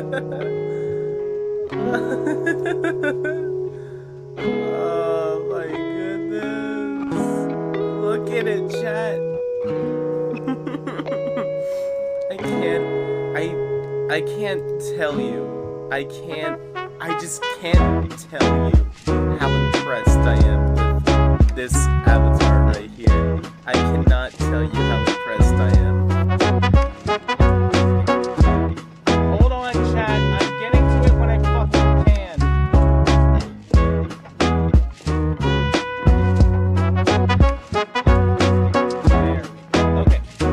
Oh my goodness. Look at it, chat. I can't tell you. I just can't tell you how impressed I am with this avatar right here. I cannot tell you how impressed I am. Hold on, chat. I'm getting to it when I fucking can. There we go. Okay. There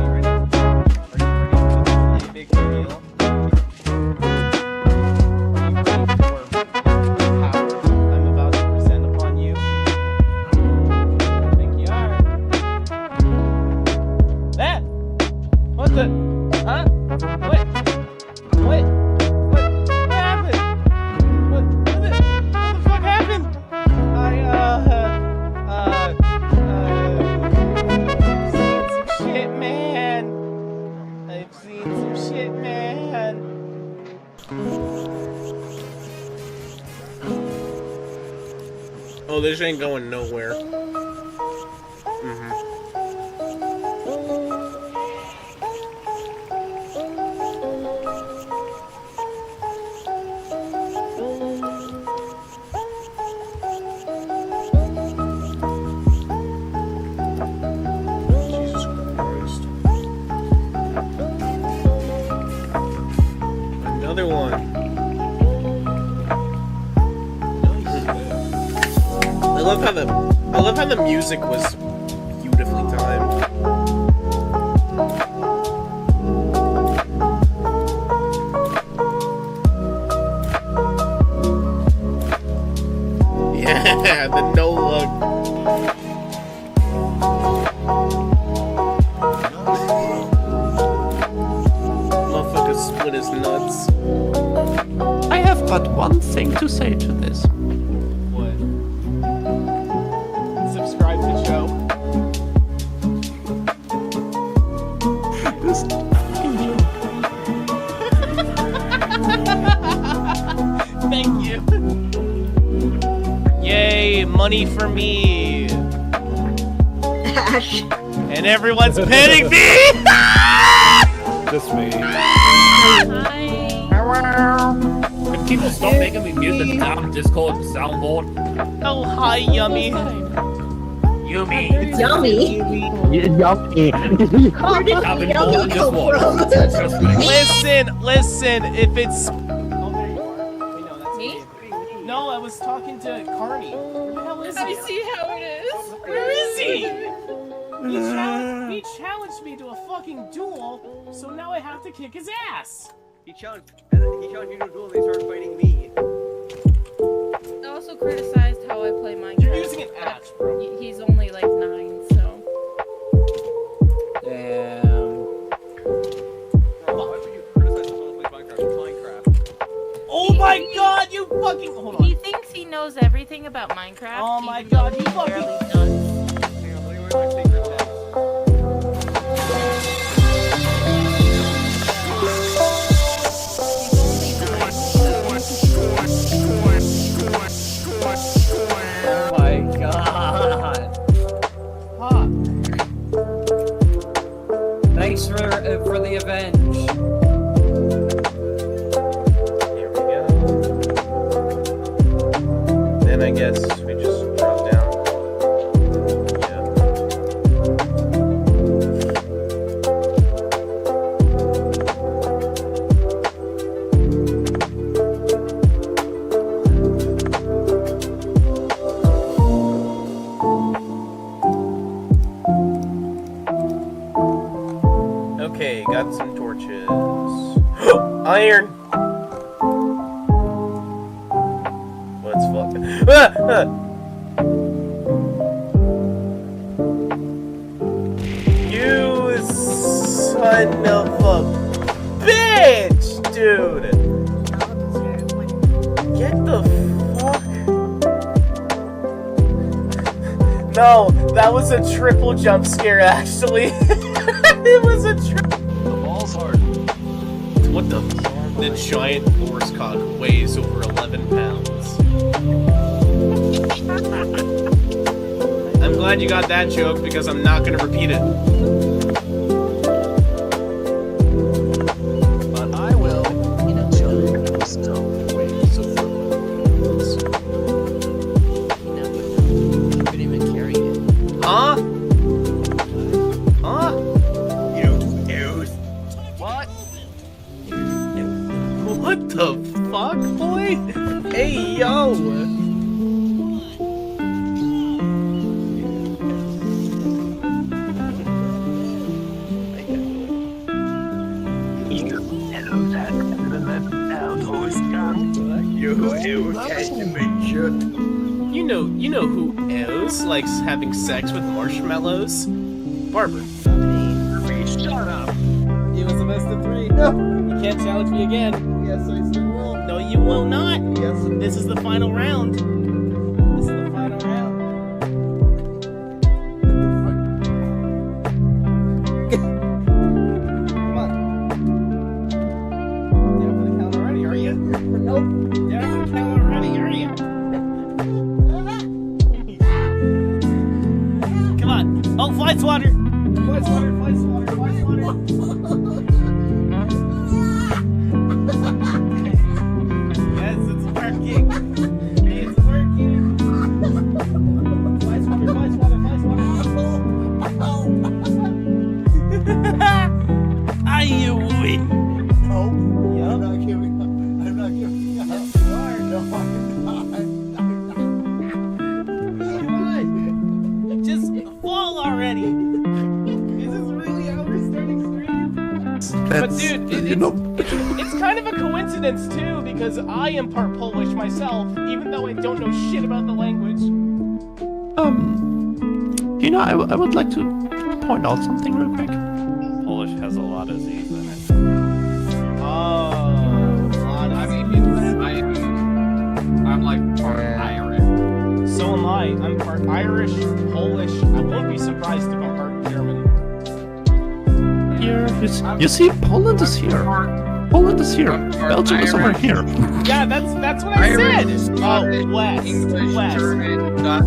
we go. Oh, this ain't going nowhere. Jesus Christ. Another one. I love how the music was beautifully timed. Yeah, the no look. Motherfucker split his nuts. I have but one thing to say to this. What? Subscribe to Joe. This fucking joke. Thank you. Yay, money for me. Ash. And everyone's petting me. Just me. Can people stop making me mute the damn Discord soundboard? Oh, hi, Yummy. Yumi. It's yummy. Yummy. Where did I've been yummy born this come one. from? Trust me. Listen, if it's... Oh, there you are. Wait, no, that's Me? No, I was talking to Carney. Where the hell is I he? see how it is. Where is he? He challenged me to a fucking duel, so now I have to kick his ass. He challenged you to a duel and they started fighting me. I also criticized how I play Minecraft. You're using an axe, bro. He's only like 9, so. Damn. Bro, why would you criticize someone who plays Minecraft? It's Minecraft. Oh my god, you fucking... Hold He on. thinks he knows everything about Minecraft. Oh my even though god, you he fucking- barely does. Hang on, let me wear my secret tag. Oh my god. Huh. Thanks for the avenge. Here we go. Then I guess we just drop down. Yeah. Okay, got some torches. Iron! Let's fuck. You son of a bitch, dude! Get the fuck no, that was a triple jump scare, actually. It was a triple. The ball's hard. What the? The giant horse cock weighs over 11 pounds. I'm glad you got that joke because I'm not gonna repeat it. But I will. Huh? Huh? What? What the fuck, boy? Hey, yo! You know who else likes having sex with marshmallows? Barber. Shut up. It was the best of 3. No. You can't challenge me again. Yes, I still will. No, you will not. Yes, This is the final round. This is the final round. Come on. Down for the count already, are you? nope. Down for the count already, are you? Come on. Oh, fly swatter. Fly swatter, fly swatter, fly swatter. Yes, it's working. It's working. Fly swatter, fly swatter, fly swatter. You win. No. Yup. I'm not giving up. I'm not giving up. Yes, you are. No, I'm not. Come on. Just fall already. This is really how we're starting stream. But dude, it's kind of a coincidence too, because I am part Polish myself, even though I don't know shit about the language. You know, I would like to point out something real quick. Polish has a lot of Z's in it. I'm like part Irish. So am I. I'm part Irish, Polish. I won't be surprised if I'm part German. Here, you see, Poland is here. Poland is here. Belgium is over here. Yeah, that's what I said. Oh, West, English, West. German, Dutch.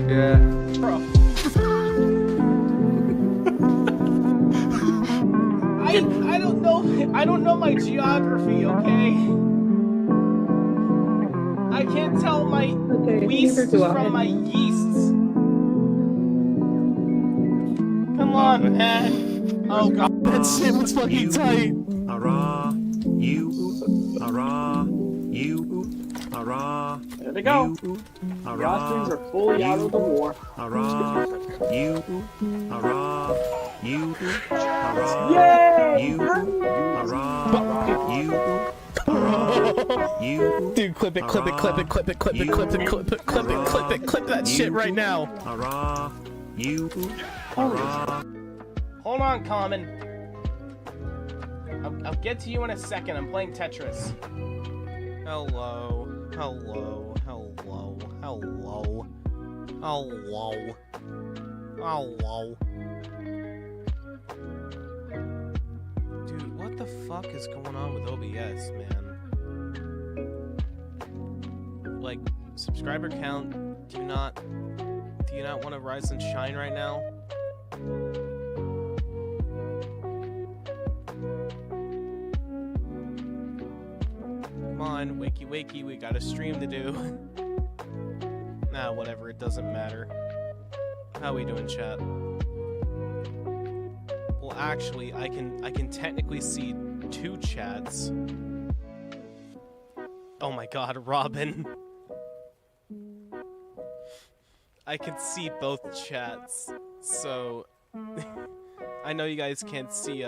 Yeah. Bro. I don't know my geography, okay? I can't tell my weasts from my yeasts. Come on, man. Oh god. That shit was fucking tight. Hurrah, you, hurrah, you, hurrah. There they go. The Austrians are fully out of the war. Hurrah, you, hurrah, you, hurrah, Yay! you, hurrah, you, hurrah, you. Dude, clip it, clip it, clip it, clip it, clip it, clip it, clip it, clip it, clip it, clip that shit right now. Hurrah, you, hurrah. Hold on, Common. I'll get to you in a second. I'm playing Tetris. Hello. Hello. Hello. Hello. Hello. Hello. Dude, what the fuck is going on with OBS, man? Like, subscriber count, do you not want to rise and shine right now? Come on, wakey wakey, we got a stream to do. Nah, whatever, it doesn't matter. How we doing, chat? Well, actually, I can technically see 2 chats. Oh my god, Robin. I can see both chats, so I know you guys can't see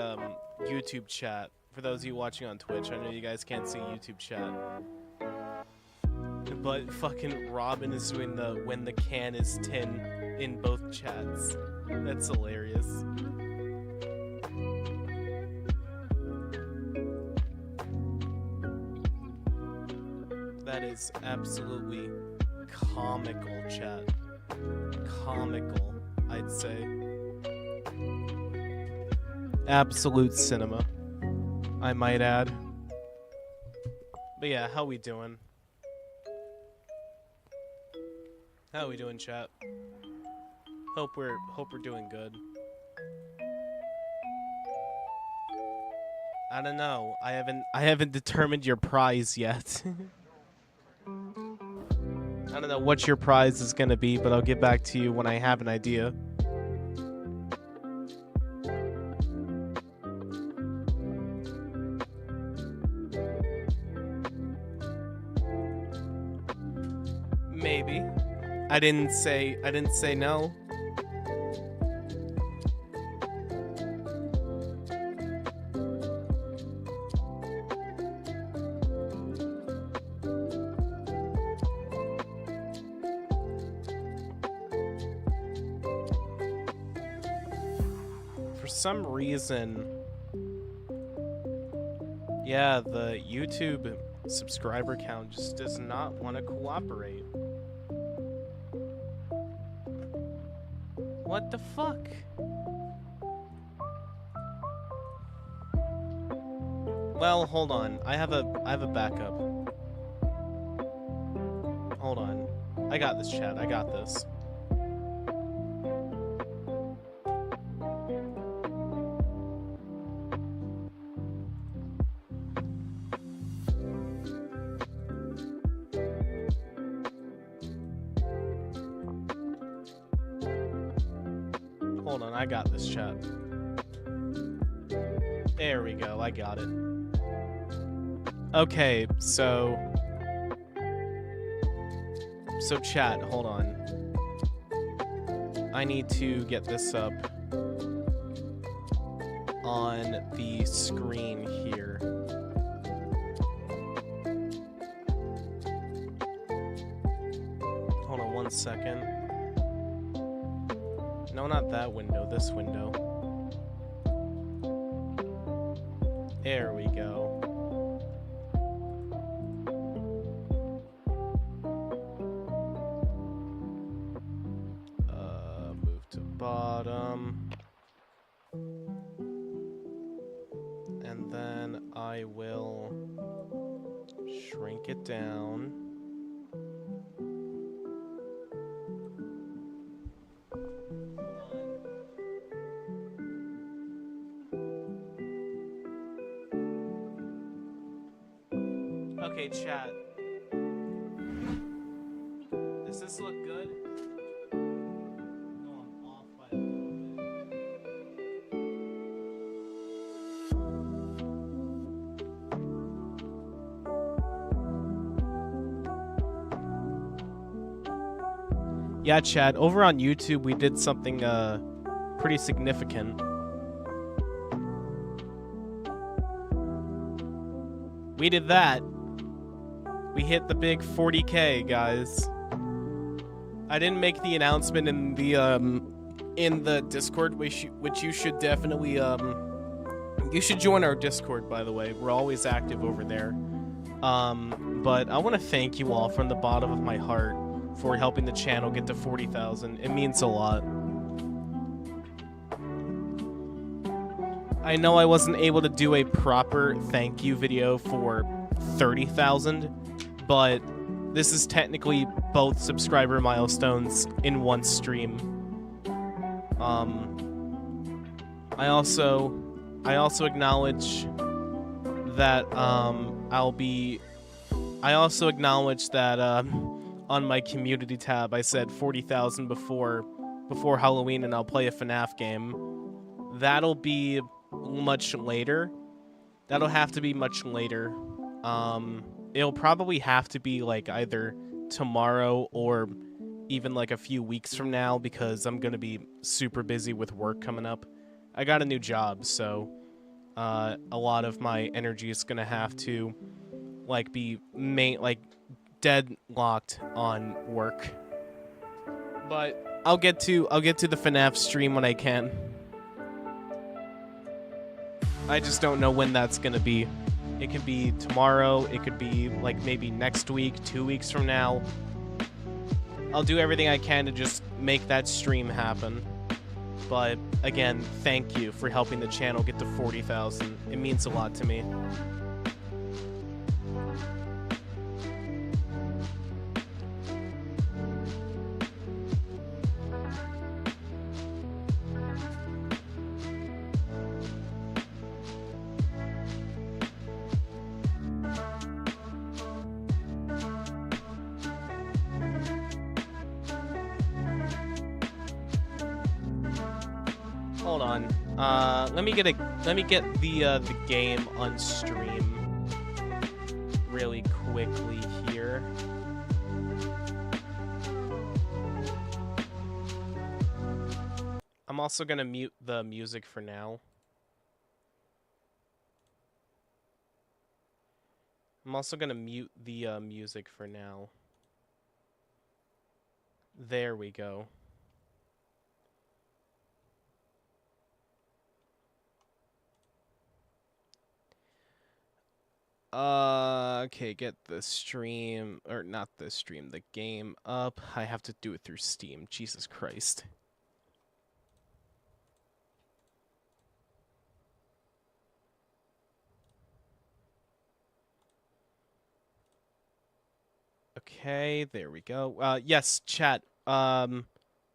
YouTube chat. For those of you watching on Twitch, I know you guys can't see YouTube chat. But fucking Robin is doing the when the can is tin in both chats. That's hilarious. That is absolutely comical, chat. comical, I'd say. Absolute cinema, I might add. But yeah, how we doing? How we doing, chat? Hope we're doing good. I don't know. I haven't determined your prize yet. I don't know what your prize is gonna be, but I'll get back to you when I have an idea. Maybe. I didn't say no. For some reason, yeah, the YouTube subscriber count just does not want to cooperate. What the fuck? Well, hold on. I have a backup. Hold on. I got this, chat. I got this. Hold on, I got this, chat. There we go, I got it. Okay, so chat, hold on. I need to get this up on the screen here. Hold on 1 second. No, not that window, this window. There we go. Move to bottom. And then I will shrink it down. Okay, chat. Does this look good? No, I'm off by a little bit. Yeah, chat. Over on YouTube, we did something pretty significant. We did that. We hit the big 40K, guys. I didn't make the announcement in the Discord, which you should definitely you should join our Discord, by the way. We're always active over there. But I want to thank you all from the bottom of my heart for helping the channel get to 40,000. It means a lot. I know I wasn't able to do a proper thank you video for 30,000, but this is technically both subscriber milestones in one stream. I also acknowledge that I also acknowledge that on my community tab I said 40,000 before Halloween, and I'll play a FNAF game. That'll be much later. That'll have to be much later. It'll probably have to be like either tomorrow or even like a few weeks from now, because I'm gonna be super busy with work coming up. I got a new job, so a lot of my energy is gonna have to like be deadlocked on work. But I'll get to the FNAF stream when I can. I just don't know when that's gonna be. It could be tomorrow, it could be like maybe next week, 2 weeks from now. I'll do everything I can to just make that stream happen. But again, thank you for helping the channel get to 40,000. It means a lot to me. Hold on. Let me get the game on stream really quickly here. I'm also gonna mute the music for now. I'm also gonna mute the music for now. There we go. Okay, get the stream, or not the stream, the game up. I have to do it through Steam. Jesus Christ. Okay, there we go. Yes, chat.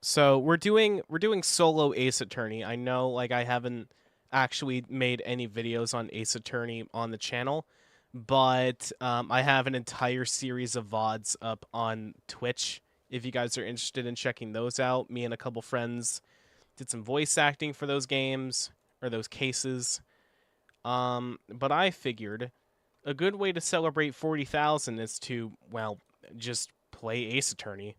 So we're doing solo Ace Attorney. I know, like, I haven't actually made any videos on Ace Attorney on the channel, but I have an entire series of VODs up on Twitch. If you guys are interested in checking those out, me and a couple friends did some voice acting for those games, or those cases. But I figured a good way to celebrate 40,000 is to, well, just play Ace Attorney.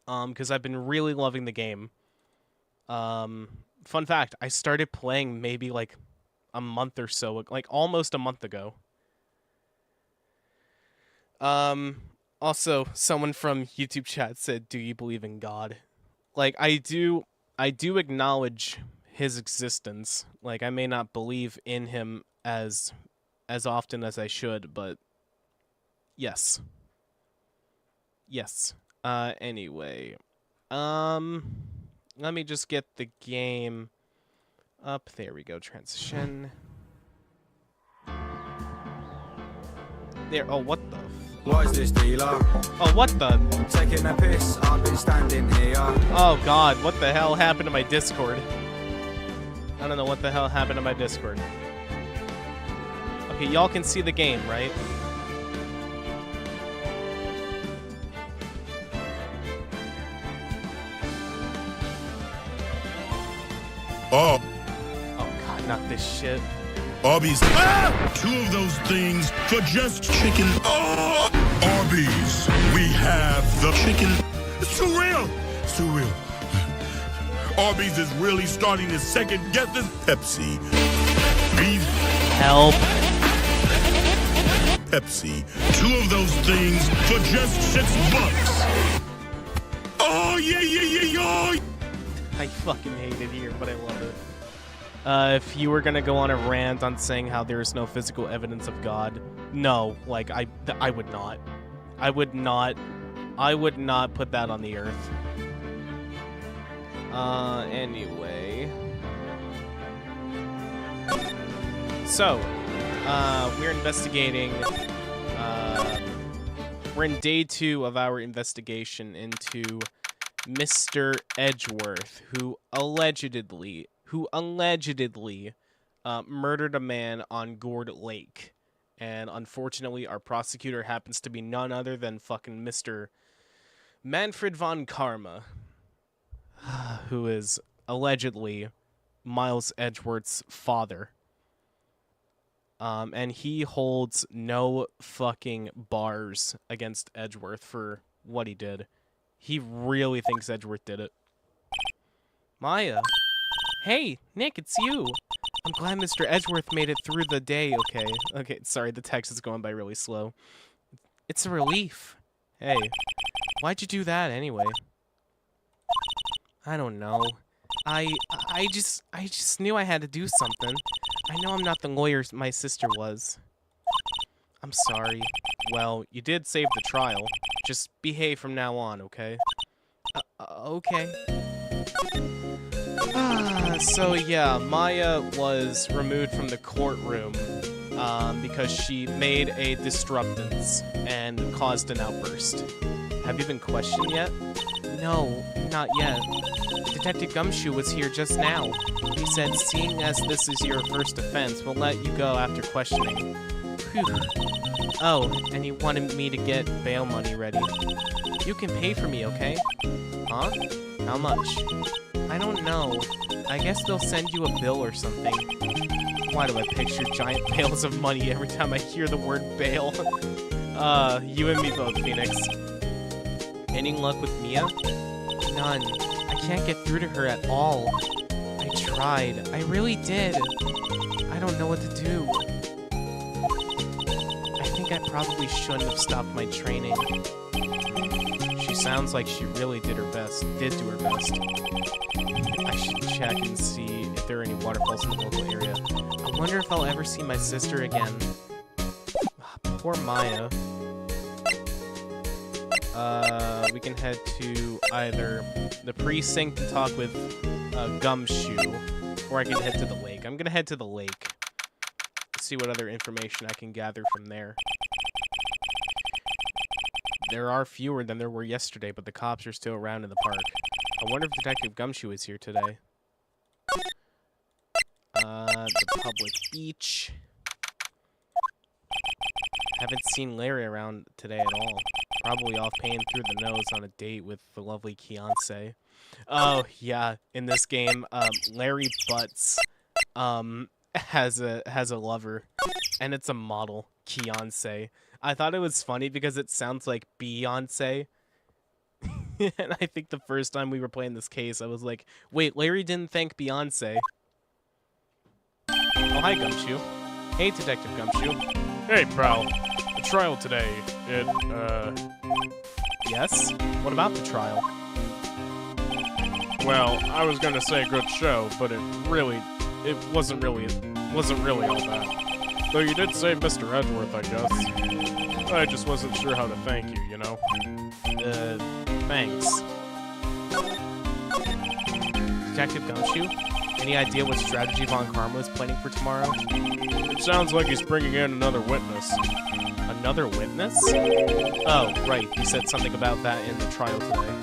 Because I've been really loving the game. Fun fact, I started playing maybe like a month or so, like almost a month ago. Also, someone from YouTube chat said, "Do you believe in God?" Like, I do acknowledge his existence. Like, I may not believe in him as often as I should, but yes. Yes. Anyway, let me just get the game up. There we go. Transition. There. Oh, what the? What is this, dealer? Oh, what the? Taking a piss, I've been standing here. Oh God, what the hell happened to my Discord? I don't know what the hell happened to my Discord. Okay, y'all can see the game, right? Oh. Oh God, not this shit. Arby's. Ah! 2 of those things for just chicken. Oh! Arby's. We have the chicken. It's too real. It's too real. Arby's is really starting to second guess this Pepsi. Beef. Help. Pepsi. 2 of those things for just $6. Oh, yeah. I fucking hate it here, but I love it. If you were gonna go on a rant on saying how there is no physical evidence of God, no, like, I would not. I would not put that on the earth. Anyway. So, we're investigating, we're in day 2 of our investigation into Mr. Edgeworth, who allegedly murdered a man on Gourd Lake. And unfortunately, our prosecutor happens to be none other than fucking Mr. Manfred von Karma, who is allegedly Miles Edgeworth's father. And he holds no fucking bars against Edgeworth for what he did. He really thinks Edgeworth did it. Maya. Hey, Nick, it's you. I'm glad Mr. Edgeworth made it through the day, okay? Okay, sorry, the text is going by really slow. It's a relief. Hey, why'd you do that anyway? I don't know. I just knew I had to do something. I know I'm not the lawyer my sister was. I'm sorry. Well, you did save the trial. Just behave from now on, okay? Okay. So yeah, Maya was removed from the courtroom because she made a disruptance and caused an outburst. Have you been questioned yet? No, not yet. Detective Gumshoe was here just now. He said, seeing as this is your first offense, we'll let you go after questioning. Phew. Oh, and he wanted me to get bail money ready. You can pay for me, okay? Huh? How much? I don't know. I guess they'll send you a bill or something. Why do I picture giant bales of money every time I hear the word bail? You and me both, Phoenix. Any luck with Mia? None. I can't get through to her at all. I tried. I really did. I don't know what to do. I think I probably shouldn't have stopped my training. She sounds like she really did do her best. I should check and see if there are any waterfalls in the local area. I wonder if I'll ever see my sister again. Poor Maya. We can head to either the precinct and talk with Gumshoe, or I can head to the lake. I'm gonna head to the lake. See what other information I can gather from there. There are fewer than there were yesterday, but the cops are still around in the park. I wonder if Detective Gumshoe is here today. The public beach. Haven't seen Larry around today at all. Probably off paying through the nose on a date with the lovely Kiance. Oh, yeah, in this game, Larry Butts has a lover, and it's a model, Kiance. I thought it was funny because it sounds like Beyonce. And I think the first time we were playing this case, I was like, wait, Larry didn't thank Beyonce. Oh, hi, Gumshoe. Hey, Detective Gumshoe. Hey, pal. The trial today, Yes? What about the trial? well, I was gonna say good show, but it wasn't really all that. Though you did save Mr. Edgeworth, I guess. I just wasn't sure how to thank you, you know? Thanks. Detective Gumshoe? Any idea what strategy Von Karma is planning for tomorrow? It sounds like he's bringing in another witness. Another witness? Oh, right. He said something about that in the trial today.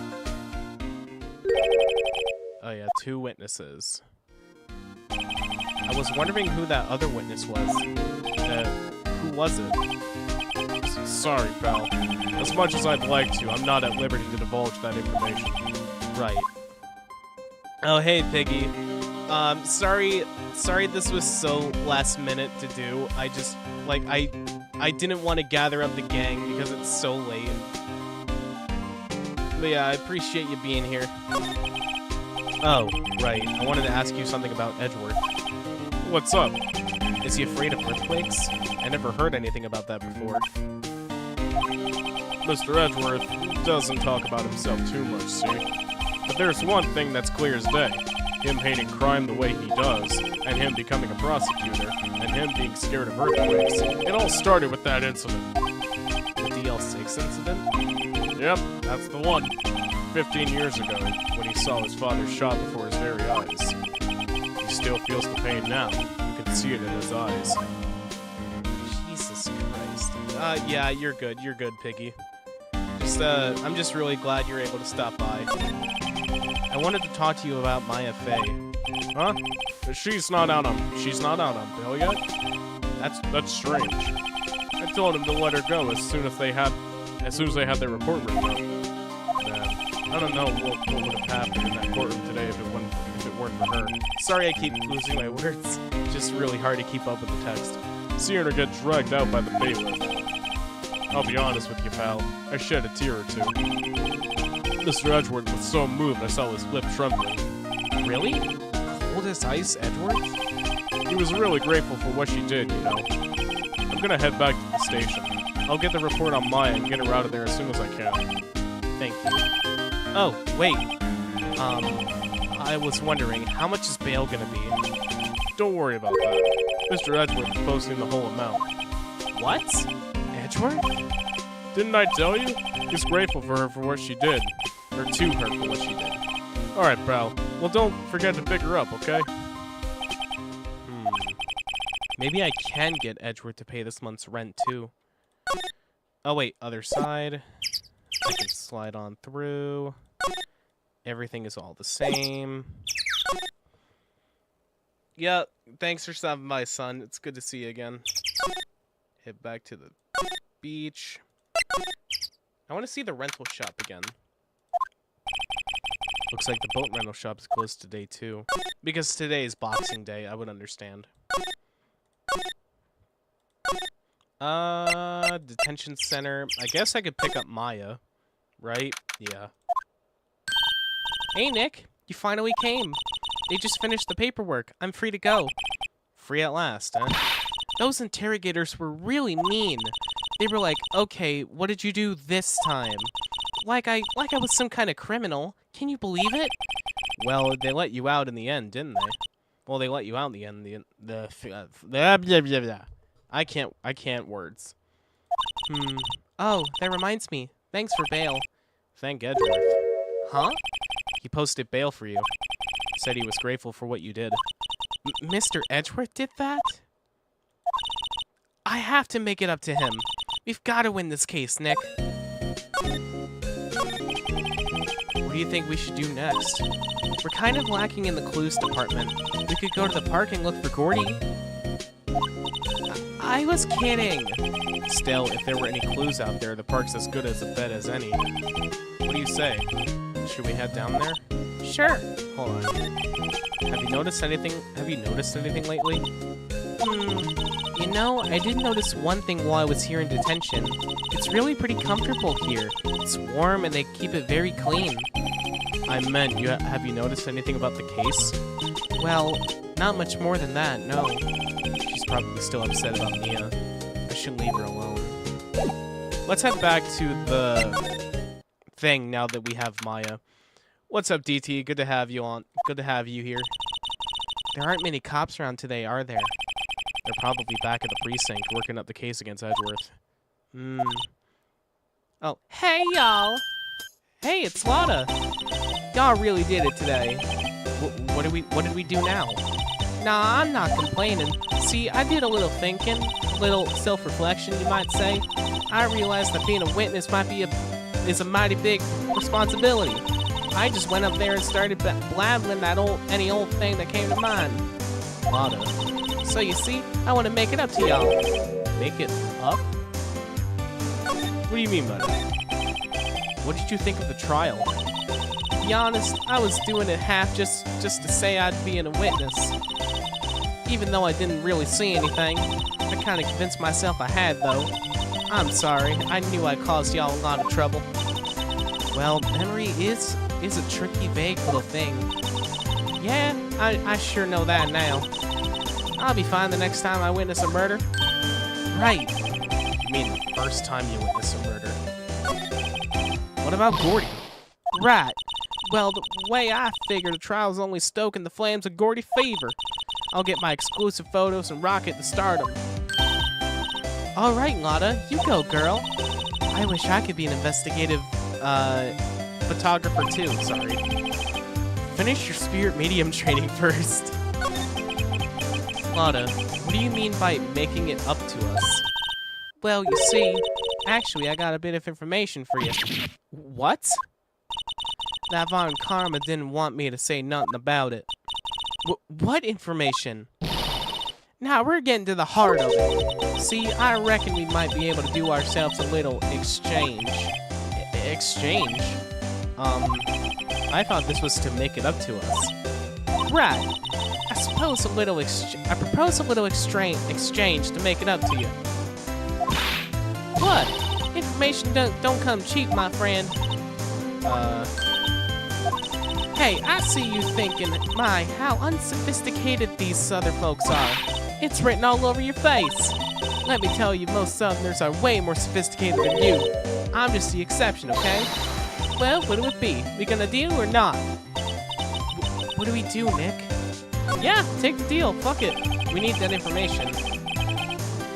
Oh yeah, 2 witnesses. I was wondering who that other witness was. Who was it? Sorry, pal. As much as I'd like to, I'm not at liberty to divulge that information. Right. Oh, hey, Piggy. Sorry this was so last minute to do. I just, like, I didn't want to gather up the gang because it's so late. But yeah, I appreciate you being here. Oh, right. I wanted to ask you something about Edgeworth. What's up? Is he afraid of earthquakes? I never heard anything about that before. Mr. Edgeworth doesn't talk about himself too much, see? But there's one thing that's clear as day. Him hating crime the way he does, and him becoming a prosecutor, and him being scared of earthquakes. It all started with that incident. The DL6 incident? Yep, that's the one. 15 years ago, when he saw his father shot before his very eyes. He still feels the pain now. You can see it in his eyes. Jesus Christ. Yeah, you're good, Piggy. I'm just really glad you're able to stop by. I wanted to talk to you about Maya Fey. Huh? She's not out on bail yet? That's strange. I told him to let her go as soon as they had their report written up. Man, I don't know what would have happened in that courtroom today if it weren't for her. Sorry I keep losing my words. It's just really hard to keep up with the text. Seeing her get dragged out by the bailiff. I'll be honest with you, pal. I shed a tear or two. Mr. Edgeworth was so moved I saw his lip trembling. Really? Cold as ice, Edgeworth? He was really grateful for what she did, you know. I'm gonna head back to the station. I'll get the report on Maya and get her out of there as soon as I can. Thank you. Oh, wait. I was wondering, how much is bail gonna be? Don't worry about that. Mr. Edgeworth is posting the whole amount. What? Edgeworth? Didn't I tell you? He's grateful for her for what she did. Or to her for what she did. Alright, pal. Well, don't forget to pick her up, okay? Maybe I can get Edgeworth to pay this month's rent, too. Oh, wait. Other side. I can slide on through. Everything is all the same. Yeah, thanks for stopping by, son. It's good to see you again. Head back to the beach. I want to see the rental shop again. Looks like the boat rental shop is closed today, too. Because today is Boxing Day, I would understand. Detention center. I guess I could pick up Maya. Right? Yeah. Hey, Nick. You finally came. They just finished the paperwork. I'm free to go. Free at last, huh? Those interrogators were really mean. They were like, okay, what did you do this time? Like I was some kind of criminal. Can you believe it? Well, they let you out in the end, didn't they? Well, they let you out in the end. Blah, blah, blah, blah. I can't words. Oh, that reminds me. Thanks for bail. Thank Edgeworth. Huh? He posted bail for you. Said he was grateful for what you did. Mr. Edgeworth did that? I have to make it up to him. We've got to win this case, Nick. What do you think we should do next? We're kind of lacking in the clues department. We could go to the park and look for Gordy. I was kidding. Still, if there were any clues out there, the park's as good as a bet as any. What do you say? Should we head down there? Sure. Hold on. Have you noticed anything lately? You know, I did notice one thing while I was here in detention. It's really pretty comfortable here. It's warm and they keep it very clean. I meant, have you noticed anything about the case? Well, not much more than that, no. She's probably still upset about Mia. I should leave her alone. Let's head back to the thing now that we have Maya. What's up, DT? Good to have you on. Good to have you here. There aren't many cops around today, are there? They're probably back at the precinct working up the case against Edgeworth. Oh, hey, y'all! Hey, it's Lotta! Y'all really did it today. What did we do now? Nah, I'm not complaining. See, I did a little thinking, a little self-reflection, you might say. I realized that being a witness is a mighty big responsibility. I just went up there and started blabbling any old thing that came to mind. Lotta. So you see, I want to make it up to y'all. Make it up? What do you mean by that? What did you think of the trial? To be honest, I was doing it half just to say I'd be a witness. Even though I didn't really see anything, I kind of convinced myself I had, though. I'm sorry, I knew I caused y'all a lot of trouble. Well, memory is a tricky, vague little thing. Yeah, I sure know that now. I'll be fine the next time I witness a murder. Right. You mean the first time you witness a murder? What about Gordy? Right. Well, the way I figure the trial's only stoking the flames of Gordy fever. I'll get my exclusive photos and rocket to stardom. All right, Lotta, you go, girl. I wish I could be an investigative, photographer too, sorry. Finish your spirit medium training first. Lotta, what do you mean by making it up to us? Well, you see, actually I got a bit of information for you. What? That Von Karma didn't want me to say nothing about it. What information? Now we're getting to the heart of it. See, I reckon we might be able to do ourselves a little exchange. Exchange? I thought this was to make it up to us. Right. I propose a little exchange to make it up to you. What? Information don't come cheap, my friend. Hey, I see you thinking, my, how unsophisticated these Southern folks are. It's written all over your face. Let me tell you, most Southerners are way more sophisticated than you. I'm just the exception, okay? Well, what do it be? We gonna deal or not? What do we do, Nick? Yeah, take the deal. Fuck it. We need that information.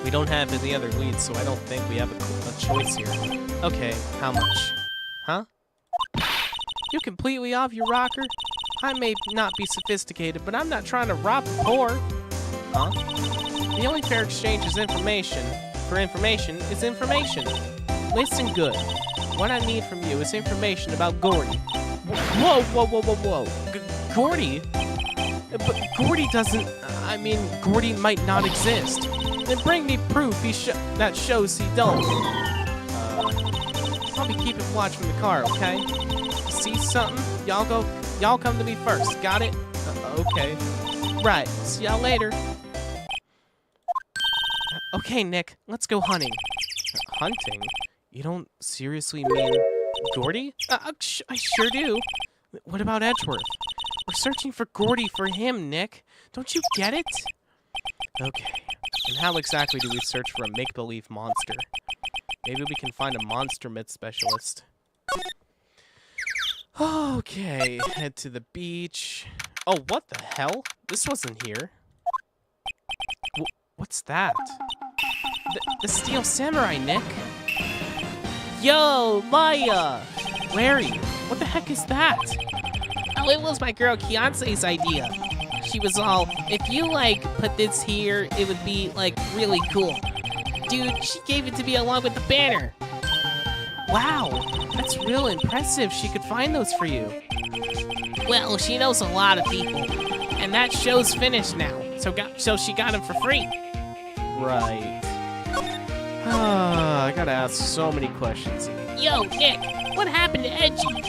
We don't have any other leads, so I don't think we have a choice here. Okay, how much? Huh? You completely off your rocker? I may not be sophisticated, but I'm not trying to rob the poor. Huh? The only fair exchange is information. For information is information. Listen good. What I need from you is information about Gordy. Whoa, whoa, whoa, whoa, whoa. Gordy? But Gordy doesn't... I mean, Gordy might not exist. Then bring me proof that shows he don't. I'll be keeping watch from the car, okay? See something? Y'all come to me first, got it? Okay. Right, see y'all later. Okay, Nick, let's go hunting. Hunting? You don't seriously mean Gordy? I sure do. What about Edgeworth? We're searching for Gordy for him, Nick. Don't you get it? Okay. And how exactly do we search for a make-believe monster? Maybe we can find a monster myth specialist. Okay, head to the beach. Oh, what the hell? This wasn't here. What's that? The Steel Samurai, Nick. Yo, Maya! Larry, what the heck is that? Oh, it was my girl Kiance's idea. She was all, if you, like, put this here, it would be, like, really cool. Dude, she gave it to me along with the banner. Wow, that's real impressive. She could find those for you. Well, she knows a lot of people. And that show's finished now, so she got them for free. Right. I gotta ask so many questions. Yo, Nick, what happened to Edgy?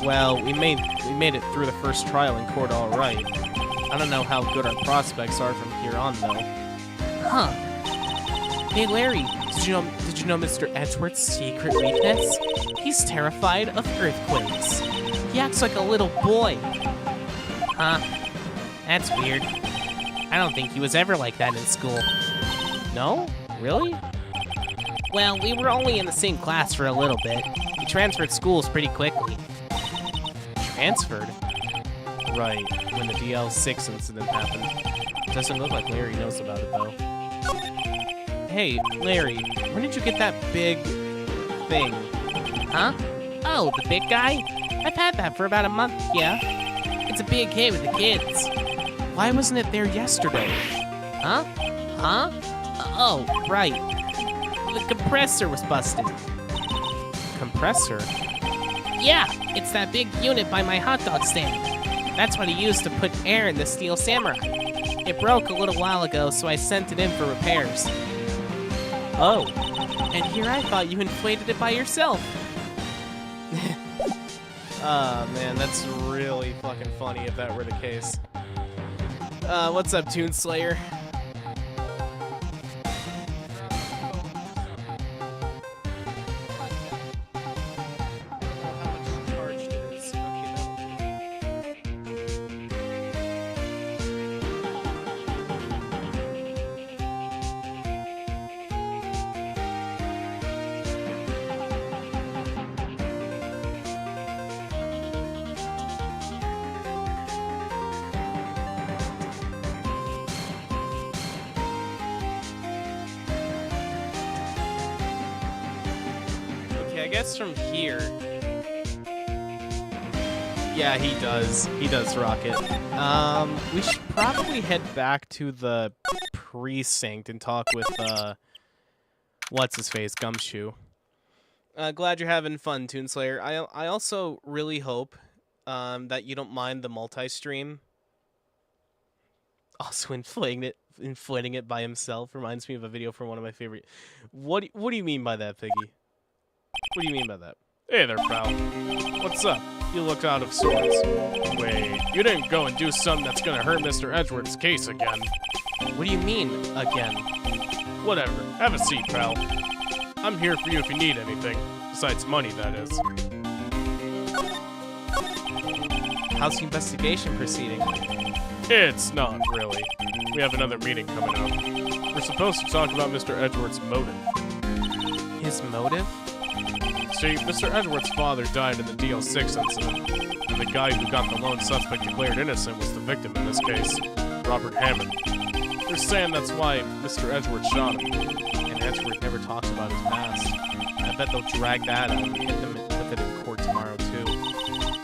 Well, we made it through the first trial in court all right. I don't know how good our prospects are from here on, though. Huh. Hey, Larry, did you know Mr. Edgeworth's secret weakness? He's terrified of earthquakes. He acts like a little boy. Huh? That's weird. I don't think he was ever like that in school. No? Really? Well, we were only in the same class for a little bit. He transferred schools pretty quickly. Transferred? Right, when the DL6 incident happened. Doesn't look like Larry knows about it, though. Hey, Larry, when did you get that big thing? Huh? Oh, the big guy? I've had that for about a month, yeah. It's a big hit with the kids. Why wasn't it there yesterday? Huh? Huh? Oh, right. The compressor was busted. Compressor? Yeah, it's that big unit by my hot dog stand. That's what he used to put air in the Steel Samurai. It broke a little while ago, so I sent it in for repairs. Oh, and here I thought you inflated it by yourself. Oh, man, that's really fucking funny if that were the case. What's up, Toon Slayer? I guess from here. Yeah, he does. He does rock it. We should probably head back to the precinct and talk with, what's his face, Gumshoe. Glad you're having fun, Toon Slayer. I also really hope, that you don't mind the multi-stream. Also inflating it by himself reminds me of a video from one of my favorite. What do you mean by that, Piggy? What do you mean by that? Hey there, pal. What's up? You look out of sorts. Wait, you didn't go and do something that's gonna hurt Mr. Edgeworth's case again. What do you mean, again? Whatever. Have a seat, pal. I'm here for you if you need anything. Besides money, that is. How's the investigation proceeding? It's not, really. We have another meeting coming up. We're supposed to talk about Mr. Edgeworth's motive. His motive? See, Mr. Edgeworth's father died in the DL6 incident, and the guy who got the lone suspect declared innocent was the victim in this case, Robert Hammond. There's They're saying that's why Mr. Edgeworth shot him. And Edgeworth never talks about his past. I bet they'll drag that out and hit them with it in court tomorrow, too.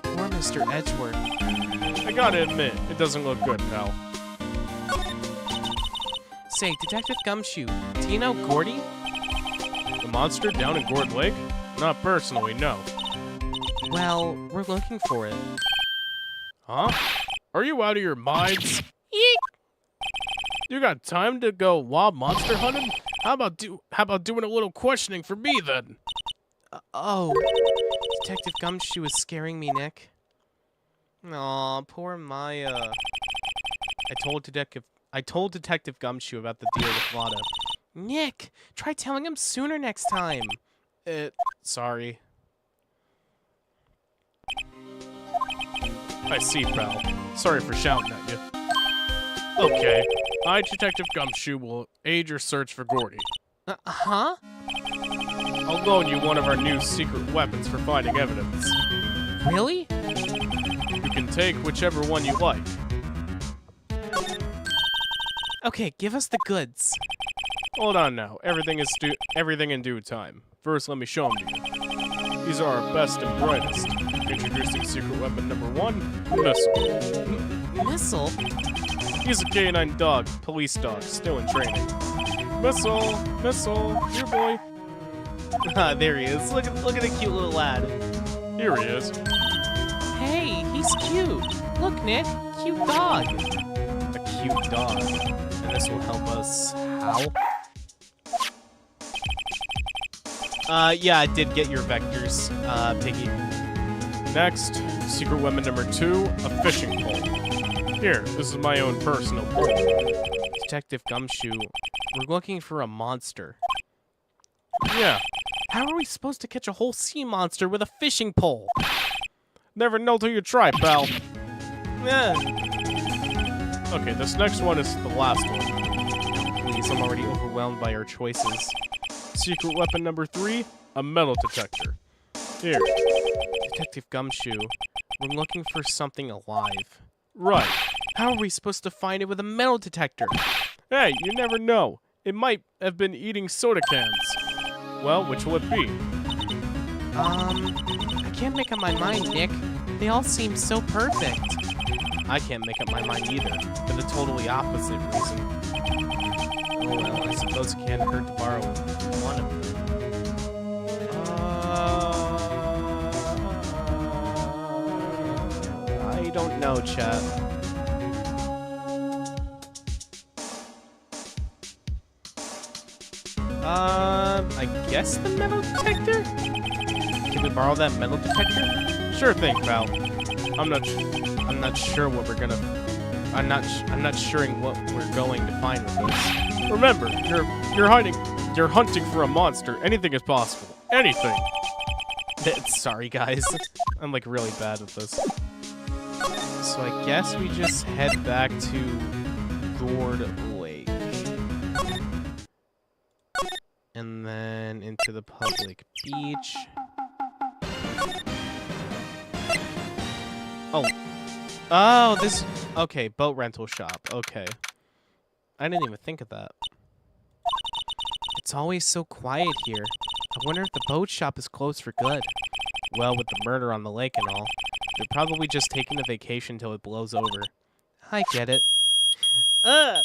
Poor Mr. Edgeworth. I gotta admit, it doesn't look good, pal. Say, Detective Gumshoe, do you know Gordy? The monster down in Gourd Lake? Not personally, no. Well, we're looking for it. Huh? Are you out of your minds? Yeek! You got time to go wild monster hunting? How about doing a little questioning for me then? Oh, Detective Gumshoe is scaring me, Nick. Aw, poor Maya. I told Detective Gumshoe about the deal with Lada. Nick, try telling him sooner next time. Sorry. I see, pal. Sorry for shouting at you. Okay, I, Detective Gumshoe, will aid your search for Gordy. Huh? I'll loan you one of our new secret weapons for finding evidence. Really? You can take whichever one you like. Okay, give us the goods. Hold on now. Everything in due time. First, let me show them to you. These are our best and brightest. Introducing secret weapon number 1, Missile. Missile? He's a K9 dog, police dog, still in training. Missile, here boy. Ah, there he is. Look at the cute little lad. Here he is. Hey, he's cute. Look, Nick, cute dog. A cute dog. And this will help us how? Yeah, I did get your vectors, Piggy. Next, secret weapon number 2, a fishing pole. Here, this is my own personal pole. Detective Gumshoe, we're looking for a monster. Yeah. How are we supposed to catch a whole sea monster with a fishing pole? Never know till you try, pal. Yeah. Okay, this next one is the last one. Please, I'm already overwhelmed by our choices. Secret weapon number 3, a metal detector. Here. Detective Gumshoe, we're looking for something alive. Right. How are we supposed to find it with a metal detector? Hey, you never know. It might have been eating soda cans. Well, which will it be? I can't make up my mind, Nick. They all seem so perfect. I can't make up my mind either, for the totally opposite reason. Oh well, I suppose it can't hurt to borrow one of them. I don't know, chat. I guess the metal detector? Can we borrow that metal detector? Sure thing, pal. I'm not sure what we're gonna. I'm not sure what we're going to find with this. Remember, you're hunting for a monster. Anything is possible. Anything. Sorry, guys. I'm like really bad at this. So I guess we just head back to Gourd Lake. And then into the public beach. Oh, this... Okay, boat rental shop. Okay. I didn't even think of that. It's always so quiet here. I wonder if the boat shop is closed for good. Well, with the murder on the lake and all, they're probably just taking a vacation till it blows over. I get it. Ah,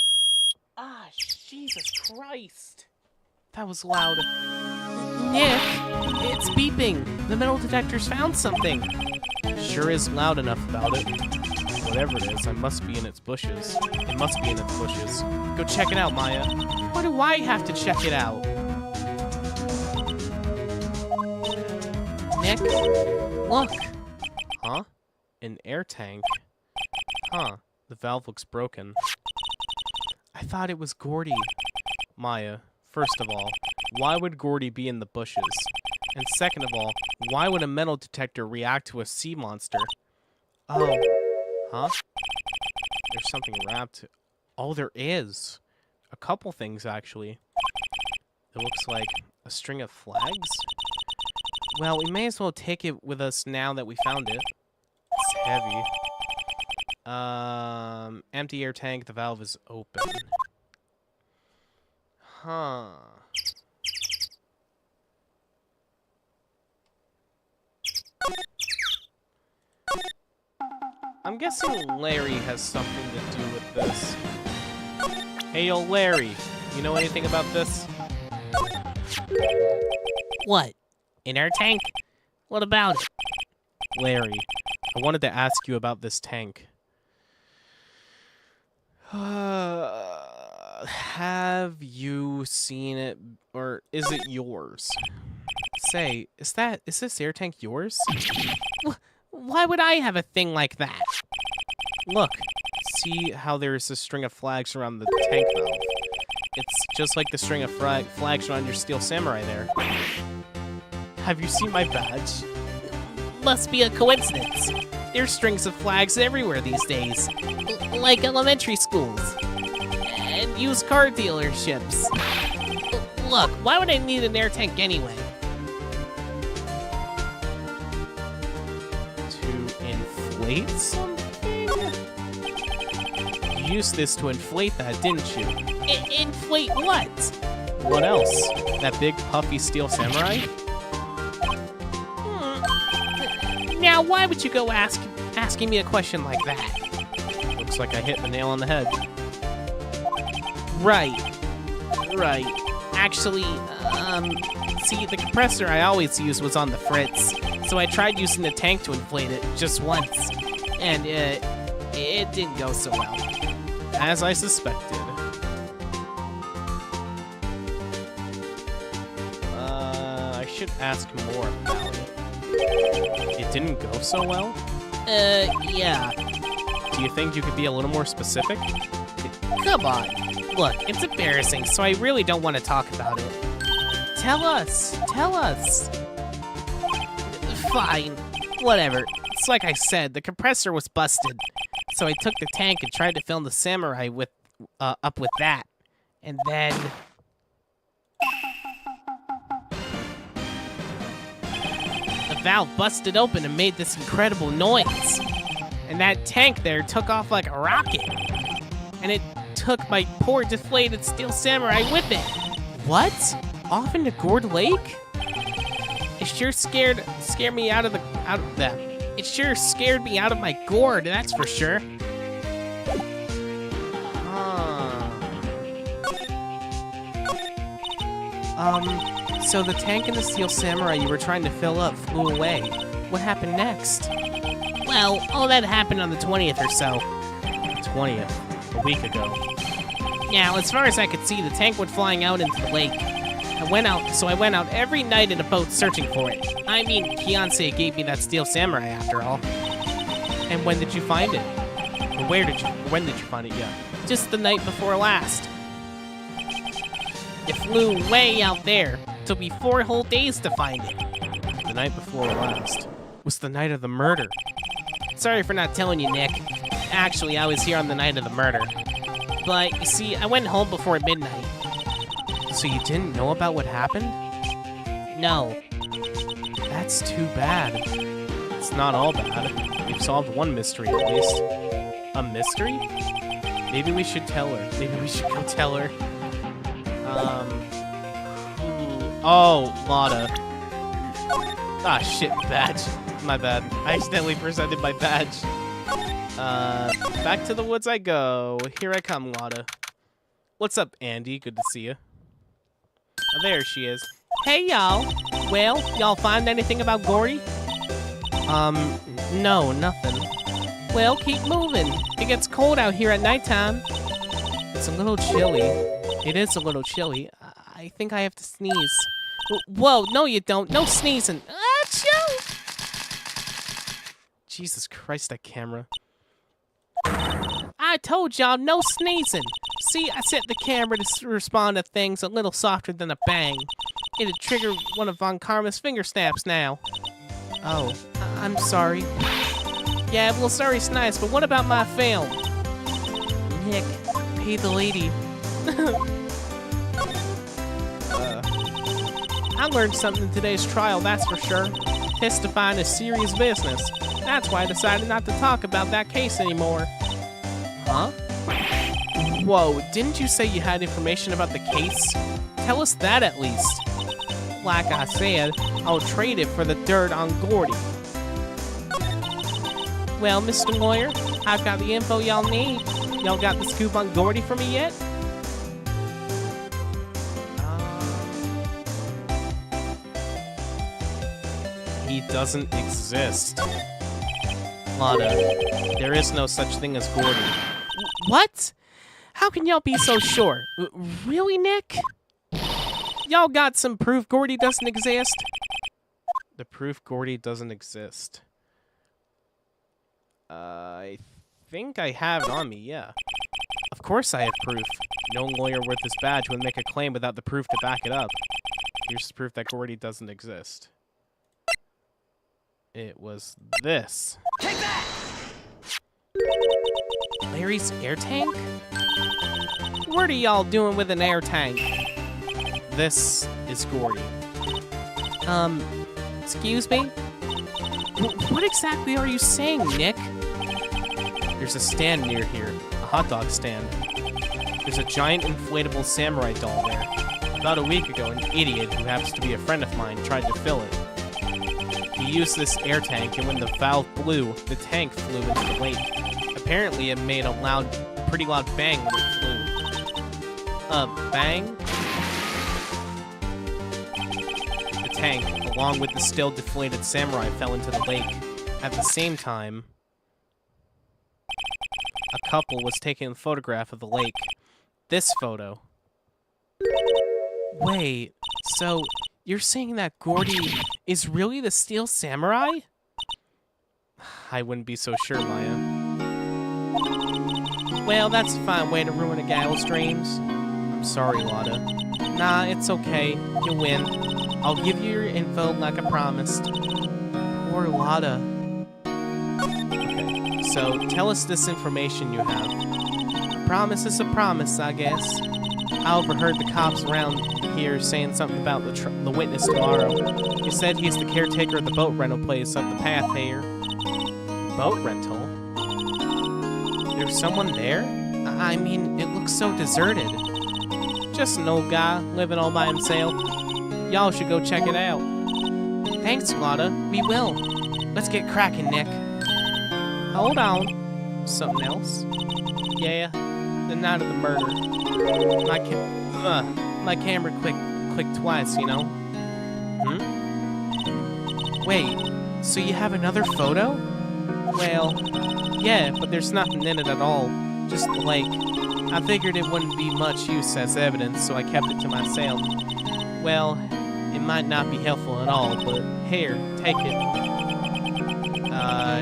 Jesus Christ. That was loud. Nick, it's beeping. The metal detector's found something. Sure is loud enough about it. Whatever it is, I must be in its bushes. It must be in its bushes. Go check it out, Maya. Why do I have to check it out? Nick, look. Huh? An air tank. Huh. The valve looks broken. I thought it was Gordy. Maya, first of all, why would Gordy be in the bushes? And second of all, why would a metal detector react to a sea monster? Oh. Huh? There's something wrapped. Oh, there is. A couple things, actually. It looks like a string of flags? Well, we may as well take it with us now that we found it. It's heavy. Empty air tank, the valve is open. Huh. I'm guessing Larry has something to do with this. Hey, yo, Larry. You know anything about this? What? In our tank? What about it? Larry, I wanted to ask you about this tank. Have you seen it, or is it yours? Say, is this air tank yours? Why would I have a thing like that? Look, see how there's a string of flags around the tank valve? It's just like the string of flags around your Steel Samurai there. Have you seen my badge? Must be a coincidence. There's strings of flags everywhere these days. Like elementary schools. And used car dealerships. Look, why would I need an air tank anyway? To inflate something? You used this to inflate that, didn't you? Inflate what? What else? That big puffy Steel Samurai? Now, why would you go asking me a question like that? Looks like I hit the nail on the head. Right. Actually, see, the compressor I always used was on the fritz, so I tried using the tank to inflate it just once, and it didn't go so well. As I suspected. I should ask more about it. It didn't go so well? Yeah. Do you think you could be a little more specific? Come on. Look, it's embarrassing, so I really don't want to talk about it. Tell us. Fine. Whatever. It's like I said, the compressor was busted. So I took the tank and tried to fill the Samurai up with that. And then... the valve busted open and made this incredible noise. And that tank there took off like a rocket. And it took my poor deflated Steel Samurai with it. What? Off into Gourd Lake? It sure scared me out of that. It sure scared me out of my gourd, that's for sure. So the tank and the Steel Samurai you were trying to fill up flew away. What happened next? Well, all that happened on the 20th or so. 20th? A week ago. Now, as far as I could see, the tank went flying out into the lake. I went out every night in a boat searching for it. I mean, Kianse gave me that Steel Samurai after all. And when did you find it? Or when did you find it, yeah? Just the night before last. It flew way out there. Took me 4 whole days to find it. The night before last was the night of the murder. Sorry for not telling you, Nick. Actually, I was here on the night of the murder. But, you see, I went home before midnight. So you didn't know about what happened? No. That's too bad. It's not all bad. We've solved one mystery, at least. A mystery? Maybe we should tell her. Maybe we should go tell her. Oh, Lada. Ah, shit, badge. My bad. I accidentally presented my badge. Back to the woods I go. Here I come, Lada. What's up, Andy? Good to see you. Oh, there she is. Hey, y'all. Well, y'all find anything about Gory? No, nothing. Well, keep moving. It gets cold out here at nighttime. It's a little chilly. It is a little chilly. I think I have to sneeze. Whoa, no you don't. No sneezing. Achoo! Jesus Christ, that camera. I told y'all, no sneezing. See, I set the camera to respond to things a little softer than a bang. It'd trigger one of Von Karma's finger snaps now. Oh, I'm sorry. Yeah, well, sorry's nice, but what about my film? Nick, pay the lady. I learned something in today's trial, that's for sure. Testifying is serious business. That's why I decided not to talk about that case anymore. Huh? Whoa, didn't you say you had information about the case? Tell us that at least. Like I said, I'll trade it for the dirt on Gordy. Well, Mr. Lawyer, I've got the info y'all need. Y'all got the scoop on Gordy for me yet? He doesn't exist. Lada, there is no such thing as Gordy. What? How can y'all be so sure? Really, Nick? Y'all got some proof Gordy doesn't exist? The proof Gordy doesn't exist. I think I have it on me, yeah. Of course I have proof. No lawyer worth his badge would make a claim without the proof to back it up. Here's proof that Gordy doesn't exist. It was this. Take that! Larry's air tank? What are y'all doing with an air tank? This is Gordy. Excuse me? What exactly are you saying, Nick? There's a stand near here, a hot dog stand. There's a giant inflatable samurai doll there. About a week ago, an idiot who happens to be a friend of mine tried to fill it. He used this air tank, and when the valve blew, the tank flew into the lake. Apparently, it made a pretty loud bang when it flew. A bang? The tank, along with the still deflated samurai, fell into the lake. At the same time, a couple was taking a photograph of the lake. This photo. Wait, so you're saying that Gordy is really the Steel Samurai? I wouldn't be so sure, Maya. Well, that's a fine way to ruin a gal's dreams. I'm sorry, Lada. Nah, it's okay. You win. I'll give you your info like I promised. Poor Lada. Okay, so tell us this information you have. A promise is a promise, I guess. I overheard the cops around here saying something about the witness tomorrow. He said he's the caretaker of the boat rental place up the path here. Boat rental? There's someone there? I mean, it looks so deserted. Just an old guy living all by himself. Y'all should go check it out. Thanks, Lada. We will. Let's get cracking, Nick. Hold on. Something else? Yeah, the night of the murder. My camera clicked twice, you know? Wait, so you have another photo? Well, yeah, but there's nothing in it at all. Just the lake. I figured it wouldn't be much use as evidence, so I kept it to myself. Well, it might not be helpful at all, but here, take it.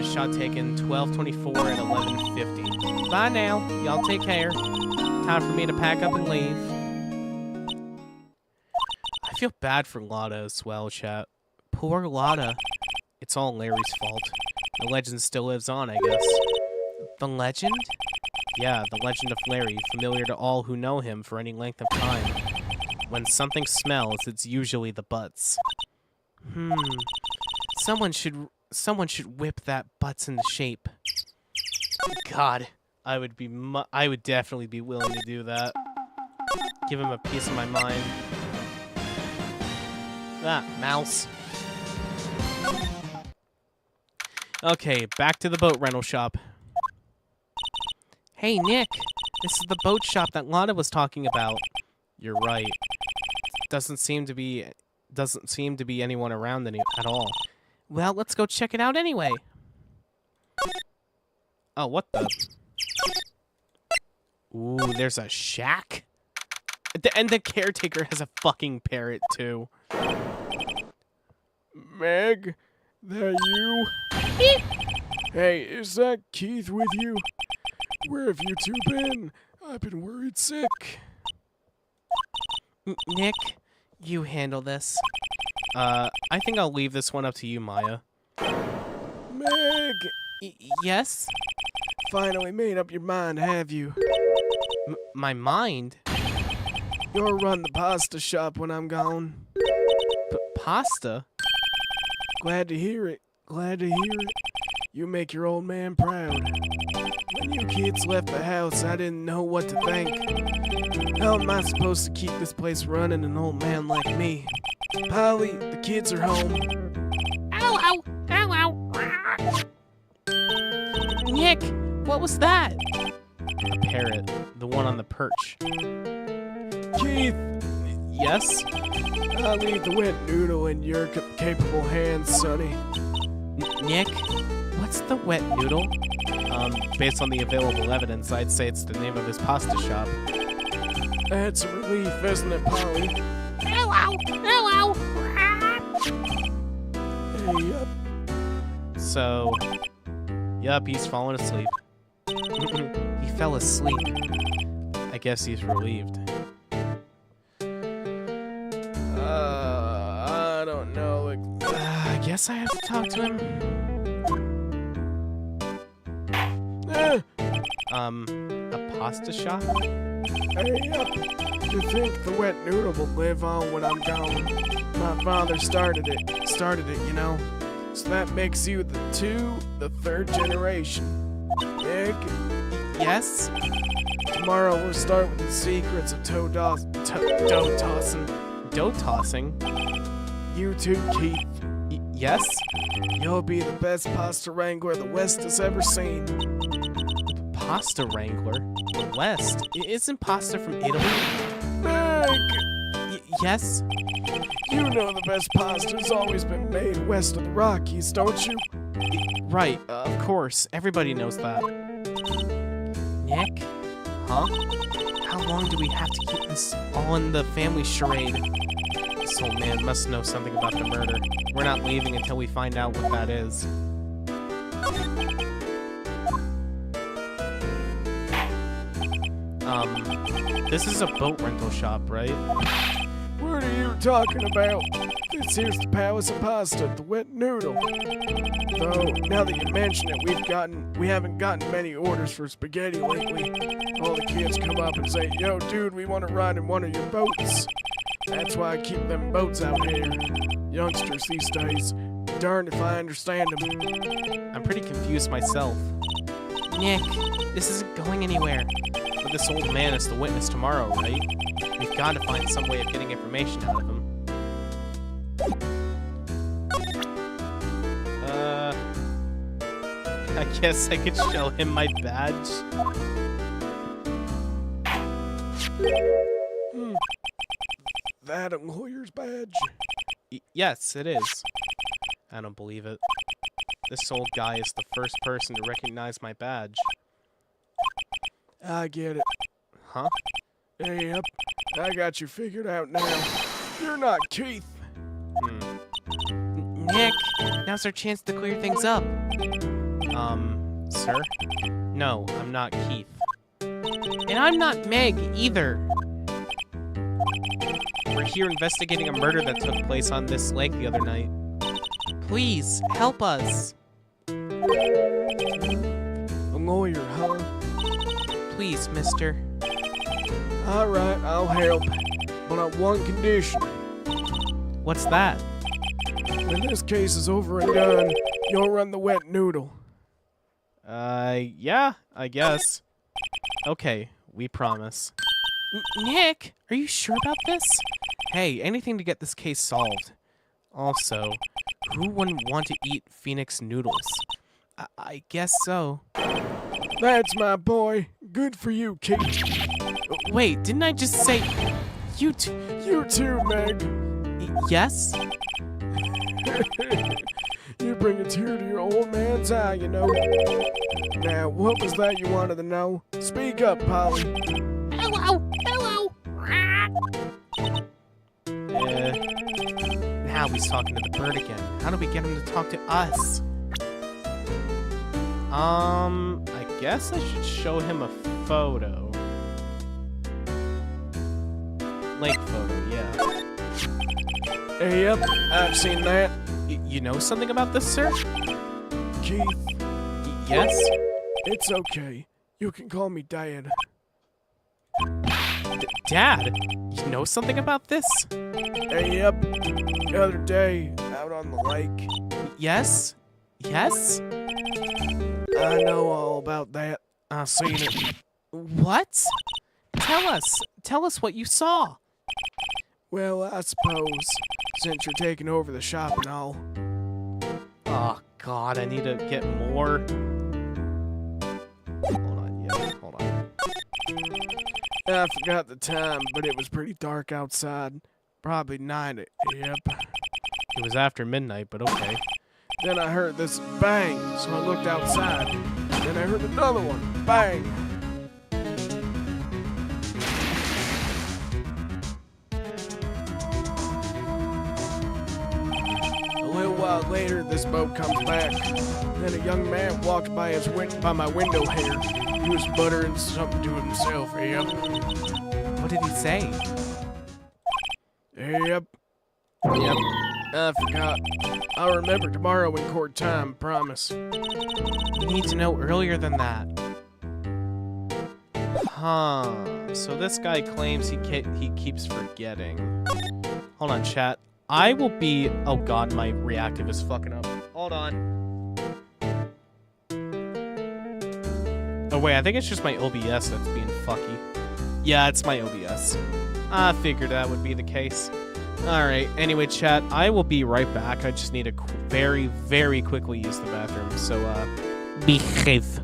Shot taken 12:24 at 11:50. Bye now. Y'all take care. Time for me to pack up and leave. I feel bad for Lada as well, chat. Poor Lada. It's all Larry's fault. The legend still lives on, I guess. The legend? Yeah, the legend of Larry, familiar to all who know him for any length of time. When something smells, it's usually the butts. Someone should whip that butts into shape. God, I would definitely be willing to do that. Give him a piece of my mind. Ah, mouse. Okay, back to the boat rental shop. Hey, Nick. This is the boat shop that Lada was talking about. You're right. Doesn't seem to be anyone around at all. Well, let's go check it out anyway. Oh, what the? Ooh, there's a shack? And the caretaker has a fucking parrot, too. Meg, that you? Hey, is that Keith with you? Where have you two been? I've been worried sick. Nick, you handle this. I think I'll leave this one up to you, Maya. Meg! Yes? Finally made up your mind, have you? My mind? You'll run the pasta shop when I'm gone. Pasta? Glad to hear it. Glad to hear it. You make your old man proud. When you kids left the house, I didn't know what to think. How am I supposed to keep this place running, an old man like me? Polly, the kids are home. Ow, ow, ow, ow. Nick, what was that? A parrot, the one on the perch. Keith! Yes? I'll leave the wet noodle in your capable hands, Sonny. Nick, What's the wet noodle? Based on the available evidence, I'd say it's the name of his pasta shop. That's a relief, isn't it, Polly? ow, ow, ow, ow. Hey, yup. So, yup, he's fallen asleep. He fell asleep. I guess he's relieved. I don't know. I guess I have to talk to him. A pasta shop? Hey, yup. You think the wet noodle will live on when I'm gone? My father started it, you know. So that makes you the third generation. Nick? Yes? Tomorrow we'll start with the secrets of dough tossing. Dough tossing? You too, Keith. Yes? You'll be the best pasta wrangler the West has ever seen. Pasta wrangler? The West? Isn't pasta from Italy? Meg! Yes? You know the best pasta's always been made west of the Rockies, don't you? Right, of course. Everybody knows that. Nick? Huh? How long do we have to keep this all in the family charade? This old man must know something about the murder. We're not leaving until we find out what that is. This is a boat rental shop, right? What are you talking about? This here's the Palace of Pasta, the wet noodle. Though, now that you mention it, we haven't gotten many orders for spaghetti lately. All the kids come up and say, "Yo, dude, we want to ride in one of your boats." That's why I keep them boats out here. Youngsters these days, darned if I understand them. I'm pretty confused myself. Nick, this isn't going anywhere. But this old man is the witness tomorrow, right? We've got to find some way of getting information out of him. I guess I could show him my badge. That a lawyer's badge? Yes, it is. I don't believe it. This old guy is the first person to recognize my badge. I get it. Huh? Hey, yep. I got you figured out now. You're not Keith. Nick, now's our chance to clear things up. Sir? No, I'm not Keith. And I'm not Meg either. We're here investigating a murder that took place on this lake the other night. Please, help us. A lawyer, huh? Please, mister. Alright, I'll help. But on one condition. What's that? When this case is over and done, you'll run the wet noodle. Yeah, I guess. Okay, we promise. Nick, are you sure about this? Hey, anything to get this case solved. Also, who wouldn't want to eat Phoenix noodles? I guess so. That's my boy. Good for you, Keith. Wait, didn't I just say... You too, Meg. Yes? You bring a tear to your old man's eye, you know. Now, what was that you wanted to know? Speak up, Polly. Hello, hello. Now he's talking to the bird again. How do we get him to talk to us? I guess I should show him a photo. Lake photo, yeah. Hey, yep, I've seen that. You know something about this, sir? Keith? Yes? It's okay. You can call me Dad. Dad? You know something about this? Hey, yep. The other day, out on the lake. Yes? Yes? I know all about that. Seen it. What? Tell us what you saw. Well, I suppose, since you're taking over the shop and all. Oh, God, I need to get more. Hold on, yeah, hold on. I forgot the time, but it was pretty dark outside. Probably 9, yep. It was after midnight, but okay. Then I heard this bang, so I looked outside. Then I heard another one, bang. A little while later, this boat comes back. Then a young man walked by my window here. He was muttering something to himself. Yep. What did he say? Yep. I forgot. I'll remember tomorrow in court time, promise. You need to know earlier than that. Huh. So this guy claims he keeps forgetting. Hold on, chat. I will be... Oh god, my reactive is fucking up. Hold on. Oh wait, I think it's just my OBS that's being fucky. Yeah, it's my OBS. I figured that would be the case. Alright, anyway, chat, I will be right back. I just need to very, very quickly use the bathroom, so, behave.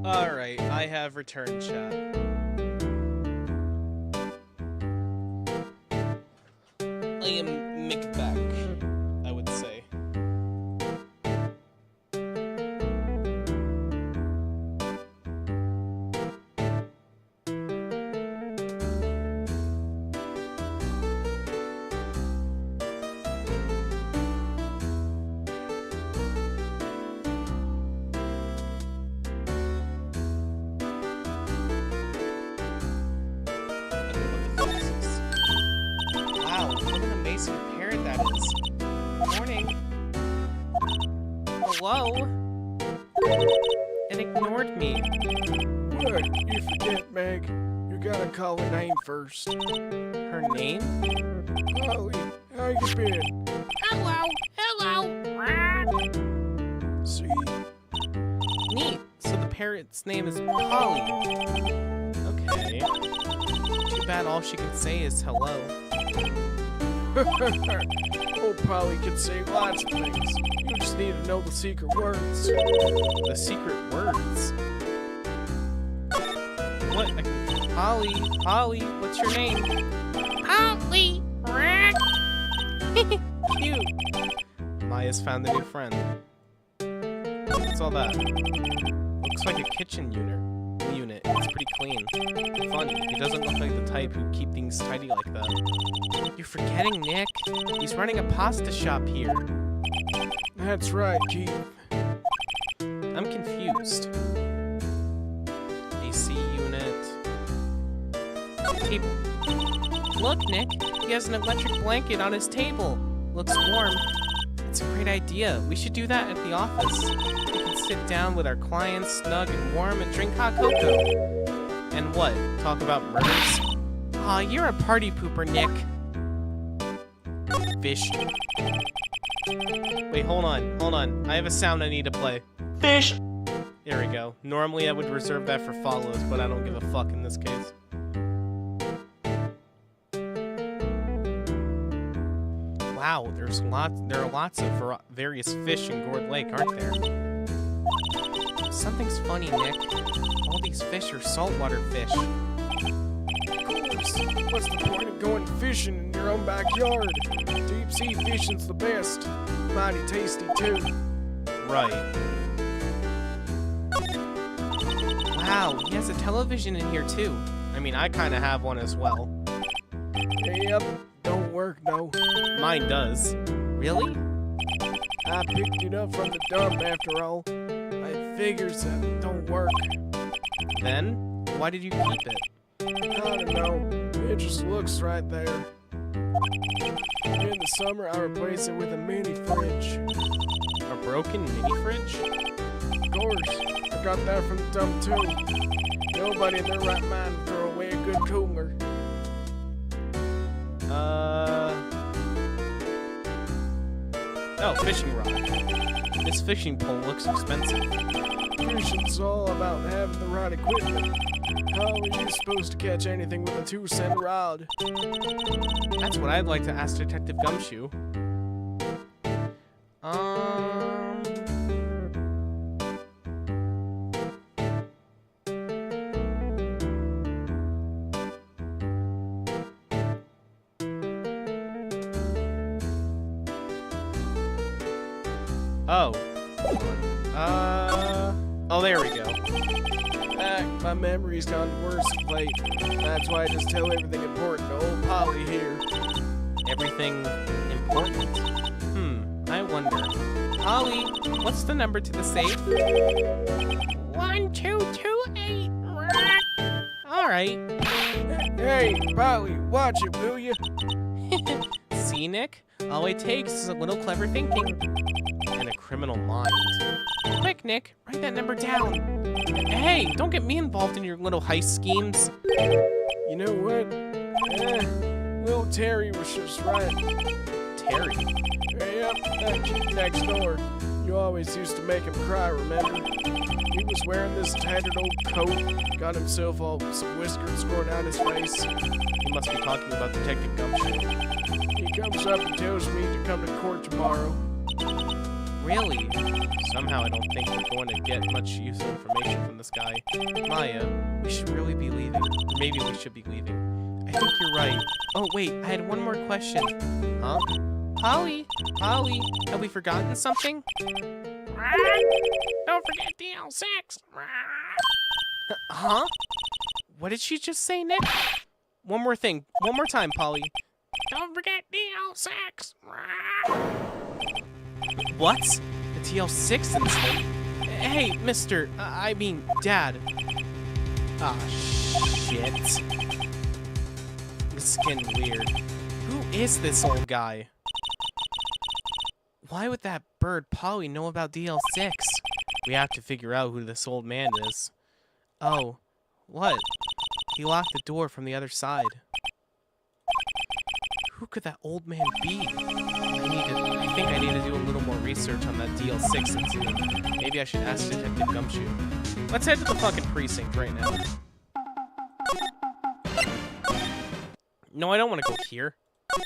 Alright, I have returned, chat. I am Mick back, I would say. Wow, what an amazing parrot that is. Morning. Hello? It ignored me. What? You forget, Meg. You gotta call her name first. Her name? Holly, how you been? Hello, hello. See? Neat. So the parrot's name is Polly. Okay. Too bad all she can say is hello. Old Polly can say lots of things. You just need to know the secret words. The secret words? What? Polly, what's your name? Holly. Cute. Maya's found a new friend. What's all that? Looks like a kitchen unit. It's pretty clean. Funny, he doesn't look like the type who'd keep things tidy like that. You're forgetting, Nick. He's running a pasta shop here. That's right, Keith. I'm confused. AC unit. Table. Look, Nick. He has an electric blanket on his table. Looks warm. It's a great idea. We should do that at the office. We can sit down with our clients, snug and warm, and drink hot cocoa. And what? Talk about murders? Aw, you're a party pooper, Nick. Fish. Wait, hold on. I have a sound I need to play. Fish. There we go. Normally I would reserve that for follows, but I don't give a fuck in this case. Wow, there are lots of various fish in Gourd Lake, aren't there? Something's funny, Nick. All these fish are saltwater fish. Of course. What's the point of going fishing in your own backyard? Deep sea fishing's the best. Mighty tasty, too. Right. Wow, he has a television in here too. I mean, I kind of have one as well. Yep, don't work, no. Mine does. Really? I picked it up from the dump after all. I figures that it don't work. Then, why did you keep it? I don't know. It just looks right there. In the summer, I replace it with a mini fridge. A broken mini fridge? Of course. I got that from the dump too. Nobody in their right mind would throw away a good cooler. Oh, fishing rod. This fishing pole looks expensive. Fishing's all about having the right equipment. How are you supposed to catch anything with a 2-cent rod? That's what I'd like to ask Detective Gumshoe. Oh, there we go. My memory's gone worse of late. That's why I just tell everything important to old Polly here. Everything important? I wonder. Polly, what's the number to the safe? 1228. Alright. Hey, Polly, watch it, will you? See, Nick? All it takes is a little clever thinking. And a criminal mind. Quick, Nick, write that number down. Hey, don't get me involved in your little heist schemes. You know what? Little Terry was just right. Terry? Yep, that kid next door. You always used to make him cry, remember? He was wearing this tattered old coat, got himself all some whiskers growing out his face. You must be talking about Detective Gumshoe. He comes up and tells me to come to court tomorrow. Really? Somehow I don't think we're going to get much useful information from this guy. Maya, we should really be leaving. Or maybe we should be leaving. I think you're right. Oh, wait, I had one more question. Huh? Polly, have we forgotten something? Don't forget DL6. Huh? What did she just say, Nick? One more thing. One more time, Polly. Don't forget DL6. What? The TL6 incident? Hey, Mr. I mean, Dad. Ah, shit. This is getting weird. Who is this old guy? Why would that bird Polly know about DL6? We have to figure out who this old man is. Oh, what? He locked the door from the other side. Who could that old man be? I think I need to do a little more research on that DL6 incident. Maybe I should ask Detective Gumshoe. Let's head to the fucking precinct right now. No, I don't want to go here.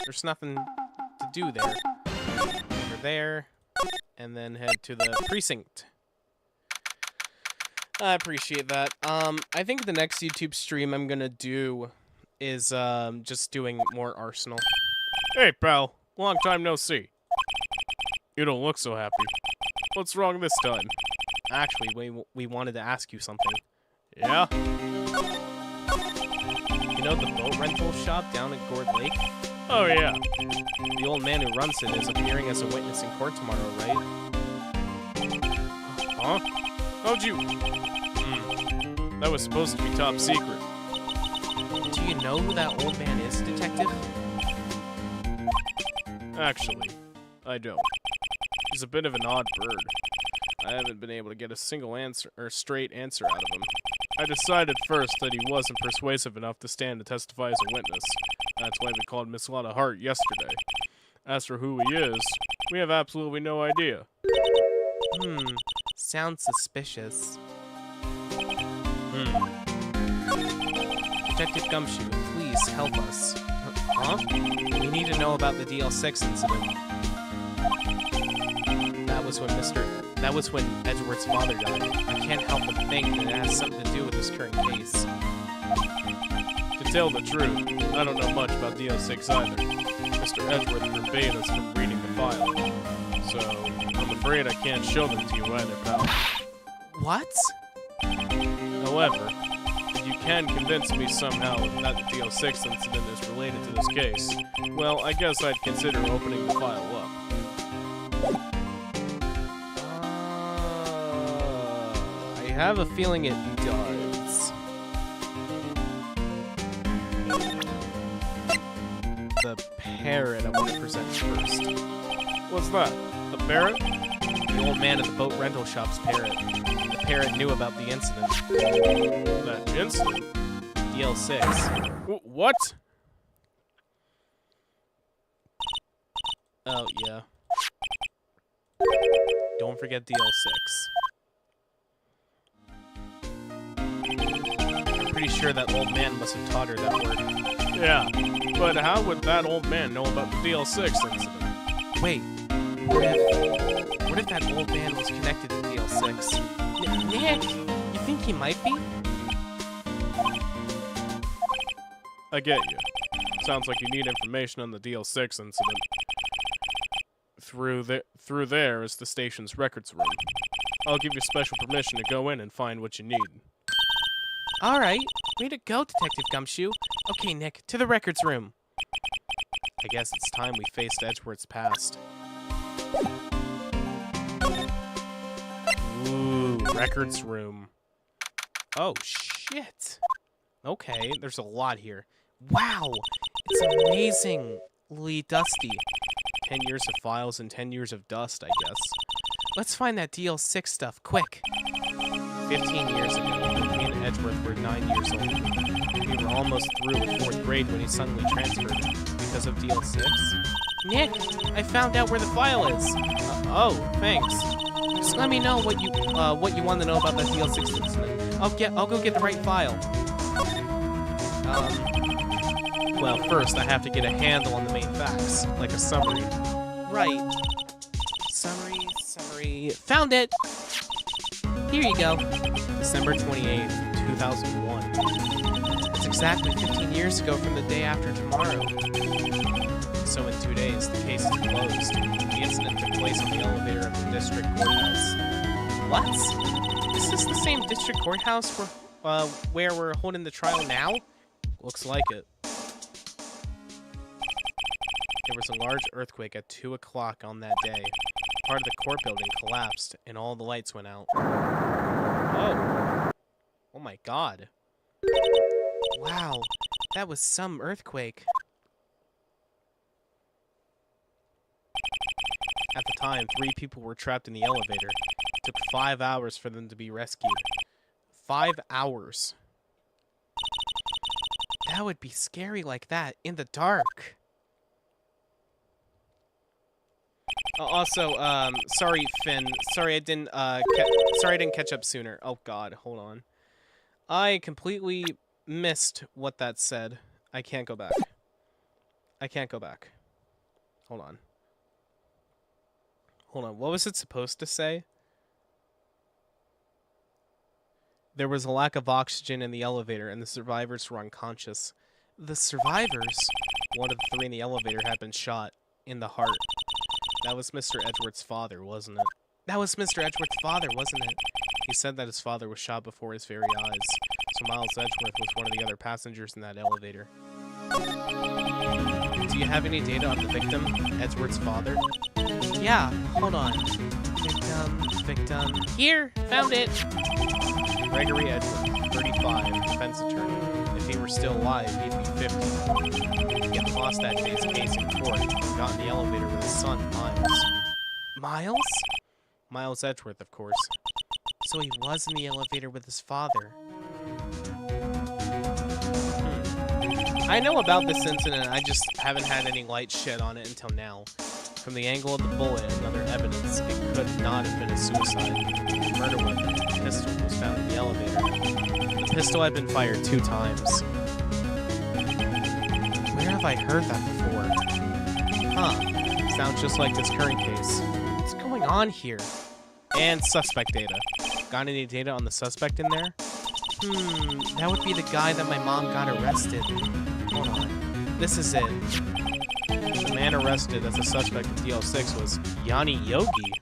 There's nothing to do there. Over there, and then head to the precinct. I appreciate that. I think the next YouTube stream I'm gonna do is just doing more Arsenal. Hey, pal. Long time no see. You don't look so happy. What's wrong this time? Actually, we wanted to ask you something. Yeah? You know the boat rental shop down at Gourd Lake? Oh, yeah. The old man who runs it is appearing as a witness in court tomorrow, right? Huh? How'd you... That was supposed to be top secret. Do you know who that old man is, Detective? Actually, I don't. He's a bit of an odd bird. I haven't been able to get a single answer or straight answer out of him. I decided first that he wasn't persuasive enough to stand to testify as a witness. That's why we called Miss Lotta Hart yesterday. As for who he is, we have absolutely no idea. Sounds suspicious. Detective Gumshoe, please help us. Huh? We need to know about the DL6 incident. That was when Edgeworth's father died. I can't help but think that it has something to do with this current case. To tell the truth, I don't know much about DL6 either. Mr. Edgeworth forbade us from reading the file. So, I'm afraid I can't show them to you either, pal. What? However, if you can convince me somehow that the DL6 incident is related to this case, well, I guess I'd consider opening the file up. I have a feeling it does. The parrot I want to present first. What's that? A parrot? The old man at the boat rental shop's parrot. The parrot knew about the incident. That incident? DL6. What? Oh, yeah. Don't forget DL6. I'm pretty sure that old man must have taught her that word. Yeah, but how would that old man know about the DL6 incident? Wait, what if that old man was connected to DL6? Nick, you think he might be? I get you. Sounds like you need information on the DL6 incident. Through there is the station's records room. I'll give you special permission to go in and find what you need. All right, way to go, Detective Gumshoe. Okay, Nick, to the records room. I guess it's time we faced Edgeworth's past. Ooh, records room. Oh, shit. Okay, there's a lot here. Wow, it's amazingly dusty. 10 years of files and 10 years of dust, I guess. Let's find that DL6 stuff, quick. 15 years ago, me and Edgeworth were 9 years old. We were almost through with 4th grade when he suddenly transferred because of DL6. Nick, I found out where the file is. Oh, thanks. Just let me know what you want to know about that DL6 incident. I'll go get the right file. Well, first I have to get a handle on the main facts, like a summary. Right. Summary. Found it! Here you go. December 28th, 2001. It's exactly 15 years ago from the day after tomorrow. So in 2 days, the case is closed. The incident took place on the elevator of the district courthouse. What? Is this the same district courthouse where we're holding the trial now? Looks like it. There was a large earthquake at 2 o'clock on that day. Part of the court building collapsed, and all the lights went out. Oh. Oh my god. Wow, that was some earthquake. At the time, 3 people were trapped in the elevator. It took 5 hours for them to be rescued. 5 hours. That would be scary like that, in the dark. Also, sorry, Finn. Sorry I didn't catch up sooner. Oh god, hold on. I completely missed what that said. I can't go back. I can't go back. Hold on. Hold on, what was it supposed to say? There was a lack of oxygen in the elevator, and the survivors were unconscious. The survivors? One of the 3 in the elevator had been shot in the heart. That was Mr. Edgeworth's father, wasn't it? That was Mr. Edgeworth's father, wasn't it? He said that his father was shot before his very eyes, so Miles Edgeworth was one of the other passengers in that elevator. Do you have any data on the victim, Edgeworth's father? Yeah, hold on. Victim. Here, found it. Gregory Edgeworth, 35, defense attorney. If he were still alive, he'd be 50. He had lost that day's case in court and got in the elevator with his son, Miles. Miles? Miles Edgeworth, of course. So he was in the elevator with his father. I know about this incident, I just haven't had any light shed on it until now. From the angle of the bullet and other evidence, it could not have been a suicide. The murder weapon, the pistol, was found in the elevator. The pistol had been fired 2 times. Where have I heard that before? Huh. Sounds just like this current case. What's going on here? And suspect data. Got any data on the suspect in there? That would be the guy that my mom got arrested. Hold on. This is it. The man arrested as a suspect in DL6 was Yanni Yogi.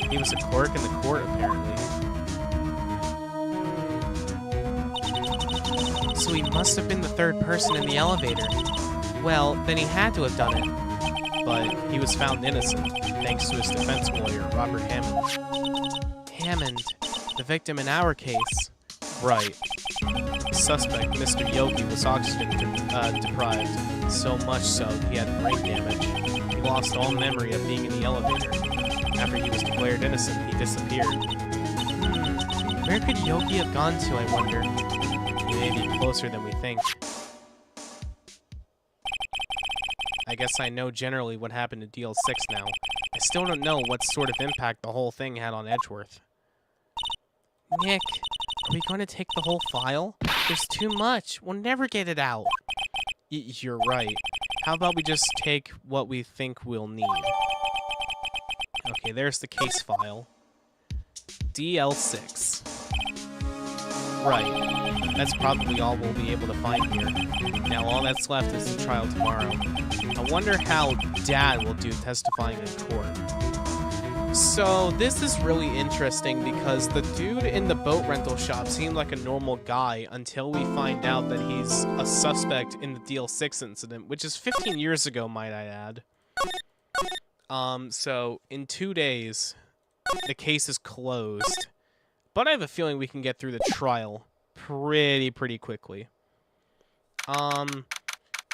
He was a clerk in the court, apparently. So he must have been the 3rd person in the elevator. Well, then he had to have done it. But he was found innocent, thanks to his defense lawyer, Robert Hammond. Hammond, the victim in our case. Right. The suspect, Mr. Yogi, was oxygen deprived, so much so he had brain damage. He lost all memory of being in the elevator. After he was declared innocent, he disappeared. Where could Yogi have gone to, I wonder? He may be closer than we think. I guess I know generally what happened to DL6 now. I still don't know what sort of impact the whole thing had on Edgeworth. Nick, are we going to take the whole file? There's too much. We'll never get it out. You're right. How about we just take what we think we'll need? Okay, there's the case file. DL6. Right. That's probably all we'll be able to find here. Now all that's left is the trial tomorrow. I wonder how Dad will do testifying in court. So this is really interesting because the dude in the boat rental shop seemed like a normal guy until we find out that he's a suspect in the DL6 incident, which is 15 years ago, might I add. So in 2 days, the case is closed, but I have a feeling we can get through the trial pretty quickly.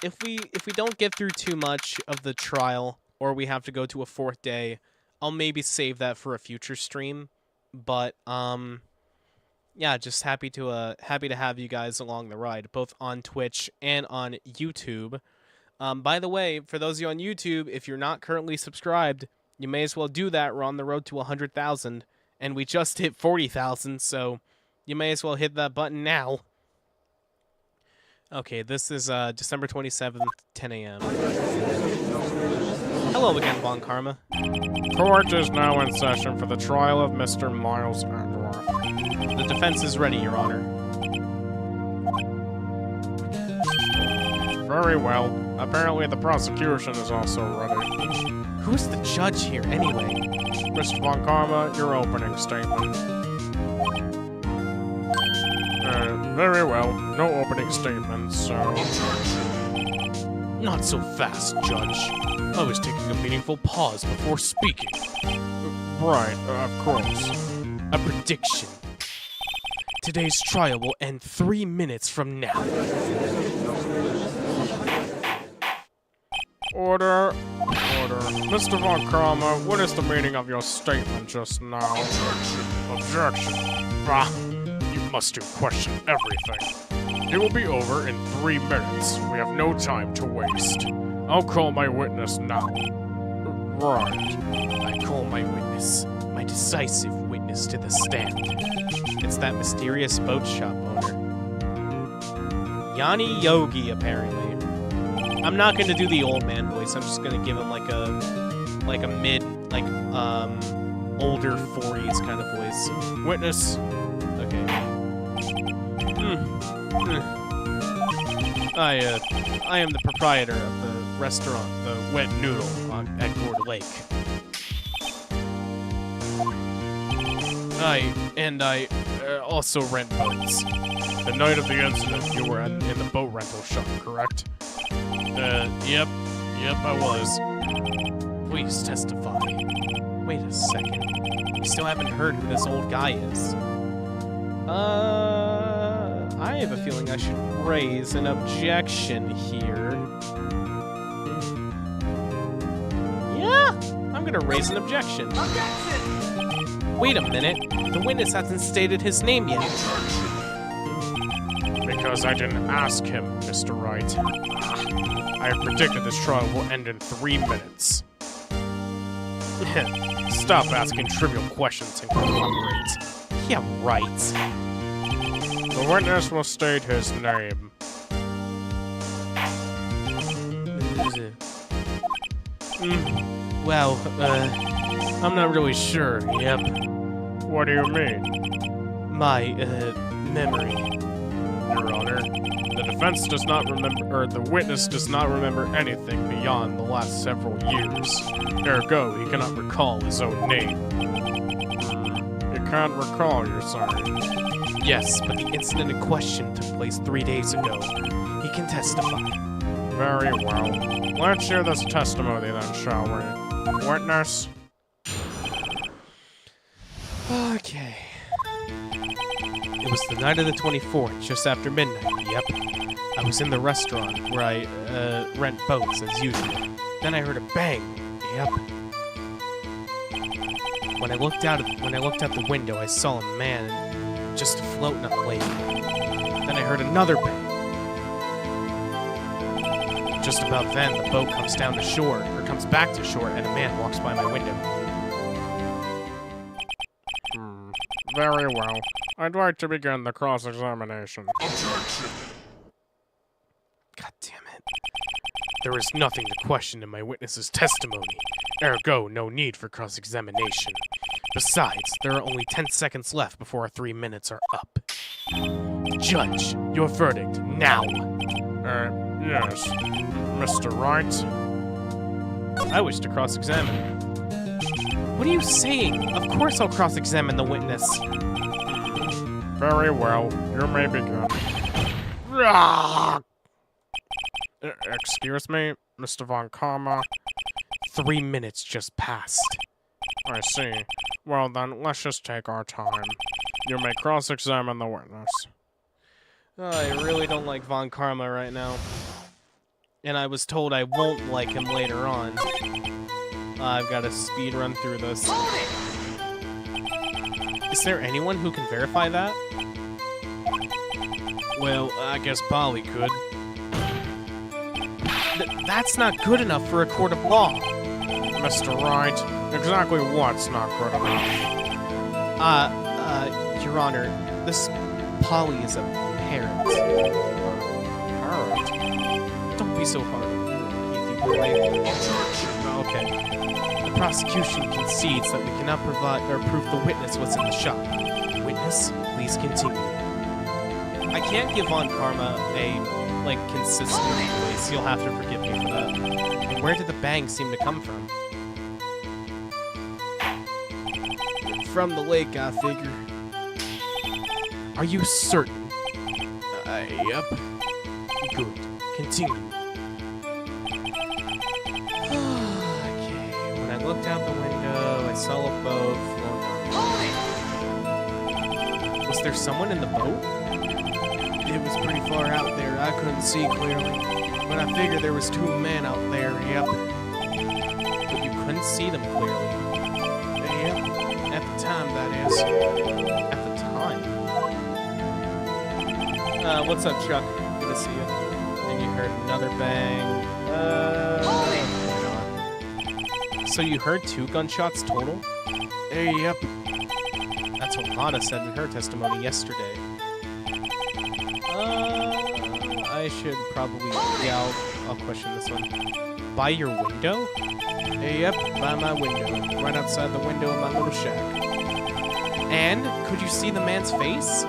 If we don't get through too much of the trial, or we have to go to a 4th day, I'll maybe save that for a future stream, but yeah, just happy to have you guys along the ride, both on Twitch and on YouTube. By the way, for those of you on YouTube, if you're not currently subscribed, you may as well do that. We're on the road to 100,000, and we just hit 40,000, so you may as well hit that button now. Okay, this is December 27th, 10 a.m. Hello again, Von Karma. Court is now in session for the trial of Mr. Miles Edgeworth. The defense is ready, Your Honor. Very well. Apparently the prosecution is also ready. Who's the judge here, anyway? Mr. Von Karma, your opening statement. Very well. No opening statement, so... Not so fast, Judge. I was taking a meaningful pause before speaking. Right, of course. A prediction. Today's trial will end 3 minutes from now. Order. Order. Mr. Von Karma, what is the meaning of your statement just now? Objection. Ah, you must do question everything. It will be over in 3 minutes. We have no time to waste. I'll call my witness now. Right. I call my witness, my decisive witness to the stand. It's that mysterious boat shop owner. Yanni Yogi, apparently. I'm not gonna do the old man voice. I'm just gonna give him like a mid, older 40s kind of voice. Witness. Okay. I am the proprietor of the restaurant, the Wet Noodle at Gourd Lake. I also rent boats. The night of the incident, you were in the boat rental shop, correct? Yep, I was. Please testify. Wait a second. We still haven't heard who this old guy is. I have a feeling I should raise an objection here. Yeah, I'm gonna raise an objection. Wait a minute. The witness hasn't stated his name yet. Because I didn't ask him, Mr. Wright. I have predicted this trial will end in 3 minutes. Stop asking trivial questions and cooperate. Yeah, right. The witness will state his name. Well, I'm not really sure. Yep. What do you mean? My, memory. Your Honor, the defense does not remember, or the witness does not remember anything beyond the last several years. Ergo, he cannot recall his own name. You can't recall, you're sorry. Yes, but the incident in question took place 3 days ago. He can testify. Very well. Let's hear this testimony then, shall we? Witness? Okay. It was the night of the 24th, just after midnight. Yep. I was in the restaurant where I, rent boats as usual. Then I heard a bang. Yep. When I looked out the window, I saw a man just floating on the lake. Then I heard another bang. Just about then, the boat comes down to shore, or comes back to shore, and a man walks by my window. Very well. I'd like to begin the cross-examination. God damn it. There is nothing to question in my witness's testimony. Ergo, no need for cross-examination. Besides, there are only 10 seconds left before our 3 minutes are up. Judge, your verdict, now! Yes. Mr. Wright? I wish to cross-examine. What are you saying? Of course I'll cross-examine the witness. Very well. You may begin. Excuse me, Mr. Von Karma? 3 minutes just passed. I see. Well then, let's just take our time. You may cross-examine the witness. I really don't like Von Karma right now. And I was told I won't like him later on. I've got to speed run through this. Is there anyone who can verify that? Well, I guess Polly could. That's not good enough for a court of law. Mr. Wright, exactly what's not good enough? Your Honor, this Polly is a parent. Parent? Don't be so hard. If you boy. Okay. The prosecution concedes that we cannot provide or prove the witness was in the shop. Witness, please continue. I can't give on Karma a, consistent voice. You'll have to forgive me for that. Where did the bang seem to come from? From the lake, I figure. Are you certain? Yep. Good. Continue. Okay. When I looked out the window, I saw a boat floating. Was there someone in the boat? It was pretty far out there. I couldn't see clearly. But I figured there was 2 men out there, yep. But you couldn't see them clearly. Yep. At the time, that is. At the time? What's up, Chuck? Good to see you. And you heard another bang. So you heard 2 gunshots total? Yep. That's what Lana said in her testimony yesterday. I should probably... Yeah, I'll question this one. By your window? Yep, by my window. Right outside the window of my little shack. And, could you see the man's face?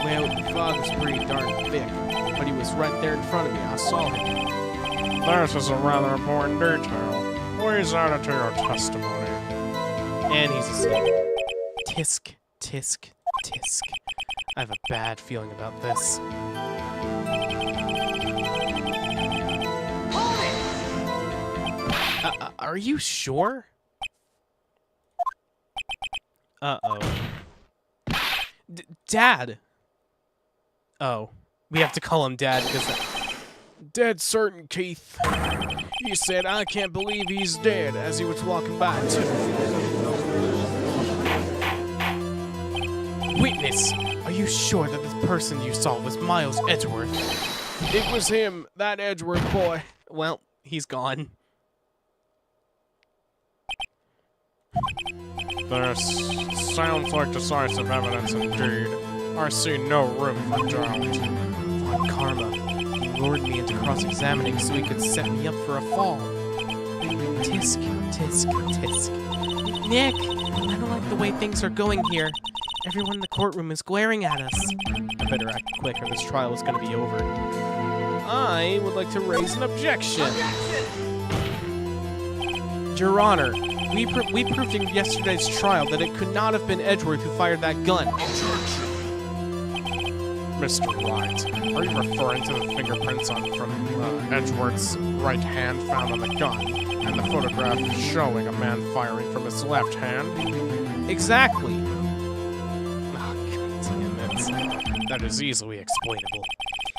Well, the fog was pretty darn thick, but he was right there in front of me. I saw him. This is a rather important detail. Please add it to your testimony. And he's asleep. Tisk, tisk, tisk. I have a bad feeling about this. Are you sure? Uh-oh. Dad! Oh. We have to call him Dad because... Dead certain, Keith. He said, I can't believe he's dead, as he was walking by, too. Witness! Are you sure that the person you saw was Miles Edgeworth? It was him, that Edgeworth boy. Well, he's gone. This sounds like decisive evidence indeed. I see no room for doubt. On Karma, he lured me into cross-examining so he could set me up for a fall. Tisk, tisk, tisk. Nick, I don't like the way things are going here. Everyone in the courtroom is glaring at us. I better act quick or this trial is going to be over. I would like to raise an objection. Your Honor, we proved in yesterday's trial that it could not have been Edgeworth who fired that gun. Mr. Wright, are you referring to the fingerprints from Edgeworth's right hand found on the gun, and the photograph showing a man firing from his left hand? Exactly. Oh, God damn it. That is easily explainable.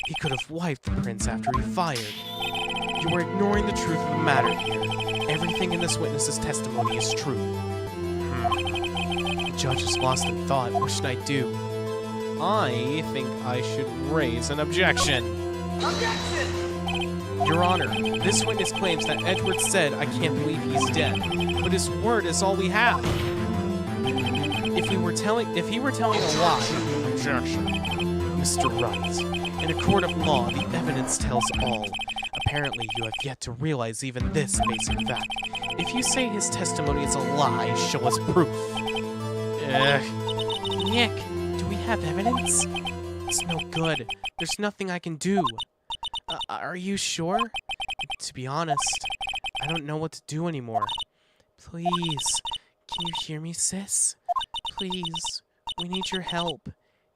He could have wiped the prints after he fired. You are ignoring the truth of the matter here. Everything in this witness's testimony is true. The judge is lost in thought. What should I do? I think I should raise an objection. Objection! Your Honor, this witness claims that Edgeworth said, I can't believe he's dead, but his word is all we have. If he were telling a lie... Objection. Mr. Wright, in a court of law, the evidence tells all. Apparently, you have yet to realize even this basic fact. If you say his testimony is a lie, show us proof. Nick, do we have evidence? It's no good. There's nothing I can do. Are you sure? To be honest, I don't know what to do anymore. Please, can you hear me, sis? Please, we need your help.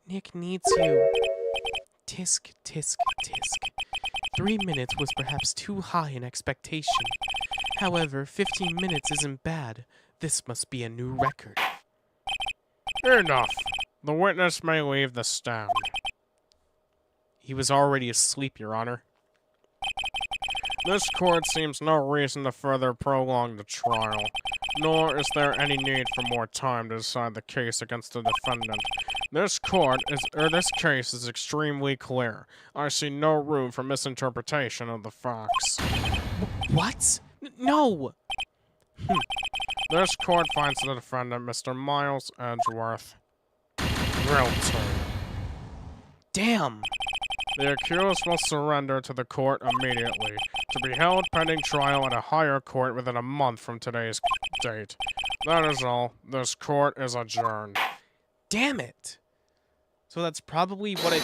Nick needs you. Tisk, tisk, tisk. 3 minutes was perhaps too high in expectation. However, 15 minutes isn't bad. This must be a new record. Enough. The witness may leave the stand. He was already asleep, Your Honor. This court seems no reason to further prolong the trial, nor is there any need for more time to decide the case against the defendant. This case is extremely clear. I see no room for misinterpretation of the facts. What? No! This court finds the defendant, Mr. Miles Edgeworth, guilty. Damn! The accused will surrender to the court immediately. to be held pending trial at a higher court within a month from today's date. That is all. This court is adjourned. Damn it. So that's probably what I...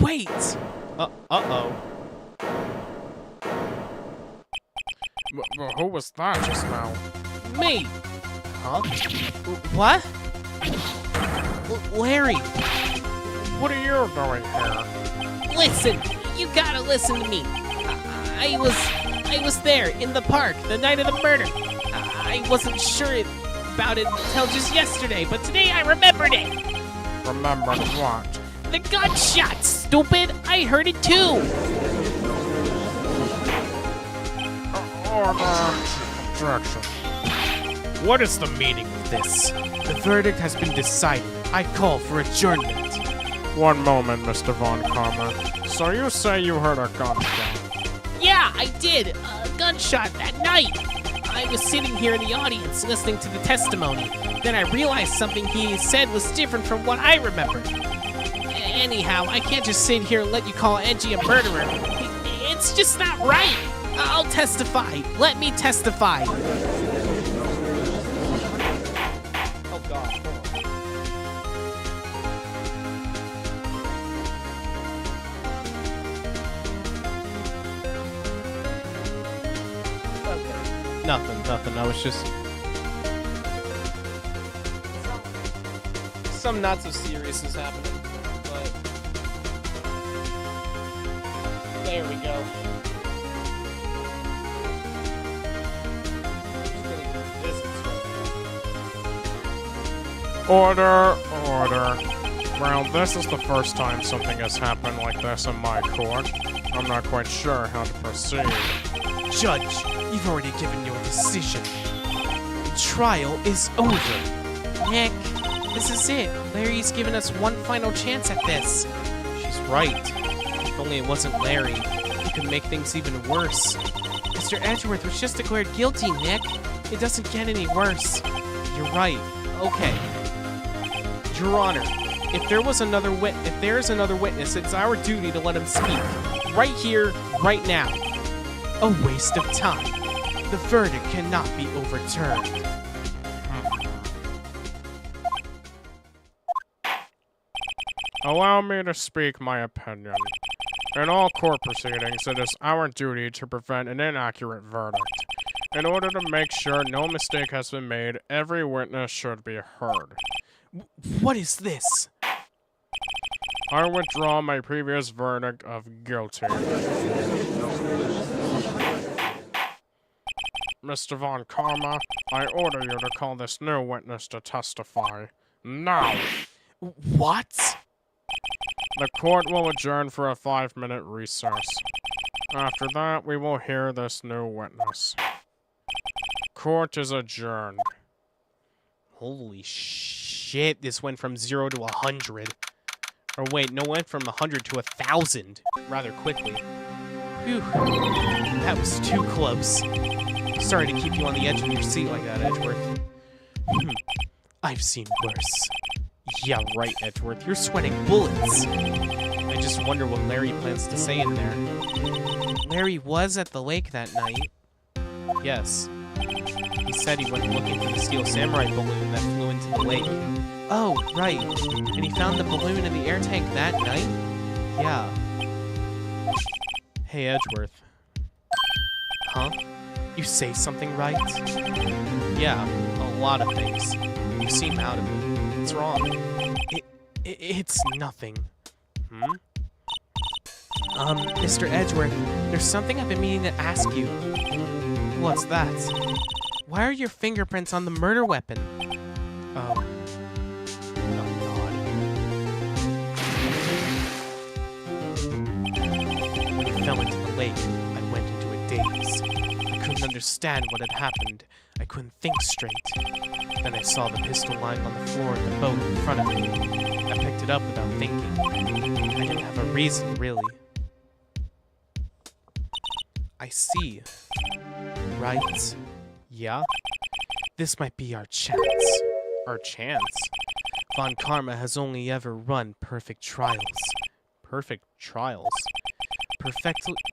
Wait! Uh-oh. Who was that just now? Me! Huh? What? Larry! What are you doing here? Listen, you gotta listen to me. I was there in the park the night of the murder. I wasn't sure about it until just yesterday, but today I remembered it. Remembered what? The gunshot, stupid! I heard it too! Objection. What is the meaning of this? The verdict has been decided. I call for adjournment. One moment, Mr. Von Karma. So you say you heard a gunshot? Yeah, I did. A gunshot that night. I was sitting here in the audience listening to the testimony. Then I realized something he said was different from what I remembered. Anyhow, I can't just sit here and let you call Edgy a murderer. It's just not right. I'll testify. Let me testify. Oh god, hold on. Nothing. I was just... Some not so serious is happening, but... There we go. Order. Well, this is the first time something has happened like this in my court. I'm not quite sure how to proceed. Judge, you've already given your decision. The trial is over. Nick, this is it. Larry's given us one final chance at this. She's right. If only it wasn't Larry, he could make things even worse. Mr. Edgeworth was just declared guilty, Nick. It doesn't get any worse. You're right. Okay. Your Honor, if there is another witness, it's our duty to let him speak. Right here, right now. A waste of time. The verdict cannot be overturned. Allow me to speak my opinion. In all court proceedings, it is our duty to prevent an inaccurate verdict. In order to make sure no mistake has been made, every witness should be heard. What is this? I withdraw my previous verdict of guilty. Mr. Von Karma, I order you to call this new witness to testify. Now! What? The court will adjourn for a 5-minute recess. After that, we will hear this new witness. Court is adjourned. Holy shit, this went from 0 to 100. Or wait, no, it went from 100 to 1,000 rather quickly. Whew. That was too close. Sorry to keep you on the edge of your seat like that, Edgeworth. I've seen worse. Yeah, right, Edgeworth. You're sweating bullets. I just wonder what Larry plans to say in there. Larry was at the lake that night. Yes. He said he went looking for the Steel Samurai balloon that flew into the lake. Oh, right. And he found the balloon in the air tank that night? Yeah. Hey, Edgeworth. Huh? You say something right? Yeah, a lot of things. You seem out of it. What's wrong? It's nothing. Mr. Edgeworth, there's something I've been meaning to ask you. What's that? Why are your fingerprints on the murder weapon? Oh. Oh, God. When he fell into the lake, I went into a daze. I couldn't understand what had happened. I couldn't think straight. Then I saw the pistol lying on the floor of the boat in front of me. I picked it up without thinking. I didn't have a reason, really. I see. Right? Yeah? This might be our chance. Our chance? Von Karma has only ever run perfect trials. Perfect trials?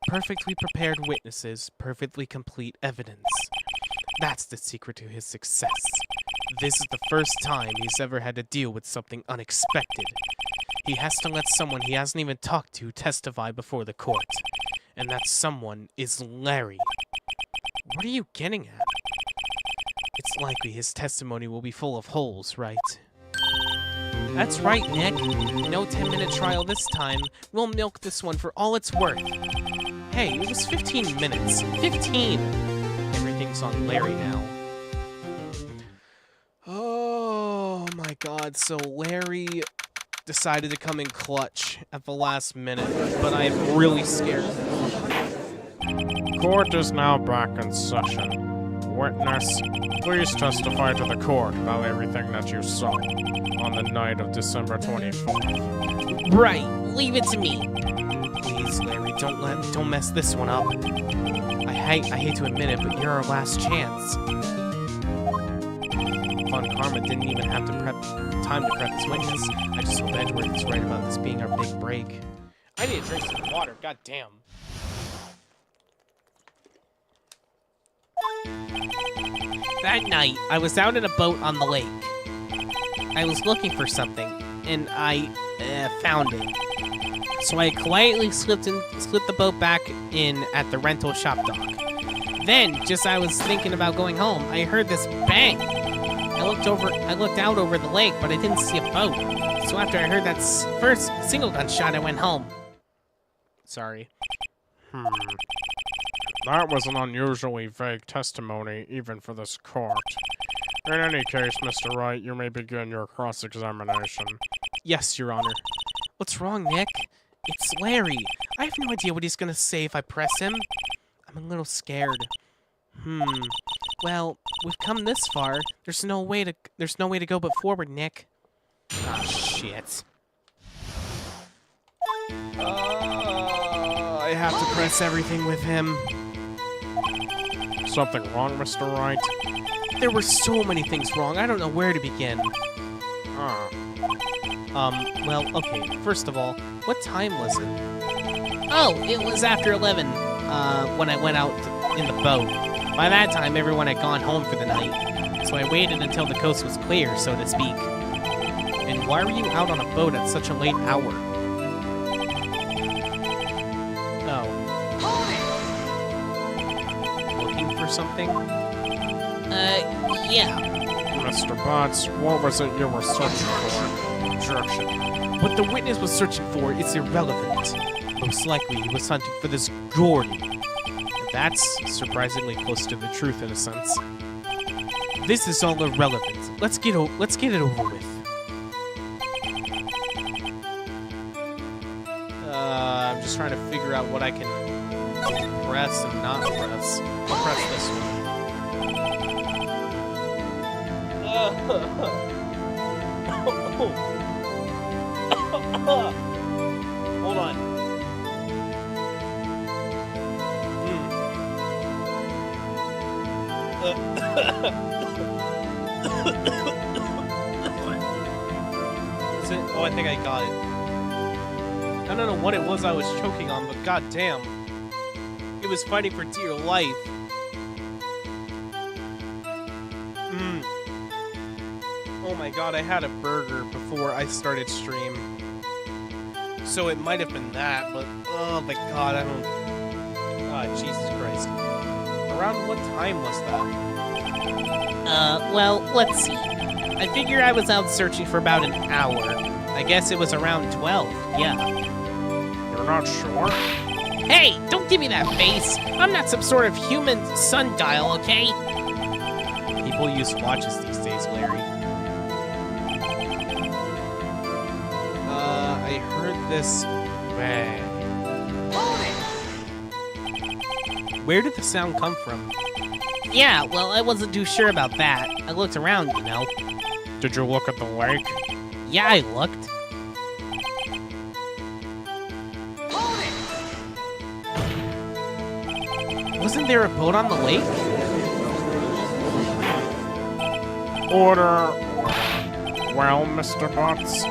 perfectly prepared witnesses, perfectly complete evidence. That's the secret to his success. This is the first time he's ever had to deal with something unexpected. He has to let someone he hasn't even talked to testify before the court. And that someone is Larry. What are you getting at? It's likely his testimony will be full of holes, right? That's right, Nick. No 10-minute trial this time. We'll milk this one for all it's worth. Hey, it was 15 minutes. 15! Everything's on Larry now. Oh my god, so Larry decided to come in clutch at the last minute, but I am really scared. Court is now back in session. Witness, please testify to the court about everything that you saw on the night of December 24th. Right, leave it to me. Please, Larry, don't mess this one up. I hate to admit it, but you're our last chance. Von Karma didn't even have time to prep his witness. I just hope Edward is right about this being our big break. I need to drink some water, goddamn. That night, I was out in a boat on the lake. I was looking for something, and I found it. So I quietly slipped the boat back in at the rental shop dock. Then, just as I was thinking about going home, I heard this bang. I looked out over the lake, but I didn't see a boat. So after I heard that first single gunshot, I went home. Sorry. That was an unusually vague testimony, even for this court. In any case, Mr. Wright, you may begin your cross-examination. Yes, Your Honor. What's wrong, Nick? It's Larry. I have no idea what he's gonna say if I press him. I'm a little scared. Well, we've come this far. There's no way to go but forward, Nick. Ah, shit. I have to press everything with him. Something wrong, Mr. Wright? There were so many things wrong. I don't know where to begin. Well, okay. First of all, what time was it? Oh, it was after 11, when I went out in the boat. By that time, everyone had gone home for the night, so I waited until the coast was clear, so to speak. And why were you out on a boat at such a late hour? Looking for something? Yeah. Mr. Botts, what was it you were searching for? Objection. What the witness was searching for is irrelevant. Most likely he was hunting for this Gordy. That's surprisingly close to the truth in a sense. This is all irrelevant. Let's get it over with. I'm just trying to figure out what I can press and not press. I'll press this one. Hold on. Is it? Oh, I think I got it. I don't know what it was I was choking on, but goddamn, it was fighting for dear life. Oh my god, I had a burger before I started stream. So it might have been that, but oh my god, I don't... Ah, Jesus Christ. Around what time was that? Well, let's see. I figure I was out searching for about an hour. I guess it was around 12, yeah. You're not sure? Hey, don't give me that face! I'm not some sort of human sundial, okay? People use watches these days, Larry. I heard this bang. Where did the sound come from? Yeah, well, I wasn't too sure about that. I looked around, you know. Did you look at the lake? Yeah, I looked. Wasn't there a boat on the lake? Order. Well, Mr. Botts,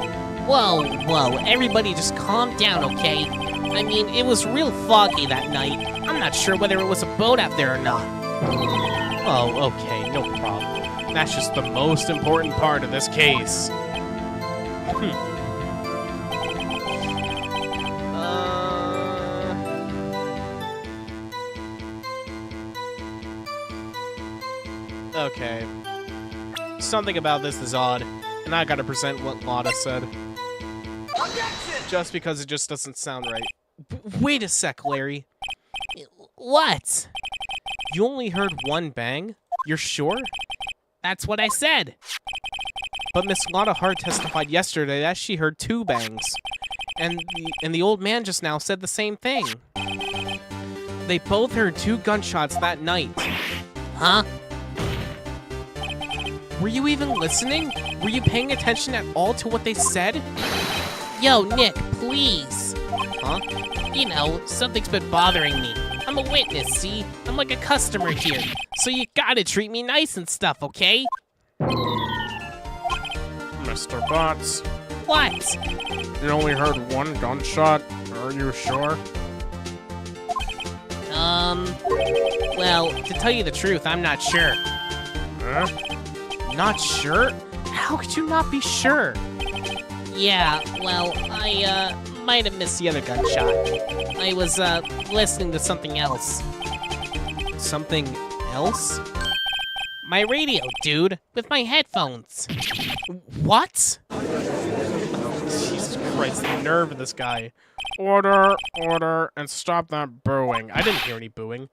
Whoa, everybody just calm down, okay? I mean, it was real foggy that night. I'm not sure whether it was a boat out there or not. Oh, okay, no problem. That's just the most important part of this case. Okay. Something about this is odd, and I gotta present what Lotta said. Just because it just doesn't sound right. Wait a sec, Larry. What? You only heard one bang? You're sure? That's what I said. But Miss Lotta Hart testified yesterday that she heard 2 bangs. And the old man just now said the same thing. They both heard 2 gunshots that night. Huh? Were you even listening? Were you paying attention at all to what they said? Yo, Nick, please. Huh? You know, something's been bothering me. I'm a witness, see? I'm like a customer here. So you gotta treat me nice and stuff, okay? Mr. Butts, What? you only heard 1 gunshot. Are you sure? Well, to tell you the truth, I'm not sure. Huh? Not sure? How could you not be sure? Yeah, well, I, might have missed the other gunshot. I was, listening to something else. Something else? My radio, dude, with my headphones. What? Jesus Christ, the nerve of this guy. Order, and stop that booing. I didn't hear any booing.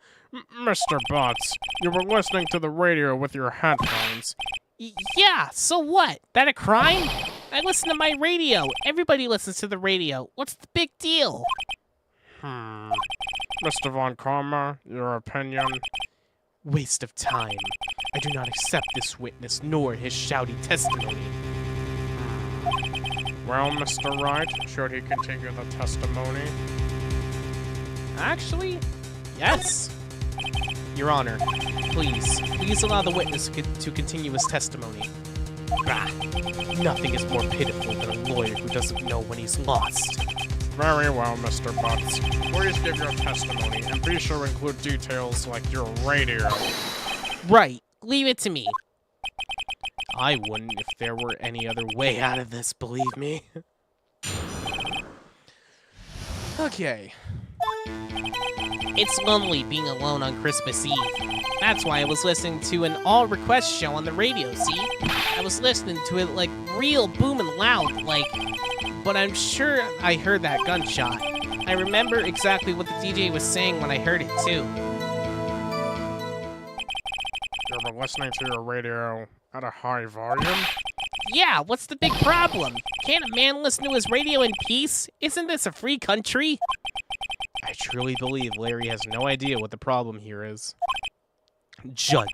Mr. Butts, you were listening to the radio with your headphones. Yeah, so what? That a crime? I listen to my radio. Everybody listens to the radio. What's the big deal? Mr. Von Karma, your opinion? Waste of time. I do not accept this witness nor his shouty testimony. Well, Mr. Wright, should he continue the testimony? Actually, yes. Your Honor, please allow the witness to continue his testimony. Bah, nothing is more pitiful than a lawyer who doesn't know when he's lost. Very well, Mr. Butts. Please give your testimony, and be sure to include details like your radio. Right, leave it to me. I wouldn't if there were any other way out of this, believe me. Okay. It's lonely being alone on Christmas Eve. That's why I was listening to an all-request show on the radio, see? I was listening to it like real booming loud, like... But I'm sure I heard that gunshot. I remember exactly what the DJ was saying when I heard it, too. You were listening to your radio at a high volume? Yeah, what's the big problem? Can't a man listen to his radio in peace? Isn't this a free country? I truly believe Larry has no idea what the problem here is. Judge,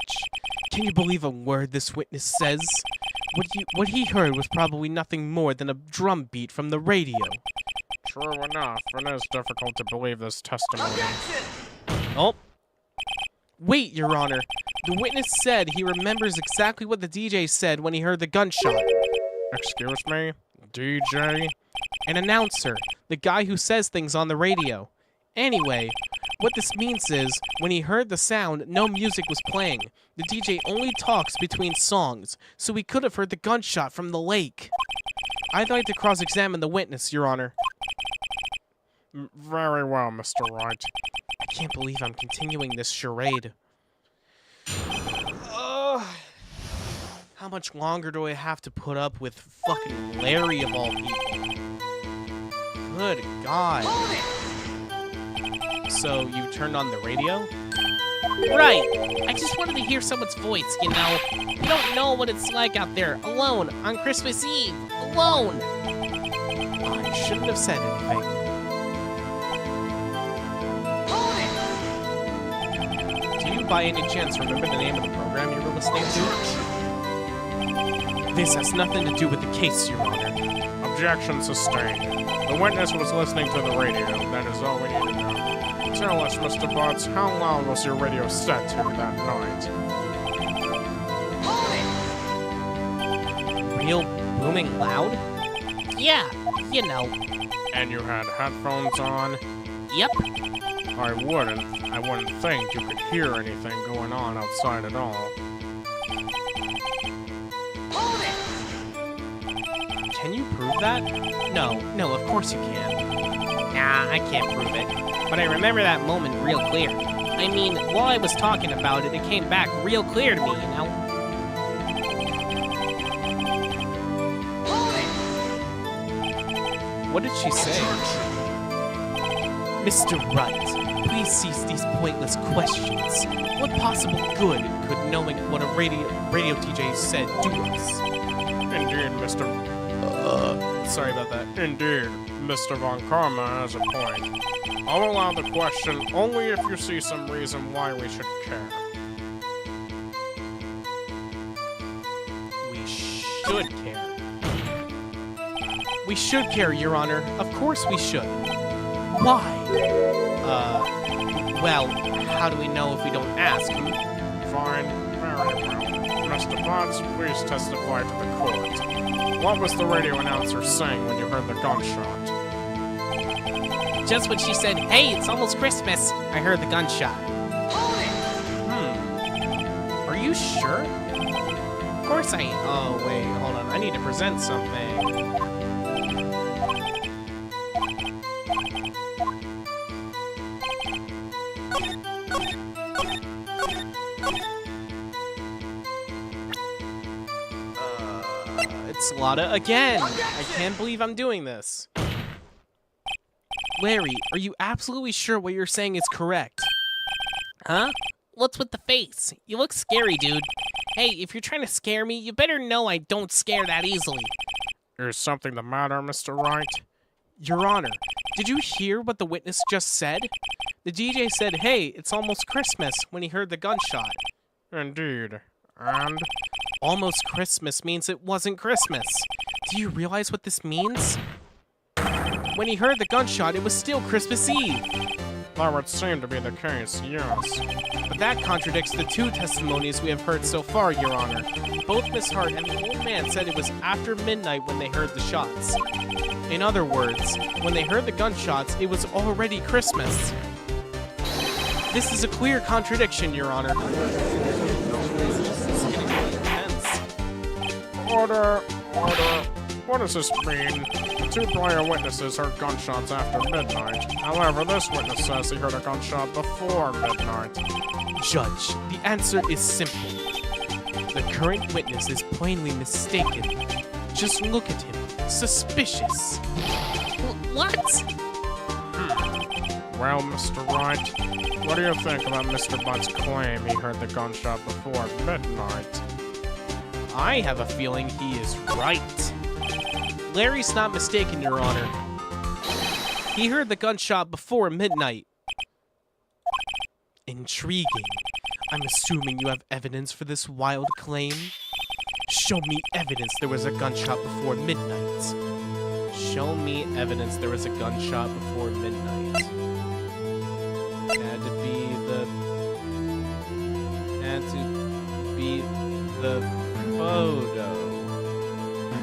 can you believe a word this witness says? What he heard was probably nothing more than a drum beat from the radio. True enough, it is difficult to believe this testimony. Oh. Wait, Your Honor. The witness said he remembers exactly what the DJ said when he heard the gunshot. Excuse me? DJ? An announcer. The guy who says things on the radio. Anyway, what this means is, when he heard the sound, no music was playing. The DJ only talks between songs, so he could have heard the gunshot from the lake. I'd like to cross-examine the witness, Your Honor. Very well, Mr. Wright. I can't believe I'm continuing this charade. How much longer do I have to put up with fucking Larry of all people? Good God. So, you turned on the radio? Right. I just wanted to hear someone's voice, you know? You don't know what it's like out there, alone, on Christmas Eve. Alone. I shouldn't have said anything. Do you by any chance remember the name of the program you were listening to? This has nothing to do with the case, Your Honor. Objection sustained. The witness was listening to the radio. That is all we need to know. Tell us, Mr. Butts, how loud was your radio set to that night? Real booming loud? Yeah, you know. And you had headphones on? Yep. I wouldn't think you could hear anything going on outside at all. Can you prove that? No, of course you can't. Nah, I can't prove it. But I remember that moment real clear. I mean, while I was talking about it, it came back real clear to me, you know? What did she say? Mr. Wright, please cease these pointless questions. What possible good could knowing what a radio DJ said do us? Indeed, sorry about that. Indeed, Mr. Von Karma has a point. I'll allow the question only if you see some reason why we should care. We should care. We should care, Your Honor. Of course we should. Why? Well, how do we know if we don't ask? Fine, very well. Mr. Potts, please testify to the court. What was the radio announcer saying when you heard the gunshot? Just when she said, hey, it's almost Christmas, I heard the gunshot. Are you sure? Of course I am. Oh, wait, hold on. I need to present something. It's Lotta again! I can't believe I'm doing this. Larry, are you absolutely sure what you're saying is correct? Huh? What's with the face? You look scary, dude. Hey, if you're trying to scare me, you better know I don't scare that easily. Is something the matter, Mr. Wright? Your Honor, did you hear what the witness just said? The DJ said, hey, it's almost Christmas, when he heard the gunshot. Indeed. And? Almost Christmas means it wasn't Christmas. Do you realize what this means? When he heard the gunshot, it was still Christmas Eve. That would seem to be the case, yes. But that contradicts the two testimonies we have heard so far, Your Honor. Both Miss Hart and the old man said it was after midnight when they heard the shots. In other words, when they heard the gunshots, it was already Christmas. This is a clear contradiction, Your Honor. Order! What does this mean? The two prior witnesses heard gunshots after midnight. However, this witness says he heard a gunshot before midnight. Judge, the answer is simple. The current witness is plainly mistaken. Just look at him. Suspicious. What? Well, Mr. Wright, what do you think about Mr. Butt's claim he heard the gunshot before midnight? I have a feeling he is right. Larry's not mistaken, Your Honor. He heard the gunshot before midnight. Intriguing. I'm assuming you have evidence for this wild claim? Show me evidence there was a gunshot before midnight. Show me evidence there was a gunshot before midnight. Had to be the photo.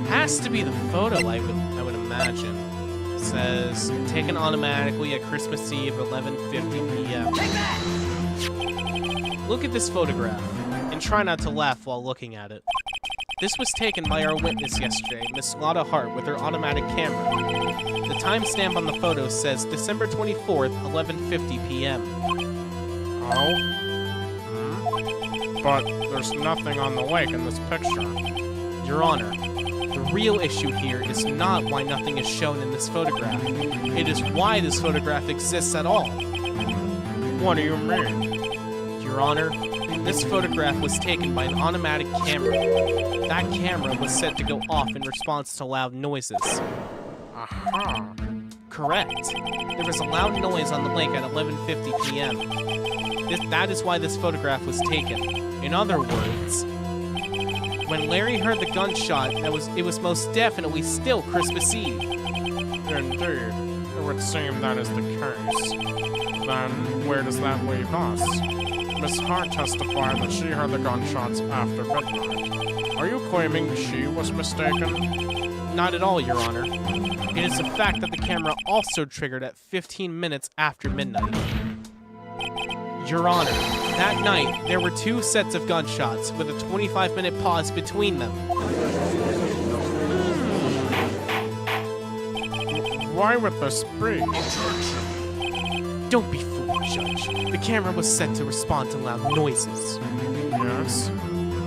Has to be the photo, I would imagine. It says, taken automatically at Christmas Eve, 11:50 p.m. Take that! Look at this photograph, and try not to laugh while looking at it. This was taken by our witness yesterday, Miss Lotta Hart, with her automatic camera. The timestamp on the photo says December 24th, 11:50 p.m. Oh? But there's nothing on the lake in this picture. Your Honor, the real issue here is not why nothing is shown in this photograph. It is why this photograph exists at all. What do you mean? Your Honor, this photograph was taken by an automatic camera. That camera was set to go off in response to loud noises. Aha. Correct. There was a loud noise on the lake at 11:50 p.m. That is why this photograph was taken. In other words, when Larry heard the gunshot, it was most definitely still Christmas Eve. Indeed. It would seem that is the case. Then, where does that leave us? Miss Hart testified that she heard the gunshots after midnight. Are you claiming she was mistaken? not at all, Your Honor. It is a fact that the camera also triggered at 15 minutes after midnight. Your Honor, that night, there were 2 sets of gunshots with a 25-minute pause between them. Why with the speech? Don't be fooled, Judge. The camera was set to respond to loud noises. Yes?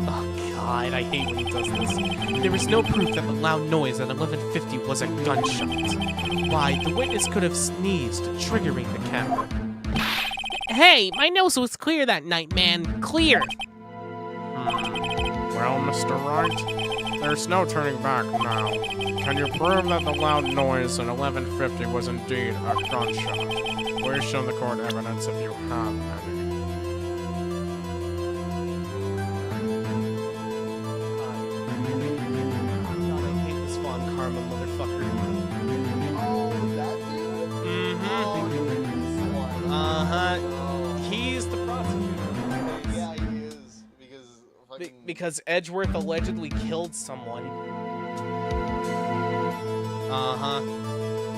Oh, God, I hate when he does this. There is no proof that the loud noise at 11:50 was a gunshot. Why, the witness could have sneezed, triggering the camera. Hey, my nose was clear that night, man. Clear. Well, Mr. Wright, there's no turning back now. Can you prove that the loud noise at 11:50 was indeed a gunshot? Please show the court evidence if you have any. God, I hate this Von Karma motherfucker. Oh, that dude? Mm-hmm. Oh, this one. Uh-huh. He's the prosecutor. Yeah, he is. Because fucking... Because Edgeworth allegedly killed someone. Uh-huh.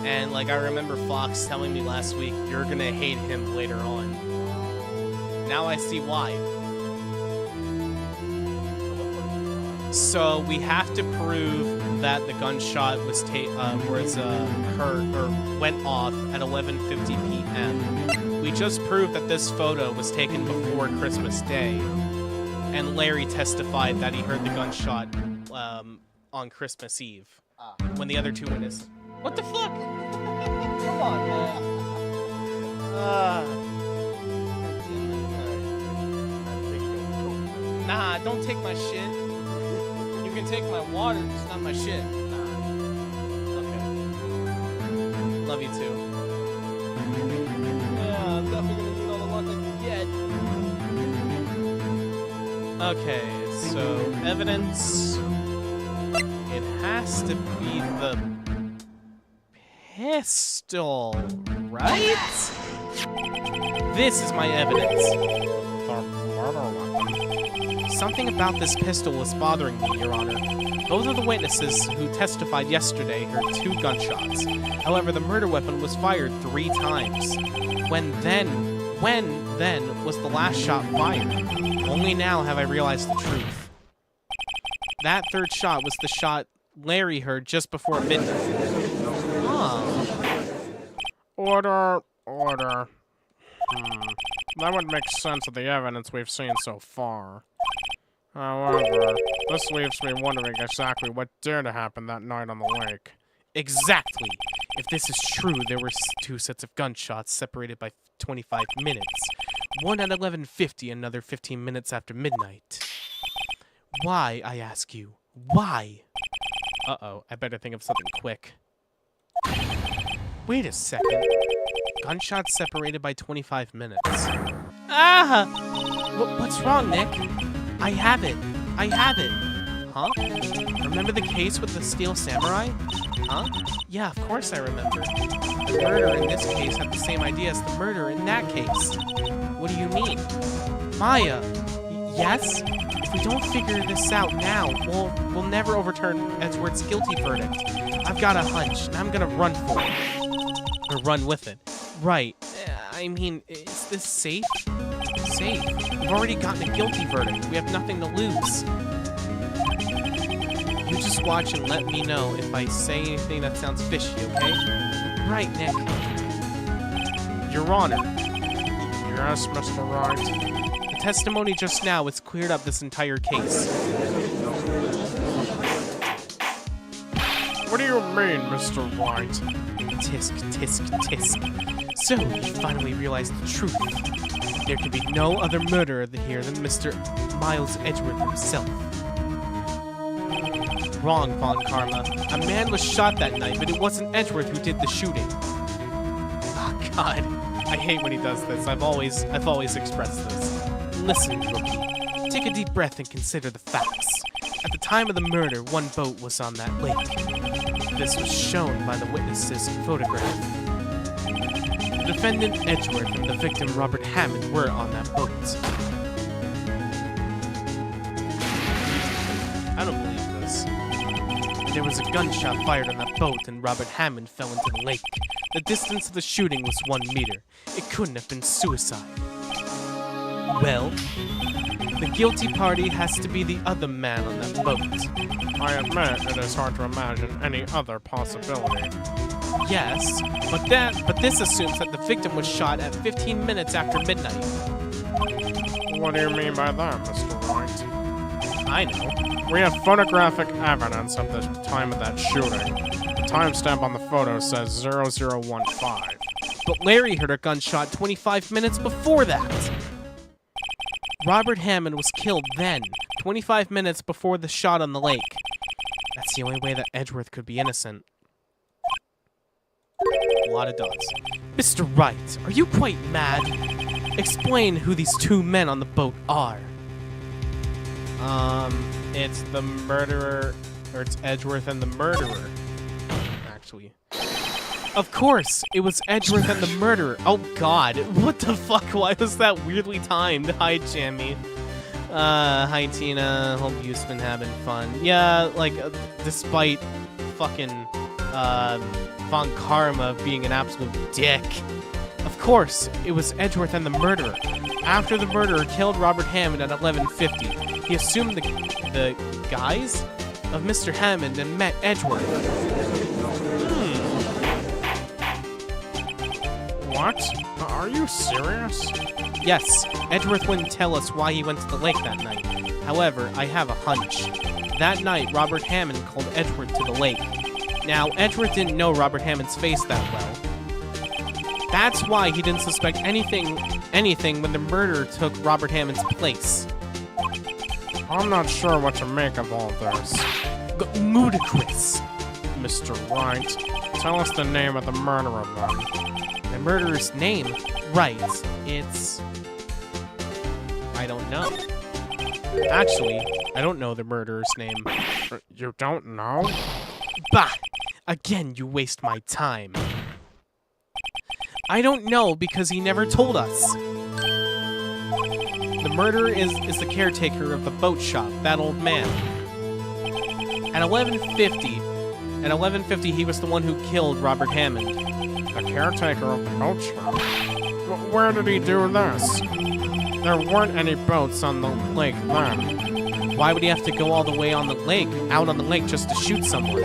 And, like, I remember Fox telling me last week, you're gonna hate him later on. Now I see why. So, we have to prove that the gunshot was went off at 11:50 p.m. We just proved that this photo was taken before Christmas Day. And Larry testified that he heard the gunshot on Christmas Eve. When the other 2 witnesses... What the fuck? Come on, man. Nah, don't take my shit. You can take my water, just not my shit. Okay. Love you too. Yeah, I'm definitely gonna need all the luck I can get. Okay, so evidence. It has to be the pistol, right? This is my evidence. Something about this pistol was bothering me, Your Honor. Both of the witnesses who testified yesterday heard 2 gunshots. However, the murder weapon was fired 3 times. When then was the last shot fired? Only now have I realized the truth. That 3rd shot was the shot Larry heard just before midnight. Oh. Order. That would make sense of the evidence we've seen so far. However, this leaves me wondering exactly what dared to happen that night on the lake. Exactly. If this is true, there were 2 sets of gunshots separated by 25 minutes. One at 11:50, another 15 minutes after midnight. Why, I ask you? Why? Uh-oh, I better think of something quick. Wait a second. Gunshots separated by 25 minutes. Ah! What's wrong, Nick? I have it. Huh? Remember the case with the Steel Samurai? Huh? Yeah, of course I remember. The murder in this case had the same idea as the murder in that case. What do you mean? Maya! Yes? If we don't figure this out now, we'll never overturn Edgeworth's guilty verdict. I've got a hunch, and I'm gonna run for it. Or run with it. Right. I mean, is this safe? Safe. We've already gotten a guilty verdict. We have nothing to lose. You just watch and let me know if I say anything that sounds fishy, okay? Right, Nick. Your Honor. Yes, Mr. Wright. The testimony just now has cleared up this entire case. What do you mean, Mr. Wright? Tisk, tisk, tisk. So, you finally realized the truth. There could be no other murderer here than Mr. Miles Edgeworth himself. Wrong, Von Karma. A man was shot that night, but it wasn't Edgeworth who did the shooting. Oh, God. I hate when he does this. I've always expressed this. Listen, rookie. Take a deep breath and consider the facts. At the time of the murder, 1 boat was on that lake. This was shown by the witness's photograph. The defendant Edgeworth and the victim Robert Hammond were on that boat. I don't believe this. There was a gunshot fired on that boat and Robert Hammond fell into the lake. The distance of the shooting was 1 meter. It couldn't have been suicide. Well, the guilty party has to be the other man on that boat. I admit it is hard to imagine any other possibility. Yes, but this assumes that the victim was shot at 15 minutes after midnight. What do you mean by that, Mr. Wright? I know. We have photographic evidence of the time of that shooting. The timestamp on the photo says 0015. But Larry heard a gunshot 25 minutes before that. Robert Hammond was killed then, 25 minutes before the shot on the lake. That's the only way that Edgeworth could be innocent. A lot of dots. Mr. Wright, are you quite mad? Explain who these two men on the boat are. It's the murderer, or it's Edgeworth and the murderer, actually. Of course, it was Edgeworth and the murderer. Oh god, what the fuck? Why was that weirdly timed? Hi, Jamie. Hi, Tina. Hope you've been having fun. Yeah, like, despite fucking, Von Karma being an absolute dick. Of course, it was Edgeworth and the murderer. After the murderer killed Robert Hammond at 11:50, he assumed the guise of Mr. Hammond and met Edgeworth. What? Are you serious? Yes, Edgeworth wouldn't tell us why he went to the lake that night. However, I have a hunch. That night, Robert Hammond called Edgeworth to the lake. Now, Edgeworth didn't know Robert Hammond's face that well. That's why he didn't suspect anything when the murderer took Robert Hammond's place. I'm not sure what to make of all this. Ludicrous. Mr. Wright, tell us the name of the murderer then. The murderer's name? Right, it's... I don't know. Actually, I don't know the murderer's name. You don't know? Bah! Again, you waste my time. I don't know because he never told us. The murderer is the caretaker of the boat shop, that old man. At 11:50, he was the one who killed Robert Hammond. The caretaker of the boat shop? Where did he do this? There weren't any boats on the lake then. Why would he have to go all the way on the lake, out on the lake, just to shoot someone?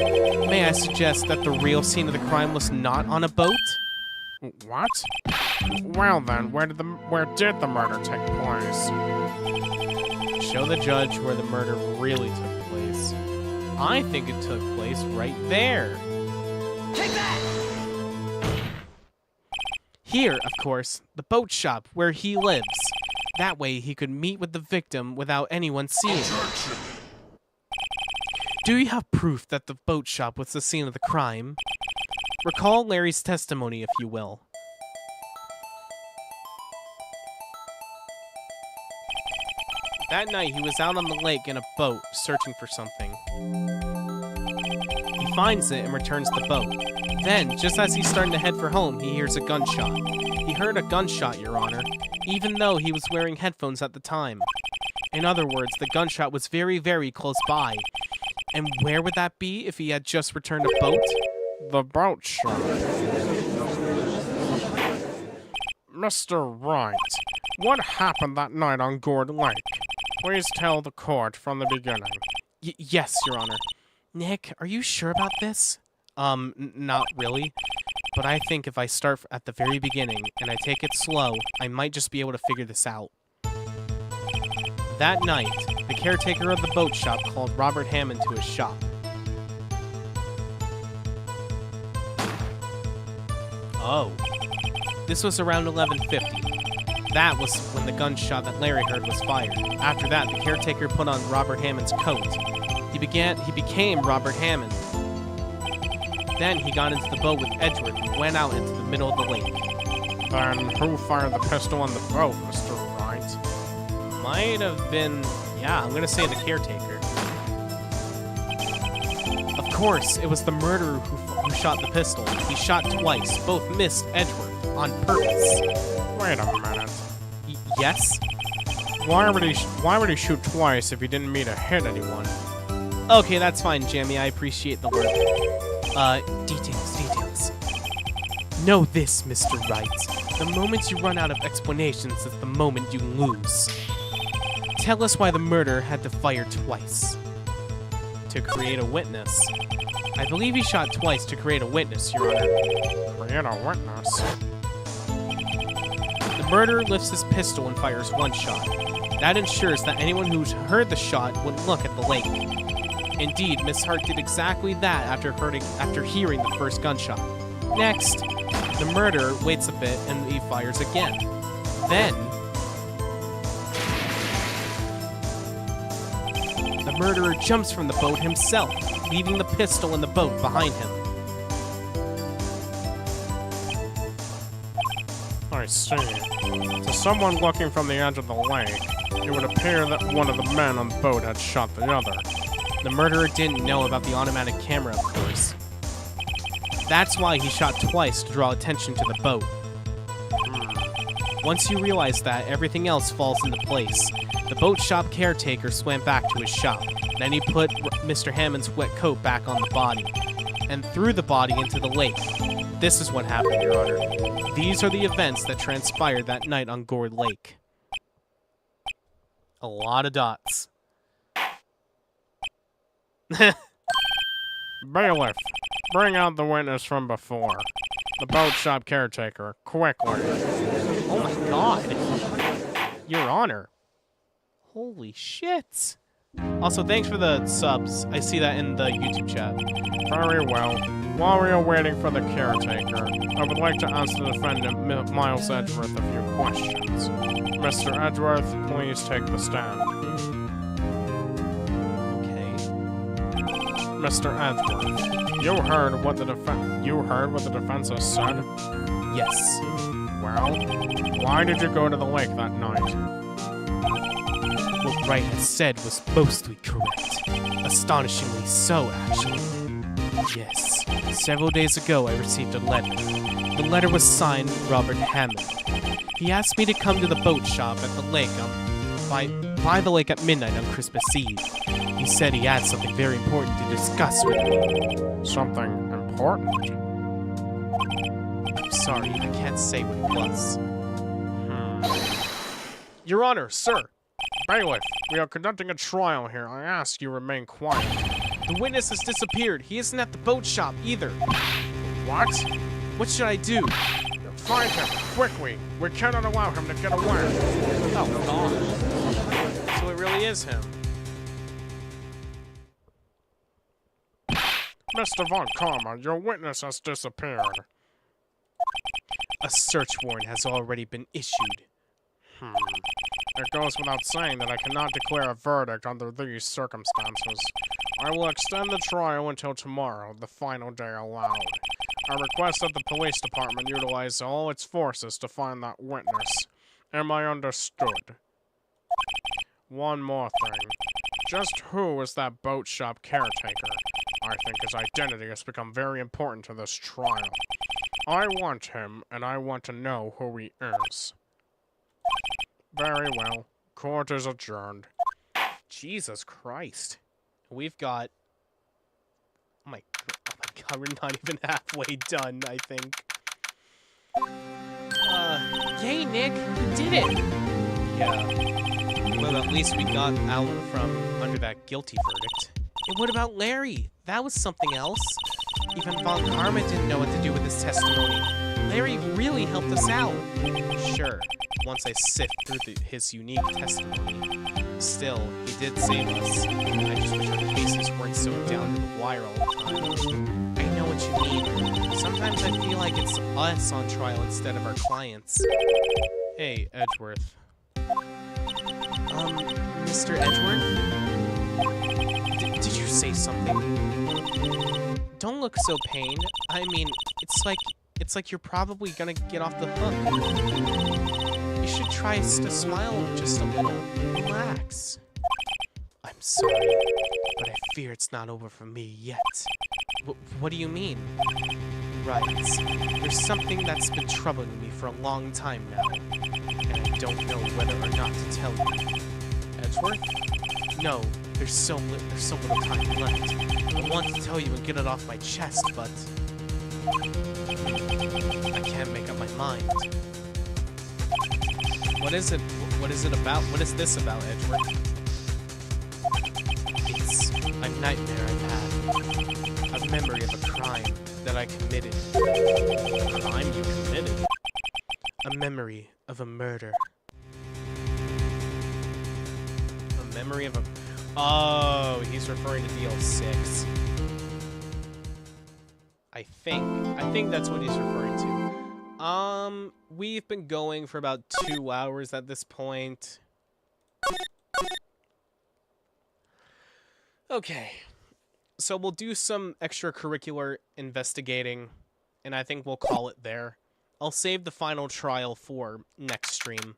May I suggest that the real scene of the crime was not on a boat? What? Well then, where did the murder take place? Show the judge where the murder really took place. I think it took place right there. Take that! Here, of course, the boat shop where he lives. That way he could meet with the victim without anyone seeing it. Do you have proof that the boat shop was the scene of the crime? Recall Larry's testimony, if you will. That night, he was out on the lake in a boat, searching for something. He finds it and returns the boat. Then, just as he's starting to head for home, he hears a gunshot. He heard a gunshot, Your Honor, even though he was wearing headphones at the time. In other words, the gunshot was very, very close by. And where would that be if he had just returned a boat? The boat shop. Mr. Wright, what happened that night on Gourd Lake? Please tell the court from the beginning. Yes, Your Honor. Nick, are you sure about this? Not really. But I think if I start at the very beginning and I take it slow, I might just be able to figure this out. That night, the caretaker of the boat shop called Robert Hammond to his shop. Oh. This was around 11:50. That was when the gunshot that Larry heard was fired. After that, the caretaker put on Robert Hammond's coat. He became Robert Hammond. Then he got into the boat with Edgeworth and went out into the middle of the lake. Then who fired the pistol on the boat, Mr. Wright? Might have been... yeah, I'm gonna say the caretaker. Of course, it was the murderer who shot the pistol. He shot twice. Both missed Edgeworth on purpose. Wait a minute. Yes? Why would he shoot twice if he didn't mean to hit anyone? Okay, that's fine, Jamie. I appreciate the work. Details. Know this, Mr. Wright. The moment you run out of explanations is the moment you lose. Tell us why the murderer had to fire twice. To create a witness. I believe he shot twice to create a witness, Your Honor. Create a witness? The murderer lifts his pistol and fires one shot. That ensures that anyone who's heard the shot would look at the lake. Indeed, Miss Hart did exactly that after hearing the first gunshot. Next, the murderer waits a bit and he fires again. Then, the murderer jumps from the boat himself, leaving the pistol in the boat behind him. I see. To someone looking from the edge of the lake, it would appear that one of the men on the boat had shot the other. The murderer didn't know about the automatic camera, of course. That's why he shot twice to draw attention to the boat. Once you realize that, everything else falls into place. The boat shop caretaker swam back to his shop. Then he put Mr. Hammond's wet coat back on the body, and threw the body into the lake. This is what happened, Your Honor. These are the events that transpired that night on Gourd Lake. A lot of dots. Bailiff, bring out the witness from before. The boat shop caretaker, quickly. Oh my god. Your Honor. Holy shit. Also, thanks for the subs. I see that in the YouTube chat. Very well. While we are waiting for the caretaker, I would like to ask the defendant, Miles Edgeworth, a few questions. Mr. Edgeworth, please take the stand. Okay. Mr. Edgeworth, you heard what the defense has said? Yes. Well, why did you go to the lake that night? What Wright had said was mostly correct. Astonishingly so, actually. Yes. Several days ago, I received a letter. The letter was signed Robert Hammond. He asked me to come to the boat shop at the lake by the lake at midnight on Christmas Eve. He said he had something very important to discuss with me. Something important? I'm sorry, I can't say what it was. Your Honor, sir. Bailiff, we are conducting a trial here. I ask you remain quiet. The witness has disappeared. He isn't at the boat shop either. What? What should I do? Find him, quickly. We cannot allow him to get away. Oh, God. So it really is him. Mr. Von Karma, your witness has disappeared. A search warrant has already been issued. It goes without saying that I cannot declare a verdict under these circumstances. I will extend the trial until tomorrow, the final day allowed. I request that the police department utilize all its forces to find that witness. Am I understood? One more thing. Just who is that boat shop caretaker? I think his identity has become very important to this trial. I want him, and I want to know who he is. Very well. Court is adjourned. Jesus Christ. We've got... Oh my god, we're not even halfway done, I think. Yay, Nick! You did it! Yeah. Well, at least we got out from under that guilty verdict. And what about Larry? That was something else. Even Von Karma didn't know what to do with his testimony. Larry really helped us out. Sure, once I sift through his unique testimony. Still, he did save us. I just wish our cases weren't so down to the wire all the time. I know what you mean. Sometimes I feel like it's us on trial instead of our clients. Hey, Edgeworth. Mr. Edgeworth? Did you say something? Don't look so pained. I mean, it's like you're probably gonna get off the hook. You should try to smile just a little. Relax. I'm sorry, but I fear it's not over for me yet. What do you mean? Right. There's something that's been troubling me for a long time now, and I don't know whether or not to tell you. Edgeworth? No, There's so little time left. I want to tell you and get it off my chest, but I can't make up my mind. What is it? What is it about? What is this about, Edgeworth? It's a nightmare I've had. A memory of a crime that I committed. A crime you committed? A memory of a murder. A memory of a... Oh, he's referring to DL6. I think that's what he's referring to. We've been going for about 2 hours at this point. Okay. So we'll do some extracurricular investigating, and I think we'll call it there. I'll save the final trial for next stream.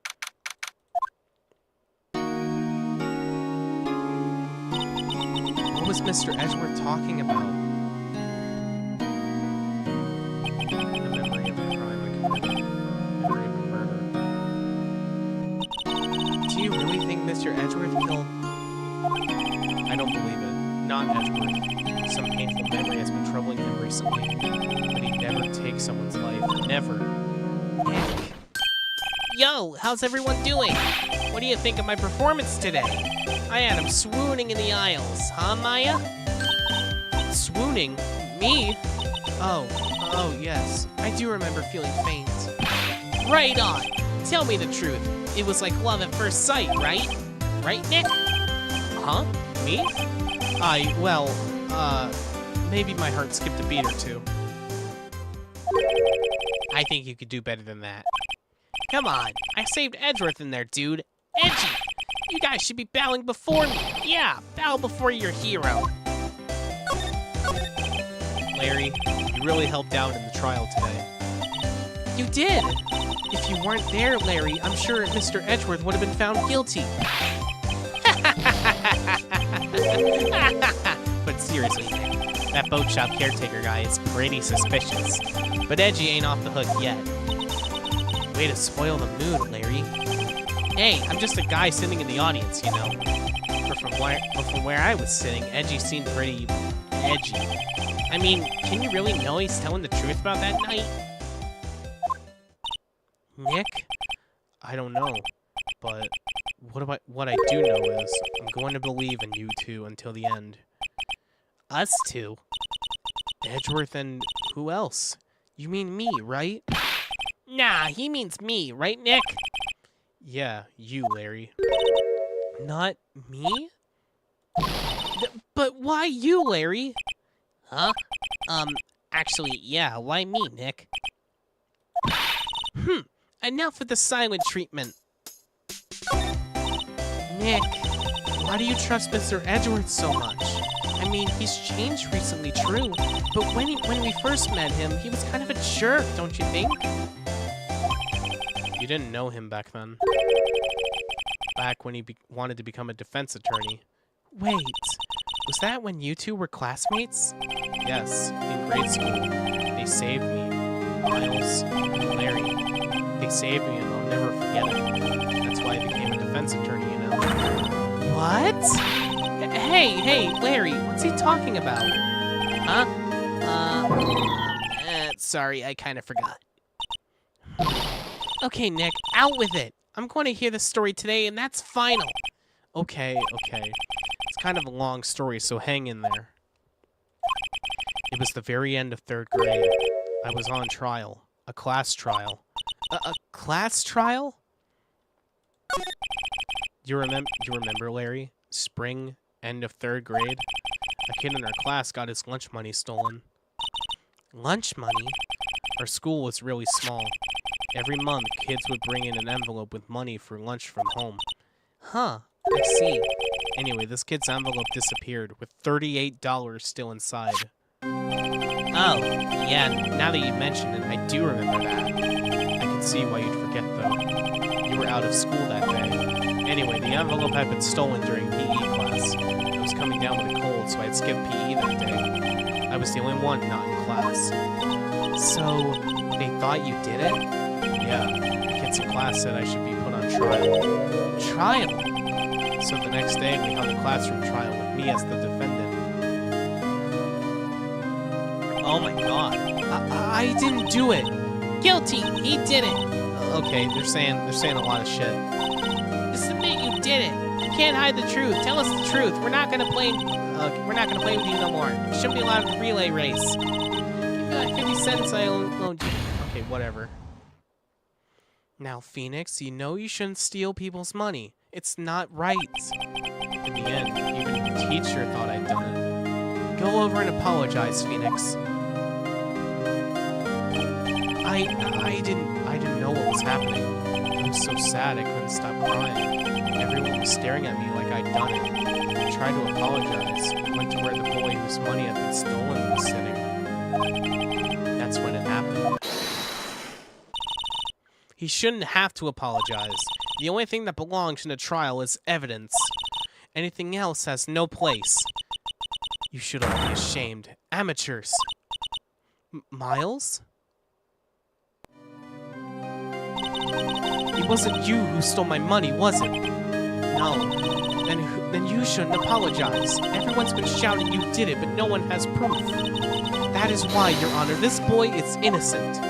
What was Mr. Edgeworth talking about? The memory of a crime I committed. Memory of a murder. Do you really think Mr. Edgeworth killed... I don't believe it. Not Edgeworth. Some painful memory has been troubling him recently. But he'd never take someone's life. Never. Nick. Yo, how's everyone doing? What do you think of my performance today? I had him swooning in the aisles, huh, Maya? Swooning? Me? Oh, yes. I do remember feeling faint. Right on. Tell me the truth. It was like love at first sight, right? Right, Nick? Huh? Me? Maybe my heart skipped a beat or two. I think you could do better than that. Come on, I saved Edgeworth in there, dude. Edgy! You guys should be bowing before me. Yeah, bow before your hero. Larry, you really helped out in the trial today. You did. If you weren't there, Larry, I'm sure Mr. Edgeworth would have been found guilty. But seriously, that boat shop caretaker guy is pretty suspicious. But Edgy ain't off the hook yet. Way to spoil the mood, Larry. Hey, I'm just a guy sitting in the audience, you know. But from where I was sitting, Edgy seemed pretty edgy. I mean, can you really know he's telling the truth about that night? Nick? I don't know. But what I do know is I'm going to believe in you two until the end. Us two? Edgeworth and who else? You mean me, right? Nah, he means me, right, Nick? Yeah, you, Larry. Not me? But why you, Larry? Huh? Actually, yeah, why me, Nick? Enough with the silent treatment. Nick, why do you trust Mr. Edgeworth so much? I mean, he's changed recently, true. But when we first met him, he was kind of a jerk, don't you think? You didn't know him back then. Back when he wanted to become a defense attorney. Wait, was that when you two were classmates? Yes, in grade school. They saved me. Miles, Larry. They saved me and I'll never forget it. That's why I became a defense attorney, you know. What? Hey, Larry, what's he talking about? Huh? Sorry, I kind of forgot. Okay, Nick, out with it. I'm going to hear the story today, and that's final. Okay. It's kind of a long story, so hang in there. It was the very end of 3rd grade. I was on trial. A class trial. A class trial? You remember, Larry? Spring, end of 3rd grade? A kid in our class got his lunch money stolen. Lunch money? Our school was really small. Every month, kids would bring in an envelope with money for lunch from home. Huh, I see. Anyway, this kid's envelope disappeared, with $38 still inside. Oh, yeah, now that you mention it, I do remember that. I can see why you'd forget, though. You were out of school that day. Anyway, the envelope had been stolen during PE class. I was coming down with a cold, so I had skipped PE that day. I was the only one not in class. So, they thought you did it? Yeah, kids in class said I should be put on trial. Trial? So the next day, we held a classroom trial with me as the defendant. Oh my god. I didn't do it. Guilty. He did it. Okay, they're saying a lot of shit. Just admit you did it. You can't hide the truth. Tell us the truth. We're not gonna play. We're not gonna play with you no more. You shouldn't be allowed in the relay race. Give me like 50 cents. I loaned you. Okay, whatever. Now, Phoenix, you know you shouldn't steal people's money. It's not right. In the end, even the teacher thought I'd done it. Go over and apologize, Phoenix. I didn't know what was happening. I was so sad I couldn't stop crying. Everyone was staring at me like I'd done it. I tried to apologize. Went to where the boy whose money had been stolen was sitting. That's when it happened. He shouldn't have to apologize. The only thing that belongs in a trial is evidence. Anything else has no place. You should all be ashamed. Amateurs. Miles? It wasn't you who stole my money, was it? No. Then you shouldn't apologize. Everyone's been shouting you did it, but no one has proof. That is why, Your Honor, this boy is innocent.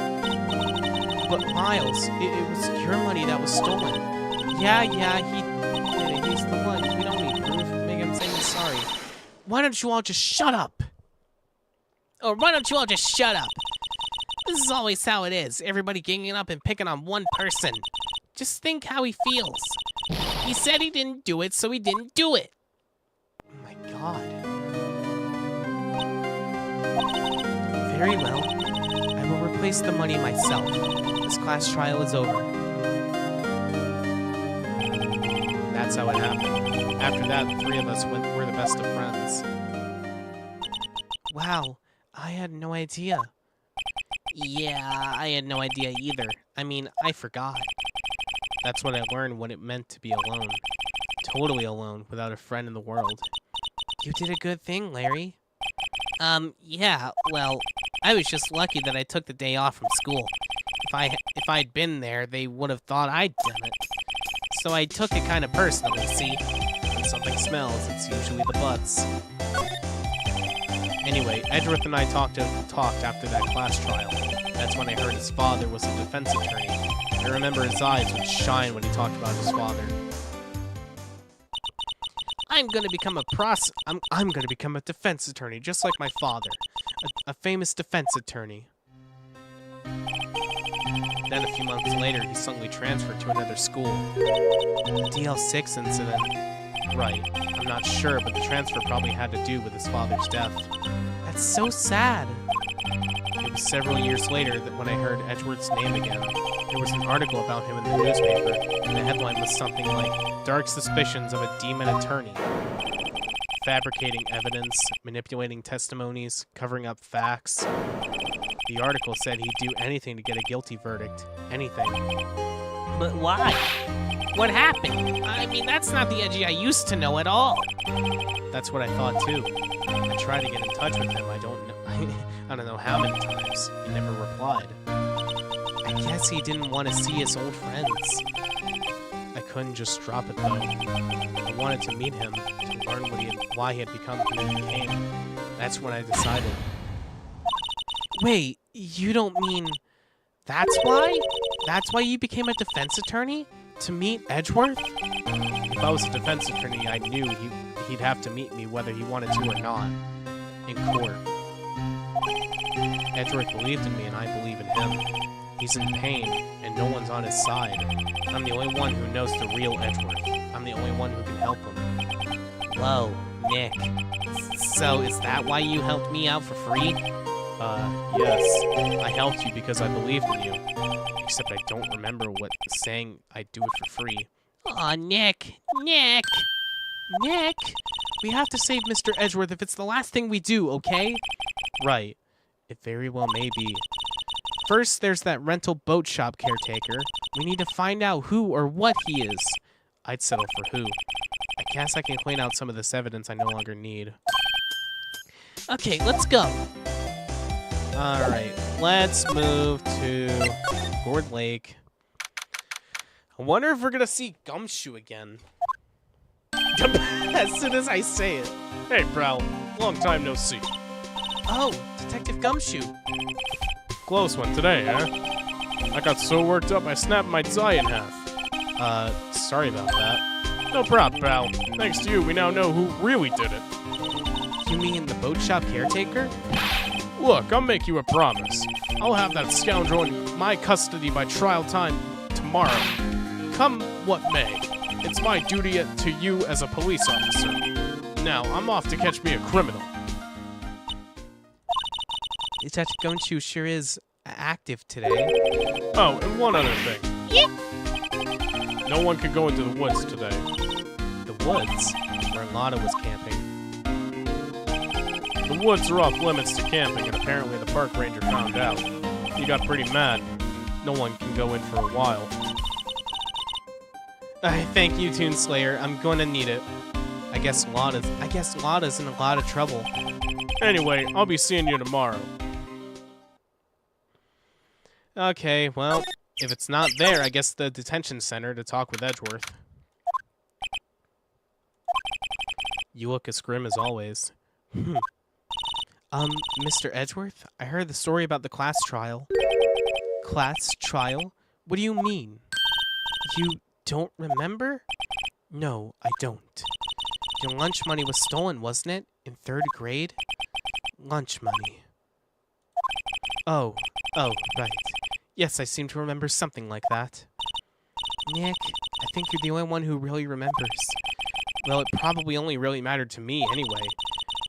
But Miles, it was your money that was stolen. Yeah, he did it. He's the one. We don't need proof. Make him say he's sorry. Why don't you all just shut up? Or why don't you all just shut up? This is always how it is. Everybody ganging up and picking on one person. Just think how he feels. He said he didn't do it, so he didn't do it. Oh my god. Very well. I will replace the money myself. This class trial is over. That's how it happened. After that, the three of us were the best of friends. Wow, I had no idea. Yeah, I had no idea either. I mean, I forgot. That's when I learned what it meant to be alone. Totally alone, without a friend in the world. You did a good thing, Larry. Yeah, well, I was just lucky that I took the day off from school. If I'd been there, they would have thought I'd done it. So I took it kind of personally, see? When something smells, it's usually the butts. Anyway, Edgeworth and I talked after that class trial. That's when I heard his father was a defense attorney. I remember his eyes would shine when he talked about his father. I'm gonna become a defense attorney, just like my father. A famous defense attorney. Then a few months later, he suddenly transferred to another school. The DL6 incident. Right. I'm not sure, but the transfer probably had to do with his father's death. That's so sad. It was several years later that when I heard Edgeworth's name again, there was an article about him in the newspaper, and the headline was something like, "Dark Suspicions of a Demon Attorney." Fabricating evidence, manipulating testimonies, covering up facts. The article said he'd do anything to get a guilty verdict. Anything. But why? What happened? I mean, that's not the Edgy I used to know at all. That's what I thought too. I tried to get in touch with him. I don't know how many times. He never replied. I guess he didn't want to see his old friends. I couldn't just drop it though. I wanted to meet him, to learn why he had become who he became. That's when I decided. Wait, you don't mean that's why? That's why you became a defense attorney? To meet Edgeworth? If I was a defense attorney, I knew he'd have to meet me whether he wanted to or not. In court. Edgeworth believed in me and I believe in him. He's in pain, and no one's on his side. I'm the only one who knows the real Edgeworth. I'm the only one who can help him. Whoa, Nick. So is that why you helped me out for free? Yes. I helped you because I believed in you. Except I don't remember what saying I'd do it for free. Aw, Nick. Nick! We have to save Mr. Edgeworth if it's the last thing we do, okay? Right. It very well may be. First, there's that rental boat shop caretaker. We need to find out who or what he is. I'd settle for who. I guess I can clean out some of this evidence I no longer need. Okay, let's go. Alright, let's move to Gourd Lake. I wonder if we're gonna see Gumshoe again. As soon as I say it. Hey, Prowl. Long time no see. Oh, Detective Gumshoe. Close one today, huh? I got so worked up I snapped my tie in half. Sorry about that. No problem, pal. Thanks to you, we now know who really did it. You mean the boat shop caretaker? Look, I'll make you a promise. I'll have that scoundrel in my custody by trial time tomorrow. Come what may. It's my duty to you as a police officer. Now, I'm off to catch me a criminal. Detective Gumshoe sure is active today. Oh, and one other thing. No one can go into the woods today. The woods? Where Lana was camping. The woods are off limits to camping, and apparently the park ranger found out. He got pretty mad. No one can go in for a while. Thank you, Toon Slayer. I'm gonna need it. I guess Lana's in a lot of trouble. Anyway, I'll be seeing you tomorrow. Okay, well, if it's not there, I guess the detention center to talk with Edgeworth. You look as grim as always. Mr. Edgeworth, I heard the story about the class trial. Class trial? What do you mean? You don't remember? No, I don't. Your lunch money was stolen, wasn't it? In 3rd grade? Lunch money. Oh, right. Yes, I seem to remember something like that. Nick, I think you're the only one who really remembers. Well, it probably only really mattered to me anyway.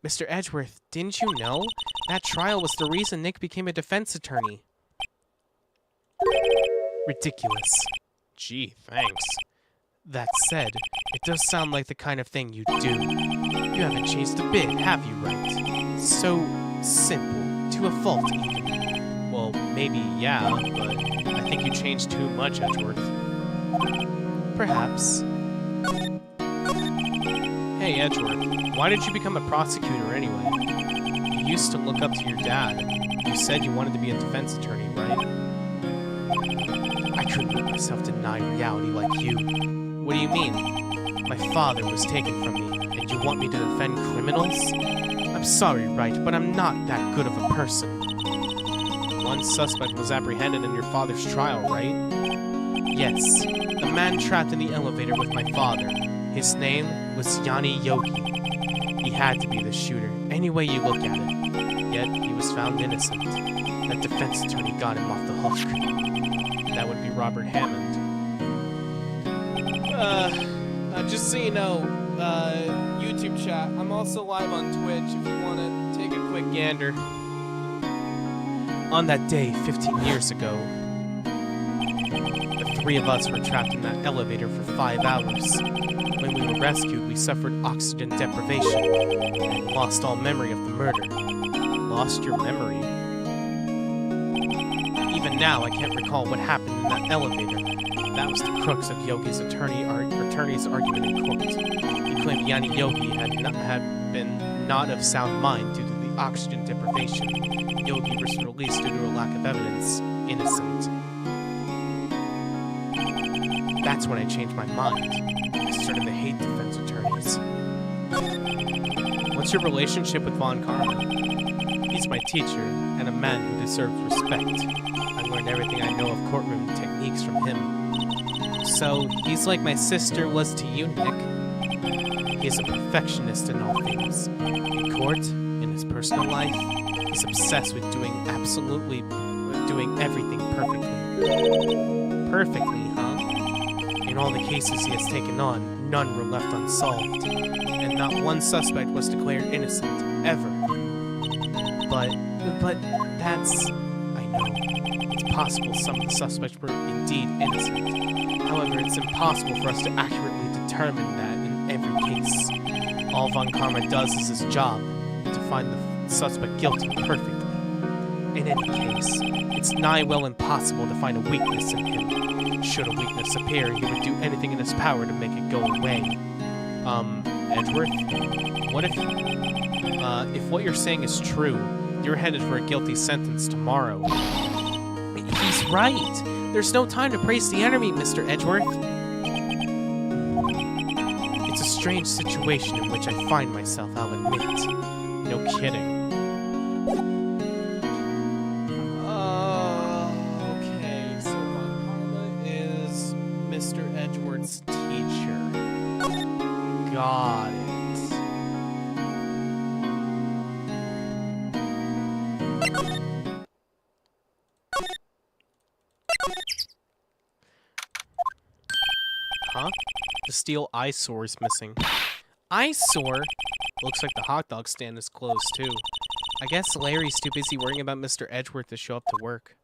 Mr. Edgeworth, didn't you know? That trial was the reason Nick became a defense attorney. Ridiculous. Gee, thanks. That said, it does sound like the kind of thing you'd do. You haven't changed a bit, have you, right? So simple, to a fault even. Well, maybe, yeah, but I think you changed too much, Edgeworth. Perhaps. Hey, Edgeworth, why did you become a prosecutor anyway? You used to look up to your dad. You said you wanted to be a defense attorney, right? I couldn't let myself deny reality like you. What do you mean? My father was taken from me, and you want me to defend criminals? I'm sorry, right, but I'm not that good of a person. One suspect was apprehended in your father's trial, right? Yes, the man trapped in the elevator with my father. His name was Yanni Yogi. He had to be the shooter, any way you look at it. Yet, he was found innocent. That defense attorney got him off the hook. That would be Robert Hammond. Just so you know, YouTube chat, I'm also live on Twitch if you want to take a quick gander. On that day, 15 years ago, the 3 of us were trapped in that elevator for 5 hours. When we were rescued, we suffered oxygen deprivation and lost all memory of the murder. Lost your memory? Even now, I can't recall what happened in that elevator. That was the crux of Yogi's attorney's argument in court. He claimed Yanni Yogi had been not of sound mind due to the oxygen deprivation. Yogi was released due to a lack of evidence. Innocent. That's when I changed my mind. I started to hate defense attorneys. What's your relationship with Von Karma? He's my teacher, and a man who deserves respect. I learned everything I know of courtroom techniques from him. So, he's like my sister was to you, Nick. He's a perfectionist in all things. In court, in his personal life, he's obsessed with doing everything perfectly. Perfectly, huh? In all the cases he has taken on, none were left unsolved, and not one suspect was declared innocent, ever. But that's... I know. It's possible some of the suspects were indeed innocent. However, it's impossible for us to accurately determine that in every case. All Von Karma does is his job, to find the suspect guilty perfectly. In any case, it's nigh well impossible to find a weakness in him. Should a weakness appear, he would do anything in his power to make it go away. Edgeworth? What if what you're saying is true, you're headed for a guilty sentence tomorrow. He's right! There's no time to praise the enemy, Mr. Edgeworth. It's a strange situation in which I find myself, I'll admit. No kidding. Okay, so Montana is Mr. Edgeworth's teacher. Got it. Huh? The steel eyesore is missing. Eyesore? Looks like the hot dog stand is closed too. I guess Larry's too busy worrying about Mr. Edgeworth to show up to work.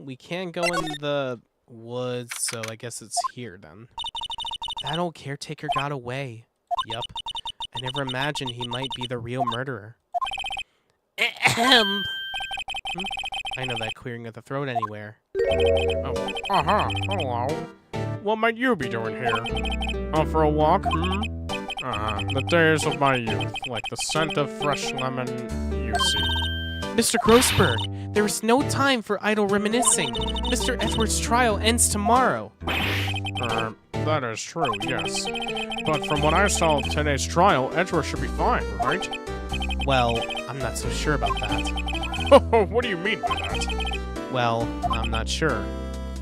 We can't go in the woods, so I guess it's here then. That old caretaker got away. Yup. I never imagined he might be the real murderer. Ahem. I know that clearing of the throat anywhere. Oh, hello. What might you be doing here? Out for a walk, the days of my youth, like the scent of fresh lemon, you see. Mr. Grossberg, there is no time for idle reminiscing. Mr. Edgeworth's trial ends tomorrow. That is true, yes. But from what I saw of today's trial, Edgeworth should be fine, right? Well, I'm not so sure about that. What do you mean by that? Well, I'm not sure.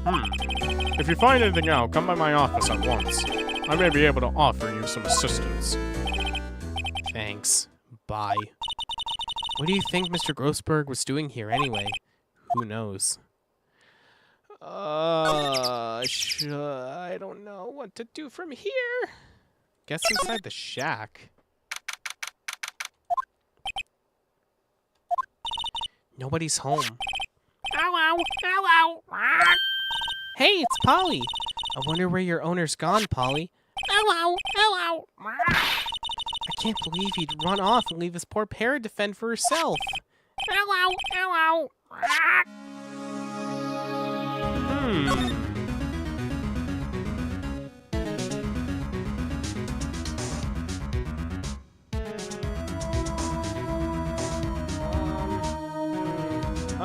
If you find anything out, come by my office at once. I may be able to offer you some assistance. Thanks. Bye. What do you think Mr. Grossberg was doing here anyway? Who knows? I don't know what to do from here. Guess inside the shack. Nobody's home. Hello, hello. Hey, it's Polly. I wonder where your owner's gone, Polly. Hello, hello. I can't believe he'd run off and leave this poor parrot to fend for herself. Hello, hello.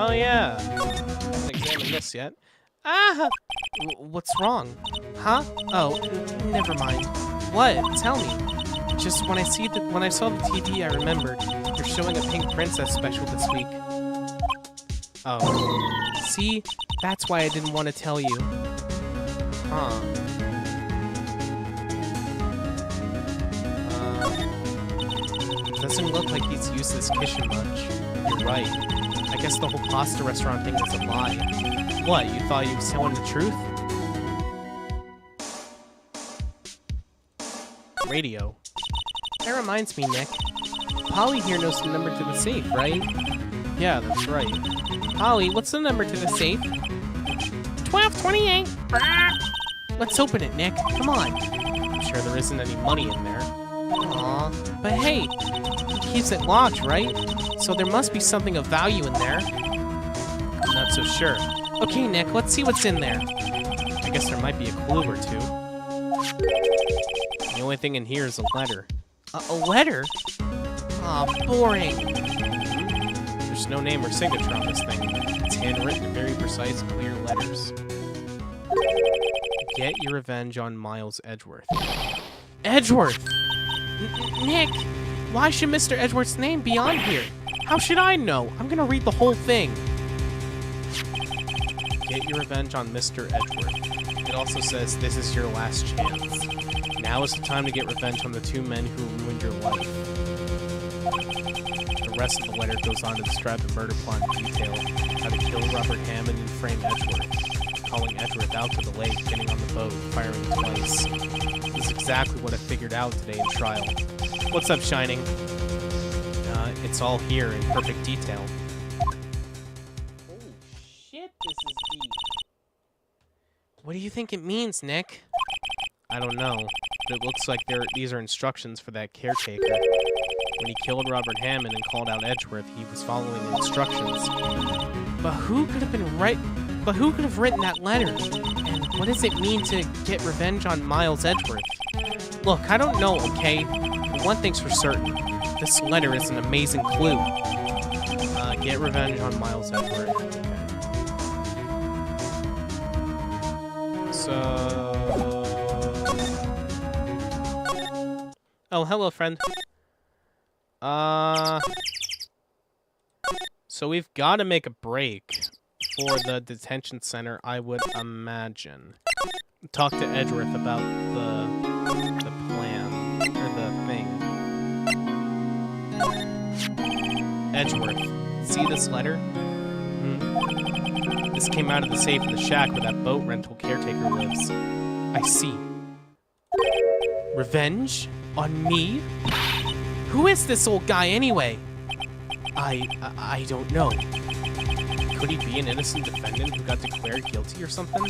Oh yeah. Haven't examined this yet. What's wrong? Huh? Oh, never mind. What? Tell me. Just when I saw the TV, I remembered they're showing a Pink Princess special this week. Oh, see, that's why I didn't want to tell you. Huh? Doesn't look like he's used this kitchen much. You're right. I guess the whole pasta restaurant thing was a lie. What? You thought he was telling the truth? Radio. That reminds me, Nick. Polly here knows the number to the safe, right? Yeah, that's right. Polly, what's the number to the safe? 1228. Let's open it, Nick. Come on. I'm sure there isn't any money in there. Aw. But hey, he keeps it locked, right? So there must be something of value in there. I'm not so sure. Okay, Nick, let's see what's in there. I guess there might be a clue or two. The only thing in here is a letter. A letter? Aw, boring. There's no name or signature on this thing. It's handwritten in very precise, clear letters. Get your revenge on Miles Edgeworth. Edgeworth! Nick! Why should Mr. Edgeworth's name be on here? How should I know? I'm gonna read the whole thing. Get your revenge on Mr. Edgeworth. It also says this is your last chance. Now is the time to get revenge on the two men who ruined your life. The rest of the letter goes on to describe the murder plot in detail, how to kill Robert Hammond and frame Edgeworth, calling Edgeworth out to the lake, getting on the boat, firing twice. This is exactly what I figured out today in trial. What's up, Shining? It's all here in perfect detail. Holy shit, this is deep. What do you think it means, Nick? I don't know, but it looks like these are instructions for that caretaker. When he killed Robert Hammond and called out Edgeworth, he was following instructions. But who could have written that letter? And what does it mean to get revenge on Miles Edgeworth? Look, I don't know, okay? But one thing's for certain. This letter is an amazing clue. Get revenge on Miles Edgeworth. Okay. So... Oh, hello, friend. So we've got to make a break for the detention center, I would imagine. Talk to Edgeworth about the plan, or the thing. Edgeworth, see this letter? This came out of the safe in the shack where that boat rental caretaker lives. I see. Revenge? On me? Who is this old guy anyway? I don't know. Could he be an innocent defendant who got declared guilty or something?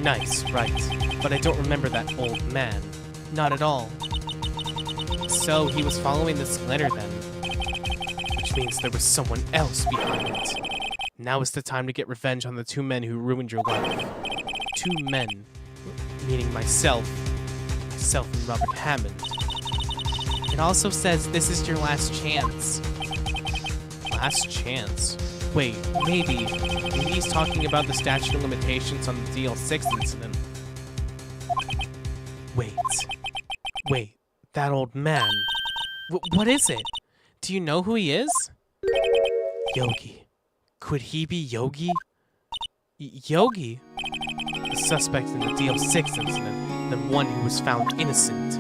Nice, right. But I don't remember that old man. Not at all. So he was following this letter then. Which means there was someone else behind it. Now is the time to get revenge on the 2 men who ruined your life. 2 men. Meaning myself and Robert Hammond. It also says this is your last chance. Last chance? Wait, maybe he's talking about the statute of limitations on the DL6 incident. Wait, that old man. What is it? Do you know who he is? Yogi. Could he be Yogi? Yogi? The suspect in the DL6 incident, the one who was found innocent.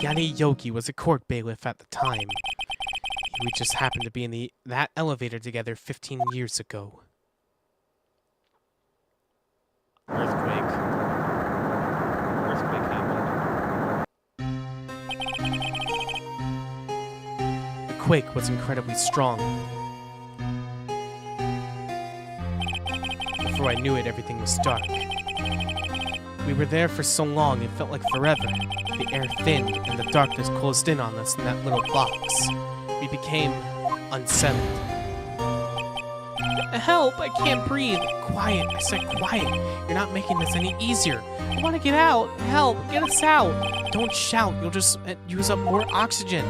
Yanni Yogi was a court bailiff at the time. We just happened to be in that elevator together 15 years ago. Earthquake happened. The quake was incredibly strong. Before I knew it, everything was dark. We were there for so long, it felt like forever. The air thinned, and the darkness closed in on us in that little box. We became unsettled. Help! I can't breathe! Quiet! I said quiet! You're not making this any easier! I want to get out! Help! Get us out! Don't shout! You'll just use up more oxygen!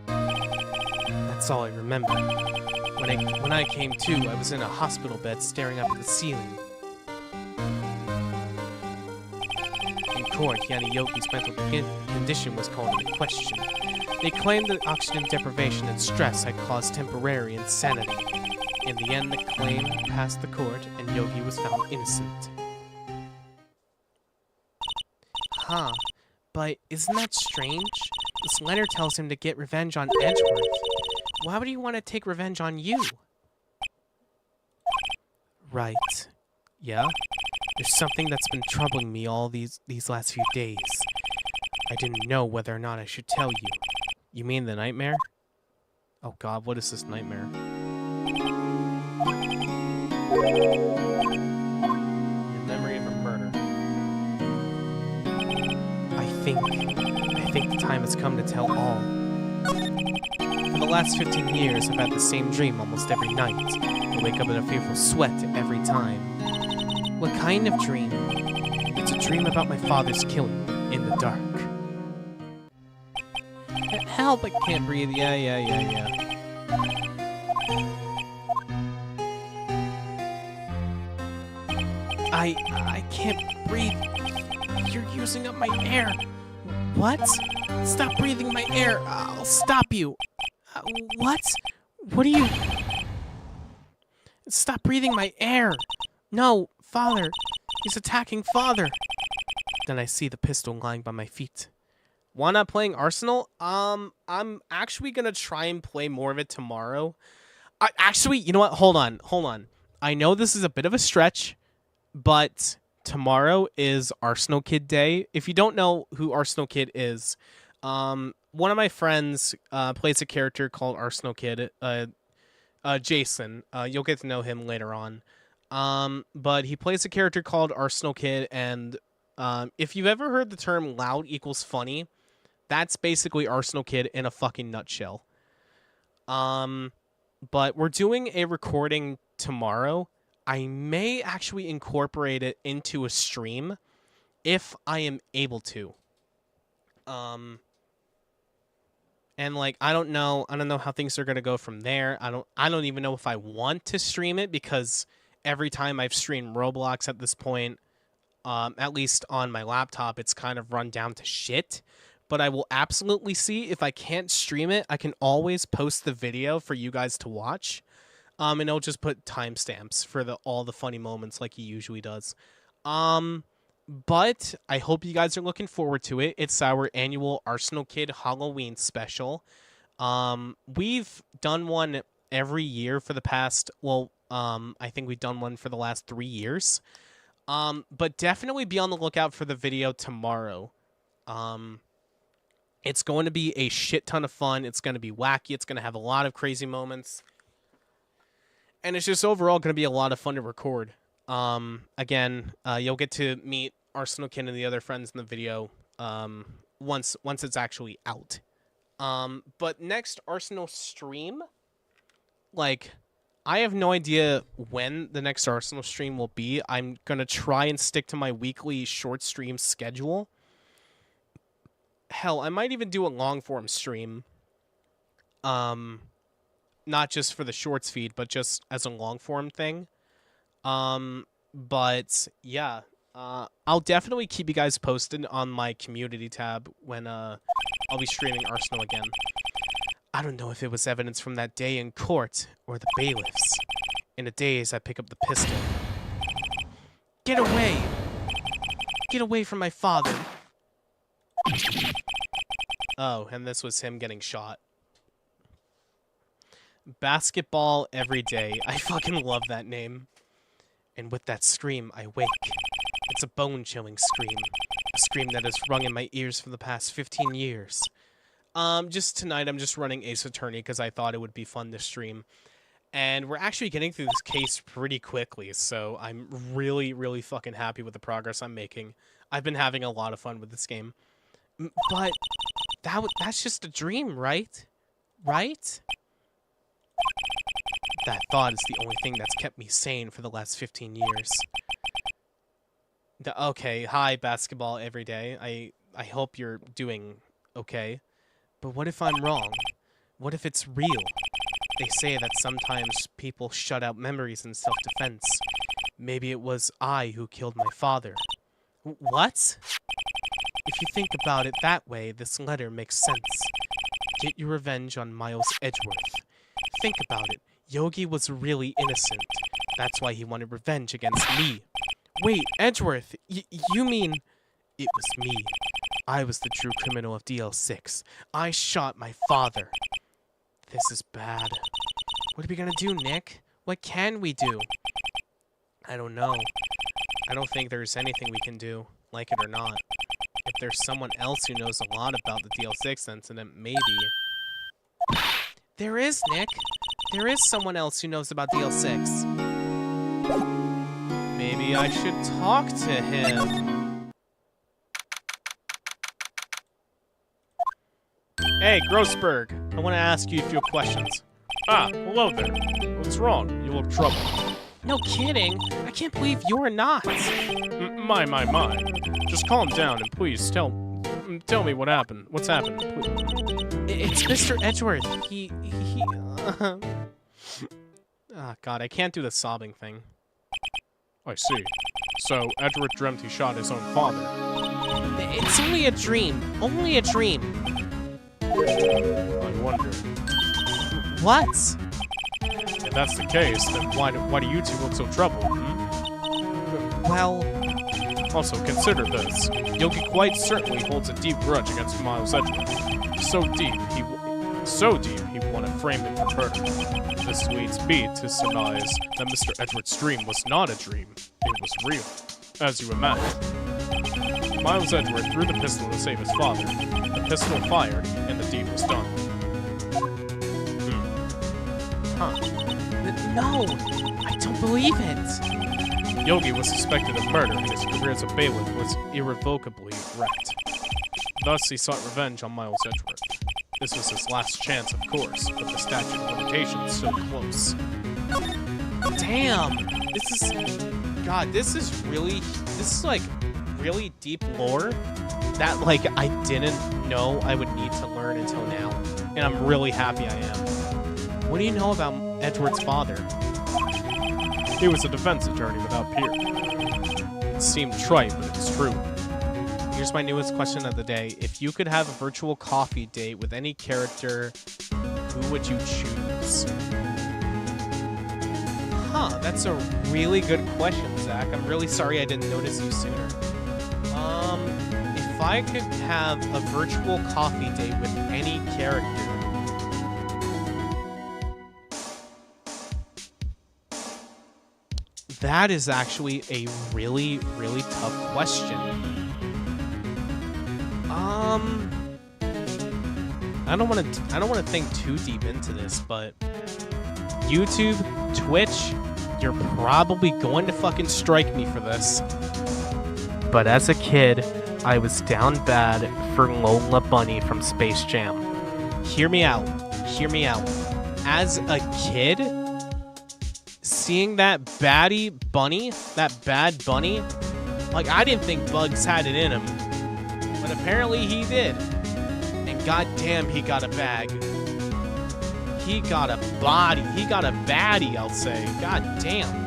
That's all I remember. When I came to, I was in a hospital bed staring up at the ceiling. In court, Yanni Yogi's mental condition was called into question. They claimed that oxygen deprivation and stress had caused temporary insanity. In the end, the claim passed the court, and Yogi was found innocent. Huh. But isn't that strange? This letter tells him to get revenge on Edgeworth. Why would he want to take revenge on you? Right. Yeah? There's something that's been troubling me all these last few days. I didn't know whether or not I should tell you. You mean the nightmare? Oh god, what is this nightmare? In memory of a murder. I think the time has come to tell all. For the last 15 years, I've had the same dream almost every night. I wake up in a fearful sweat every time. What kind of dream? It's a dream about my father's killing in the dark. Help, I can't breathe. Yeah. I can't breathe. You're using up my air. What? Stop breathing my air. I'll stop you. What? What are you... Stop breathing my air. No, Father. He's attacking Father. Then I see the pistol lying by my feet. Why not playing Arsenal? I'm actually gonna try and play more of it tomorrow. Actually, you know what? Hold on. I know this is a bit of a stretch, but tomorrow is Arsenal Kid Day. If you don't know who Arsenal Kid is, one of my friends plays a character called Arsenal Kid, Jason. You'll get to know him later on. But he plays a character called Arsenal Kid, and if you've ever heard the term loud equals funny, that's basically Arsenal Kid in a fucking nutshell. But we're doing a recording tomorrow. I may actually incorporate it into a stream if I am able to. And like I don't know how things are gonna go from there. I don't even know if I want to stream it because every time I've streamed Roblox at this point, at least on my laptop, it's kind of run down to shit. But I will absolutely see if I can't stream it. I can always post the video for you guys to watch. And I'll just put timestamps for all the funny moments like he usually does. But I hope you guys are looking forward to it. It's our annual Arsenal Kid Halloween special. We've done one every year for the past, I think we've done one for the last 3 years. But definitely be on the lookout for the video tomorrow. It's going to be a shit ton of fun. It's going to be wacky. It's going to have a lot of crazy moments. And it's just overall going to be a lot of fun to record. Again, you'll get to meet Arsenal Kid and the other friends in the video once it's actually out. But next Arsenal stream, like, I have no idea when the next Arsenal stream will be. I'm going to try and stick to my weekly short stream schedule. Hell, I might even do a long-form stream. Not just for the shorts feed, but just as a long-form thing. But, yeah. I'll definitely keep you guys posted on my community tab when I'll be streaming Arsenal again. I don't know if it was evidence from that day in court or the bailiffs. In a daze, I pick up the pistol. Get away! Get away from my father! Oh, and this was him getting shot. Basketball every day. I fucking love that name. And with that scream, I wake. It's a bone-chilling scream. A scream that has rung in my ears for the past 15 years. Just tonight, I'm just running Ace Attorney because I thought it would be fun to stream. And we're actually getting through this case pretty quickly, so I'm really, really fucking happy with the progress I'm making. I've been having a lot of fun with this game. But that's just a dream, right? Right? That thought is the only thing that's kept me sane for the last 15 years. Okay, hi, basketball every day. I hope you're doing okay. But what if I'm wrong? What if it's real? They say that sometimes people shut out memories in self-defense. Maybe it was I who killed my father. What? If you think about it that way, this letter makes sense. Get your revenge on Miles Edgeworth. Think about it. Yogi was really innocent. That's why he wanted revenge against me. Wait, Edgeworth, you mean... It was me. I was the true criminal of DL6. I shot my father. This is bad. What are we gonna do, Nick? What can we do? I don't know. I don't think there's anything we can do, like it or not. If there's someone else who knows a lot about the DL6 incident, maybe... There is, Nick. There is someone else who knows about DL6. Maybe I should talk to him. Hey, Grossberg. I want to ask you a few questions. Ah, hello there. What's wrong? You look troubled. No kidding. I can't believe you're not. My. Just calm down and please tell me what happened. What's happened, please. It's Mr. Edgeworth. Oh, God, I can't do the sobbing thing. I see. So, Edgeworth dreamt he shot his own father. It's only a dream. Only a dream. I wonder. What? If that's the case, then why do you two look so troubled, Well... Also, consider this. Yogi quite certainly holds a deep grudge against Miles Edgeworth. So deep, he wanted to frame him for murder. This leads me to surmise that Mr. Edgeworth's dream was not a dream. It was real, as you imagine. Miles Edgeworth threw the pistol to save his father. The pistol fired, and the deed was done. No, I don't believe it. Yogi was suspected of murder, and his career as a bailiff was irrevocably wrecked. Thus, he sought revenge on Miles Edgeworth. This was his last chance, of course, but the statute of limitations so close. Damn. This is like really deep lore that like I didn't know I would need to learn until now. And I'm really happy I am. What do you know about Edward's father? He was a defense attorney without peer. It seemed trite, but it's true. Here's my newest question of the day. If you could have a virtual coffee date with any character, who would you choose? Huh, that's a really good question, Zach. I'm really sorry I didn't notice you sooner. If I could have a virtual coffee date with any character, that is actually a really, really tough question. I don't want to think too deep into this, but YouTube, Twitch, you're probably going to fucking strike me for this. But as a kid, I was down bad for Lola Bunny from Space Jam. Hear me out. Hear me out. As a kid, seeing that baddie bunny, that bad bunny, like, I didn't think Bugs had it in him. But apparently he did. And goddamn, he got a bag. He got a body. He got a baddie, I'll say. God damn.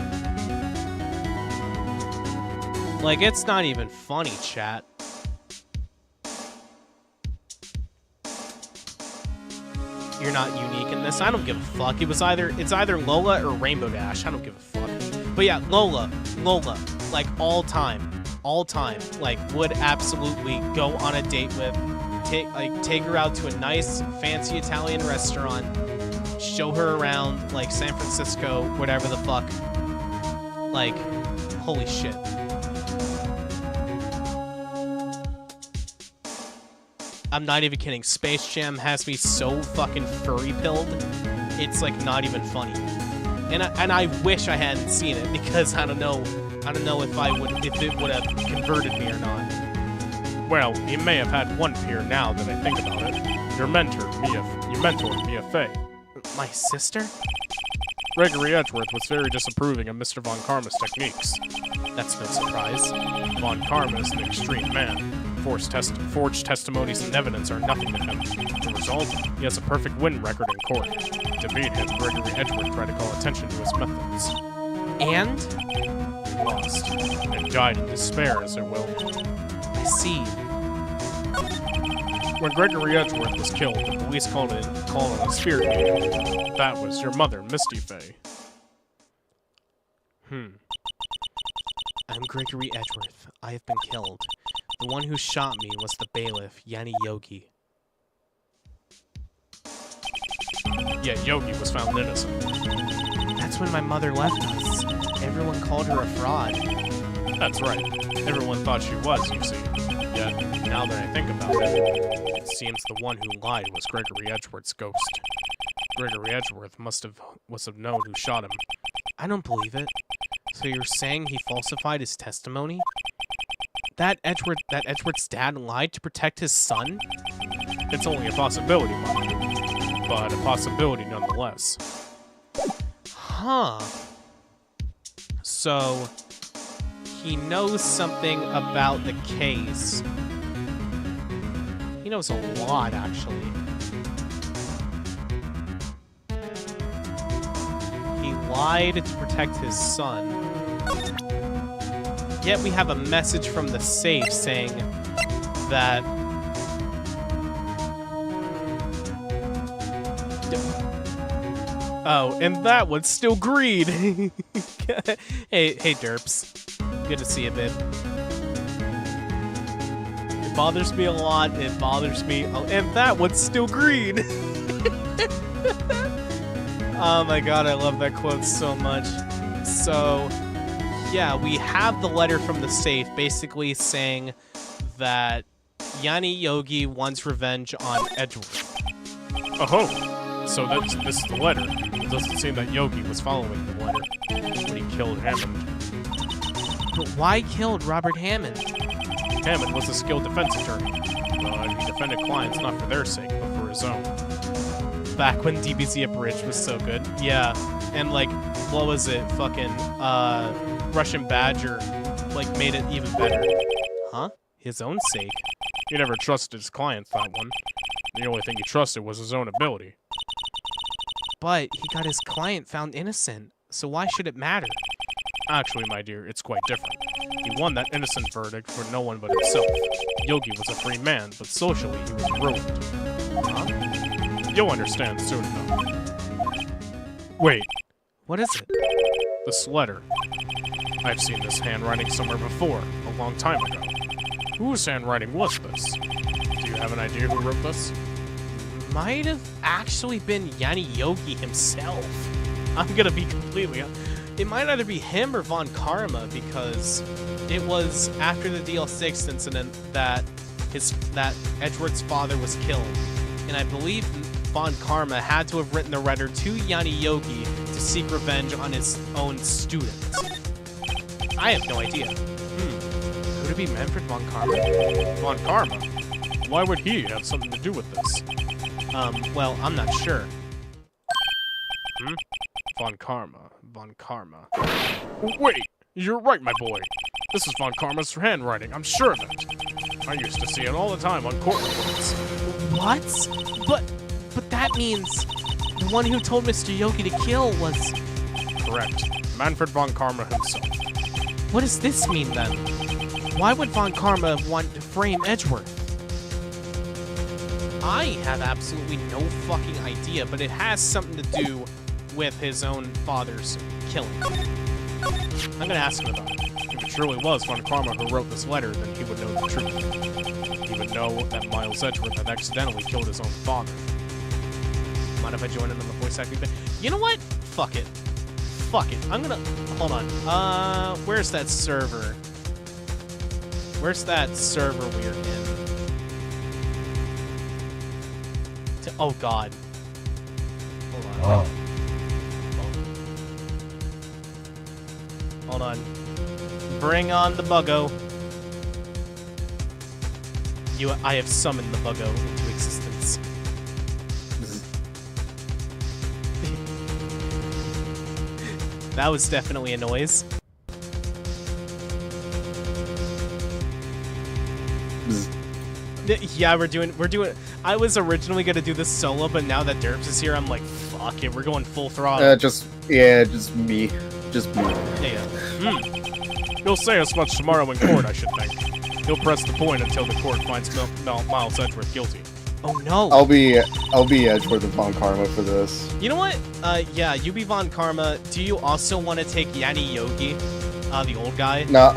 Like, it's not even funny, chat. You're not unique in this. I don't give a fuck. It's either Lola or Rainbow Dash. I don't give a fuck. But yeah, Lola, like all time, like would absolutely go on a date with, take her out to a nice fancy Italian restaurant, show her around like San Francisco, whatever the fuck. Like, holy shit. I'm not even kidding. Space Jam has me so fucking furry-pilled. It's like not even funny. And I wish I hadn't seen it because I don't know if it would have converted me or not. Well, you may have had one peer now that I think about it. Your mentor, Mia Fey. My sister? Gregory Edgeworth was very disapproving of Mr. Von Karma's techniques. That's no surprise. Von Karma is an extreme man. Forged testimonies and evidence are nothing to him. The result, he has a perfect win record in court. To beat him, Gregory Edgeworth tried to call attention to his methods. And? He lost, and died in despair, as it will. I see. When Gregory Edgeworth was killed, the police called in a spirit meeting. That was your mother, Misty Fey. I'm Gregory Edgeworth. I have been killed. The one who shot me was the bailiff, Yanni Yogi. Yet Yogi was found innocent. That's when my mother left us. Everyone called her a fraud. That's right. Everyone thought she was, you see. Yet, now that I think about it, it seems the one who lied was Gregory Edgeworth's ghost. Gregory Edgeworth must have known who shot him. I don't believe it. So you're saying he falsified his testimony? That Edgeworth's dad lied to protect his son? It's only a possibility, Mother. But a possibility nonetheless. Huh. So, he knows something about the case. He knows a lot, actually. He lied to protect his son. Yet we have a message from the safe saying that... Oh, and that one's still green! hey, derps. Good to see you, babe. It bothers me a lot, it bothers me... Oh, and that one's still green! Oh my god, I love that quote so much. So... yeah, we have the letter from the safe basically saying that Yanni Yogi wants revenge on Edgeworth. Oh, so this is the letter. It doesn't seem that Yogi was following the letter when he killed Hammond. But why killed Robert Hammond? Hammond was a skilled defense attorney, but he defended clients not for their sake, but for his own. Back when DBZ Abridged was so good. Yeah, and like, what was it? Fucking, Russian Badger, like, made it even better. Huh? His own sake? He never trusted his clients, that one. The only thing he trusted was his own ability. But he got his client found innocent, so why should it matter? Actually, my dear, it's quite different. He won that innocent verdict for no one but himself. Yogi was a free man, but socially he was ruined. Huh? You'll understand soon enough. Wait, What is it? this letter. I've seen this handwriting somewhere before, a long time ago. Whose handwriting was this? Do you have an idea who wrote this? Might have actually been Yanni Yogi himself. I'm gonna be completely... It might either be him or Von Karma, because it was after the DL6 incident that Edgeworth's father was killed. And I believe Von Karma had to have written the letter to Yanni Yogi to seek revenge on his own student. I have no idea. Could it be Manfred Von Karma? Von Karma? Why would he have something to do with this? Well, I'm not sure. Von Karma. Wait! You're right, my boy. This is Von Karma's handwriting, I'm sure of it. I used to see it all the time on court reports. What? But that means the one who told Mr. Yogi to kill was... Correct. Manfred Von Karma himself. What does this mean, then? Why would Von Karma want to frame Edgeworth? I have absolutely no fucking idea, but it has something to do with his own father's killing. I'm gonna ask him about it. If it truly was Von Karma who wrote this letter, then he would know the truth. He would know that Miles Edgeworth had accidentally killed his own father. Mind if I join in on the voice acting bit? You know what? Fuck it. I'm gonna... Hold on. Where's that server? Where's that server we're in? Oh, God. Hold on. Hold on. Bring on the buggo. I have summoned the buggo into existence. That was definitely a noise. Yeah, we're doing. I was originally gonna do this solo, but now that Derps is here, I'm like, fuck it, we're going full throttle. Just me. Yeah. He'll say as much tomorrow in court, I should think. He'll press the point until the court finds Miles Edgeworth guilty. Oh no. I'll be Edgeworth and Von Karma for this. You know what? Yeah, you be Von Karma. Do you also want to take Yanni Yogi, the old guy? No.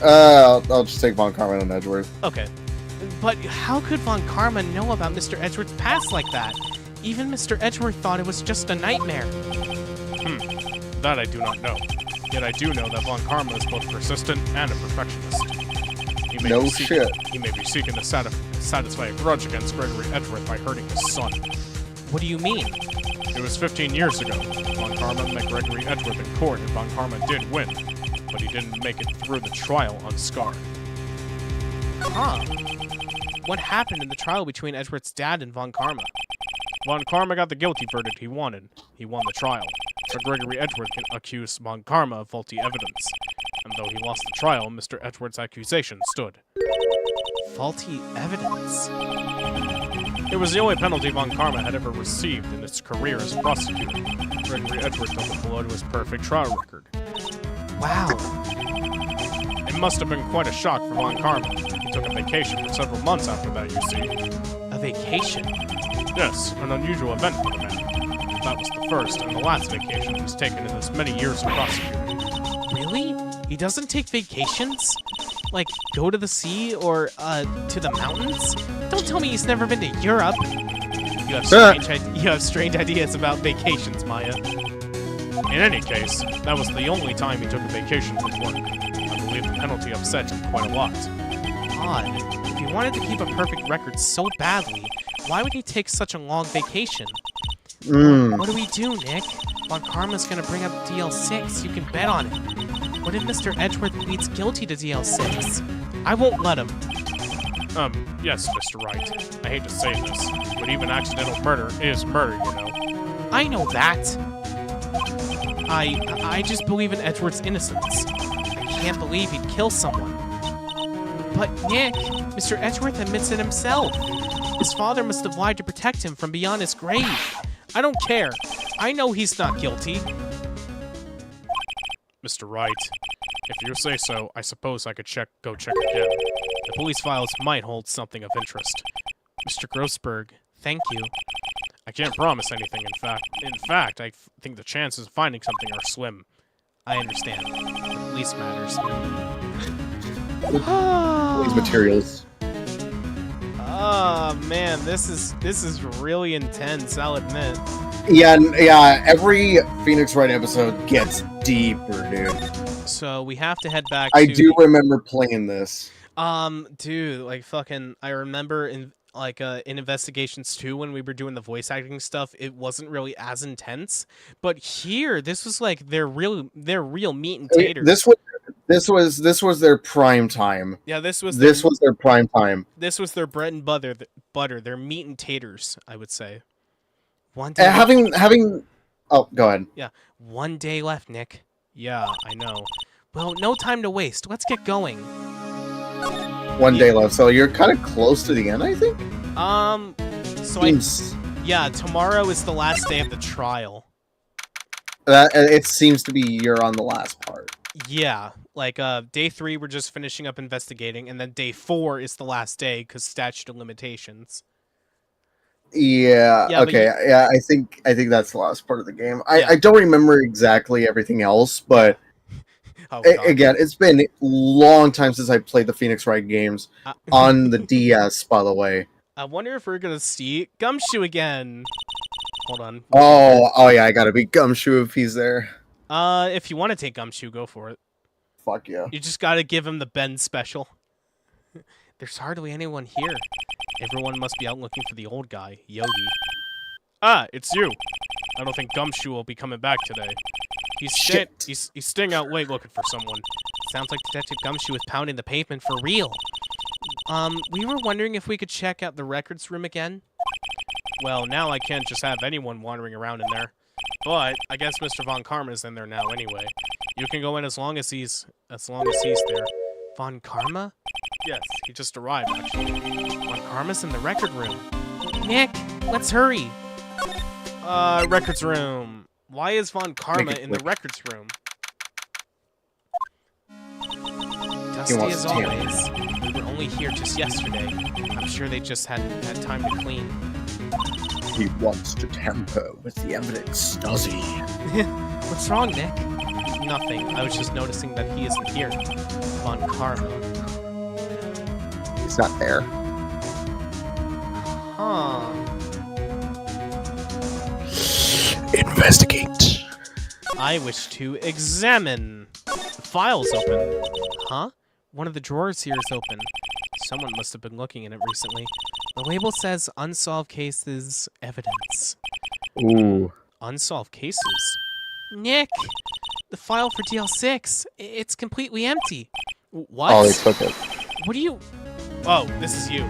I'll just take Von Karma and Edgeworth. Okay. But how could Von Karma know about Mr. Edgeworth's past like that? Even Mr. Edgeworth thought it was just a nightmare. That I do not know. Yet I do know that Von Karma is both persistent and a perfectionist. He may be seeking to satisfy a grudge against Gregory Edgeworth by hurting his son. What do you mean? It was 15 years ago. Von Karma met Gregory Edgeworth in court, and Von Karma did win, but he didn't make it through the trial unscarred. Huh. What happened in the trial between Edgeworth's dad and Von Karma? Von Karma got the guilty verdict he wanted. He won the trial, but Gregory Edgeworth accused Von Karma of faulty evidence. And though he lost the trial, Mr. Edgeworth's accusation stood. Faulty evidence? It was the only penalty Von Karma had ever received in his career as a prosecutor. Gregory Edgeworth felt the blow to his perfect trial record. Wow. It must have been quite a shock for Von Karma. He took a vacation for several months after that, you see. A vacation? Yes, an unusual event for the man. That was the first and the last vacation he's taken in his many years of prosecuting. Really? He doesn't take vacations? Like, go to the sea or, to the mountains? Don't tell me he's never been to Europe. You have strange ideas about vacations, Maya. In any case, that was the only time he took a vacation from work. I believe the penalty upset him quite a lot. Odd. If he wanted to keep a perfect record so badly, why would he take such a long vacation? What do we do, Nick? Von Karma's gonna bring up DL6. You can bet on it. What if Mr. Edgeworth pleads guilty to DL6? I won't let him. Yes, Mr. Wright. I hate to say this, but even accidental murder is murder, you know. I know that. I just believe in Edgeworth's innocence. I can't believe he'd kill someone. But Nick, Mr. Edgeworth admits it himself. His father must have lied to protect him from beyond his grave. I don't care. I know he's not guilty. Mr. Wright, if you say so, I suppose I could go check again. The police files might hold something of interest. Mr. Grossberg, thank you. I can't promise anything, in fact, I think the chances of finding something are slim. I understand. The police matters. These materials. Oh man, this is really intense, I'll admit. Yeah, every Phoenix Wright episode gets deeper, dude. So we have to head back I to... do remember playing this. Dude, like fucking, I remember in Investigations 2 when we were doing the voice acting stuff, it wasn't really as intense. But here, this was like their real meat and taters. This was their prime time. Yeah, this was their prime time. This was their bread and butter, their meat and taters, I would say. One day Oh, go ahead. Yeah, 1 day left, Nick. Yeah, I know. Well, no time to waste. Let's get going. 1 day left, so you're kind of close to the end, I think? Yeah, tomorrow is the last day of the trial. It seems to be you're on the last part. Yeah, like, day 3 we're just finishing up investigating, and then day 4 is the last day, because statute of limitations. Yeah, okay, yeah, I think that's the last part of the game. I don't remember exactly everything else, but... Again, it's been a long time since I played the Phoenix Wright games on the DS, by the way. I wonder if we're gonna see Gumshoe again. Hold on. Oh yeah, I gotta be Gumshoe if he's there. If you want to take Gumshoe, go for it. Fuck yeah. You just gotta give him the Ben special. There's hardly anyone here. Everyone must be out looking for the old guy, Yogi. Ah, it's you. I don't think Gumshoe will be coming back today. He's staying out late looking for someone. Sounds like Detective Gumshoe is pounding the pavement for real. We were wondering if we could check out the records room again. Well, now I can't just have anyone wandering around in there. But I guess Mr. Von Karma's in there now anyway. You can go in as long as he's there. Von Karma? Yes, he just arrived actually. Von Karma's in the record room. Nick, let's hurry. Records room. Why is Von Karma in the records room? Dusty as always. We were only here just yesterday. I'm sure they just hadn't had time to clean. He wants to tamper with the evidence, does he? What's wrong, Nick? Nothing. I was just noticing that he isn't here. Von Karma. He's not there. Huh. Investigate. I wish to examine. The file's open. Huh? One of the drawers here is open. Someone must have been looking in it recently. The label says unsolved cases evidence. Ooh. Unsolved cases? Nick! The file for DL6. It's completely empty. What? Oh, they took it. What are you... Oh, this is you.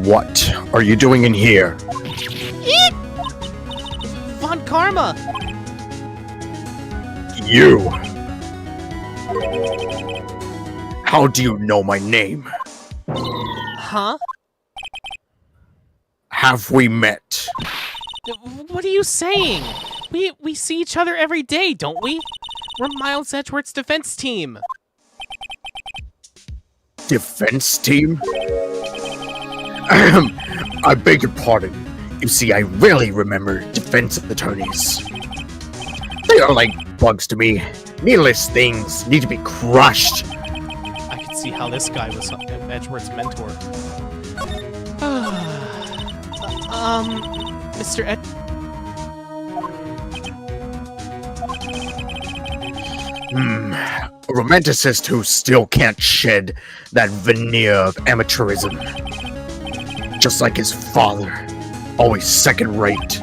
What are you doing in here? Eek! Von Karma! You! How do you know my name? Huh? Have we met? What are you saying? We see each other every day, don't we? We're Miles Edgeworth's defense team. Defense team? I beg your pardon. You see, I rarely remember defense attorneys. They are like bugs to me. Meaningless things need to be crushed. I could see how this guy was Edgeworth's mentor. Mr. Ed... A romanticist who still can't shed that veneer of amateurism. Just like his father. Always second rate.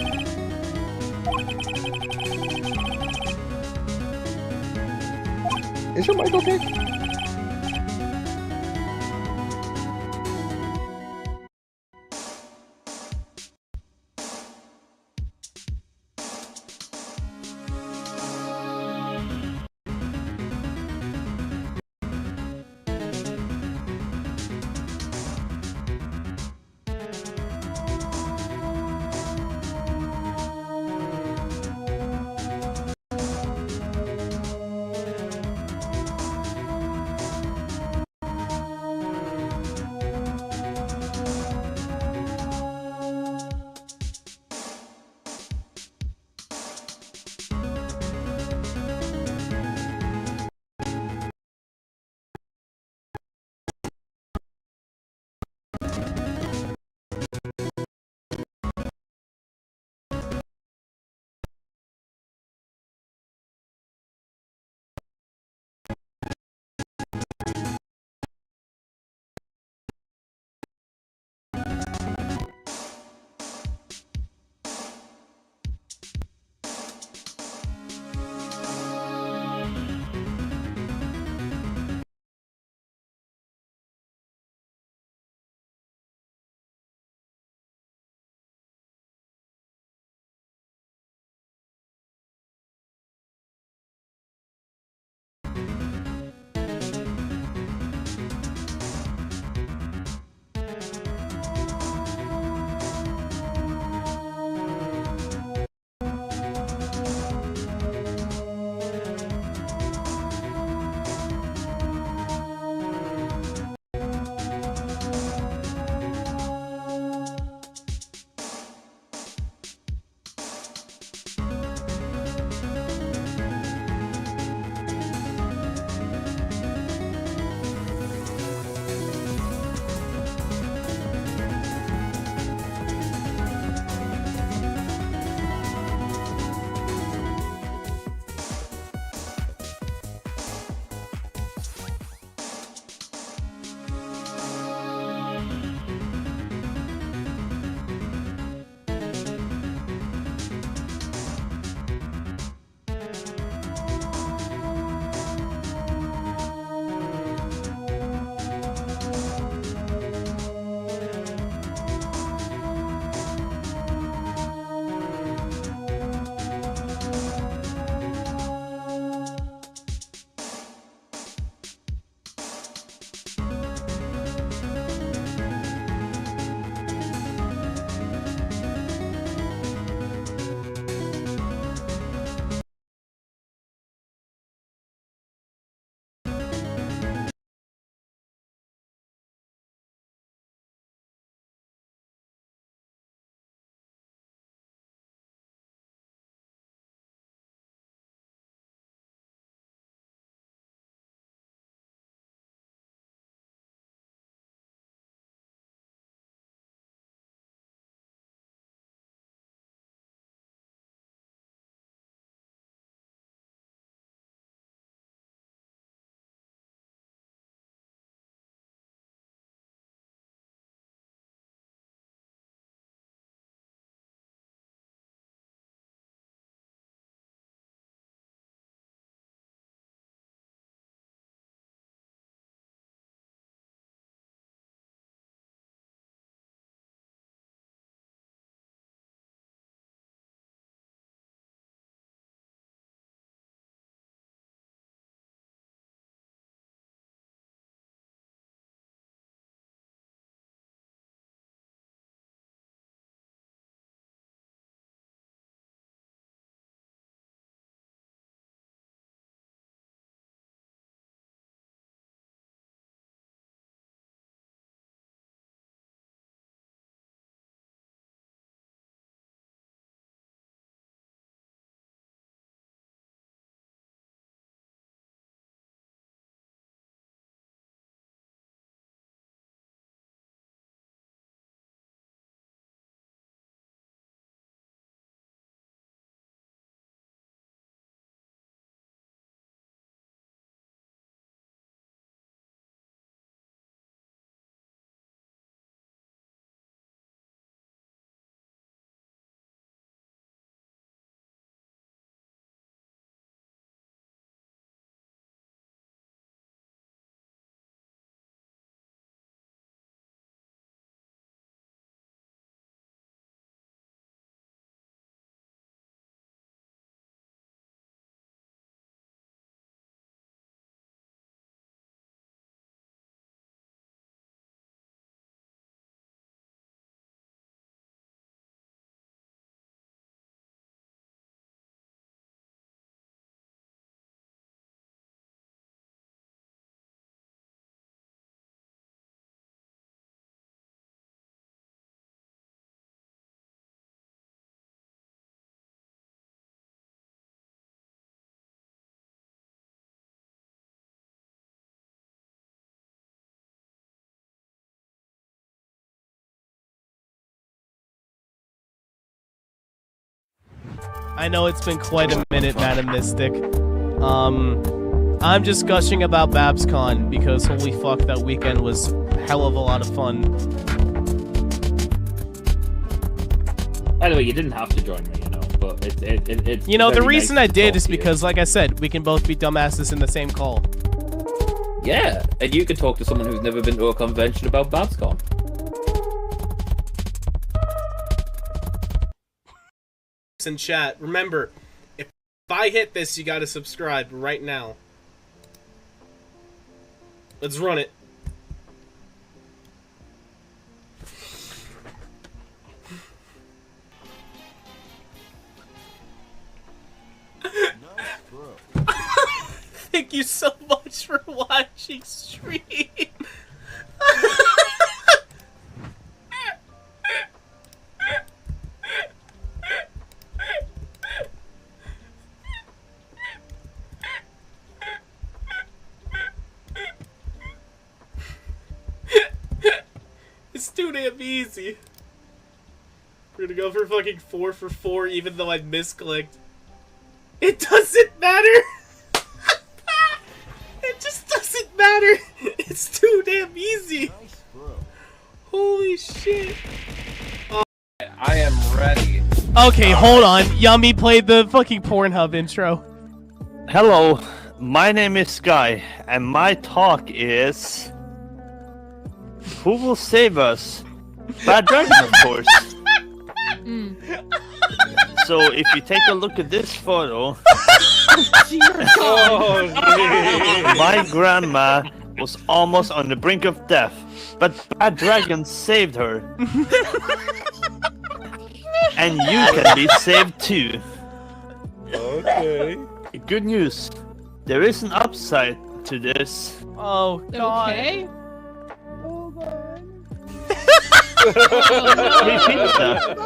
Is your mic okay? I know it's been quite a minute, Madam Mystic. I'm just gushing about BabsCon because holy fuck, that weekend was a hell of a lot of fun. By the way, you didn't have to join me, you know, but it's You know, the very reason nice I to did talk is to you. because, like I said, we can both be dumbasses in the same call. Yeah, and you could talk to someone who's never been to a convention about BabsCon. In chat, remember, if I hit this, you gotta subscribe right now. Let's run it. Thank you so much for watching stream. It's too damn easy. We're gonna go for fucking 4 for 4 even though I misclicked. It doesn't matter! It just doesn't matter! It's too damn easy! Holy shit. I am ready. Okay, hold on. Yummy played the fucking Pornhub intro. Hello, my name is Sky, and my talk is... Who will save us? Bad Dragon, of course. So if you take a look at this photo... My grandma was almost on the brink of death, but Bad Dragon saved her. And you can be saved too. Okay. Good news. There is an upside to this. Oh, God. Okay. Repeat that.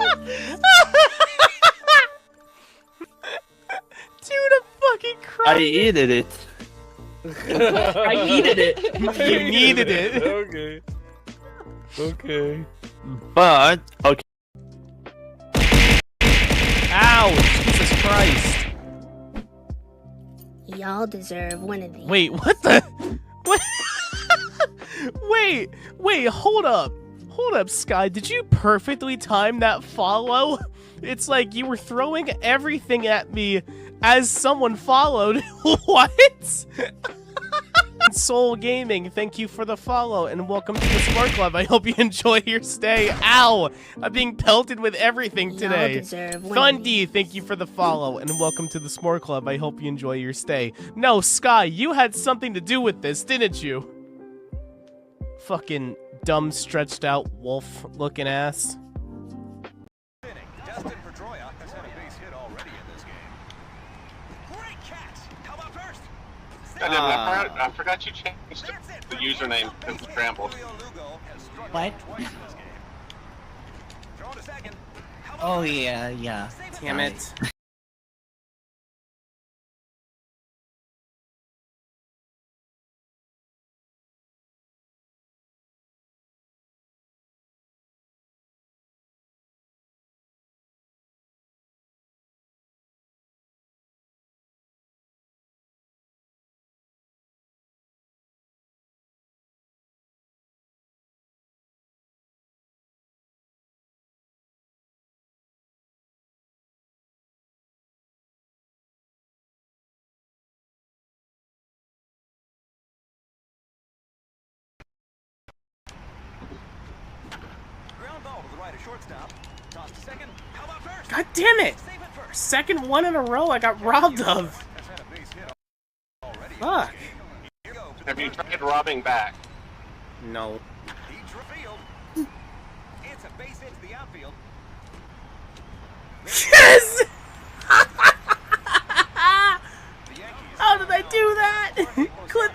Dude, I'm fucking I crying. eated it. I needed it. You needed it. Okay. Okay. But okay. Ow! Jesus Christ. Y'all deserve one of these. Wait, what the? What? Wait, hold up. Hold up, Sky. Did you perfectly time that follow? It's like you were throwing everything at me as someone followed. What? Soul Gaming, thank you for the follow and welcome to the Smart Club. I hope you enjoy your stay. Ow! I'm being pelted with everything today. Y'all deserve one of Fundy, thank you for the follow and welcome to the S'more Club. I hope you enjoy your stay. No, Sky, you had something to do with this, didn't you? Fucking dumb, stretched out wolf looking ass. Destin Pedroia has had a base hit already in this game. Great catch! How about first? I forgot you changed the username to Scrambled. What? Oh yeah. Damn it. God damn it! Second one in a row I got robbed of. Fuck. Have you tried robbing back? No. It's a base hit to the outfield. Yes! How did I do that? Clip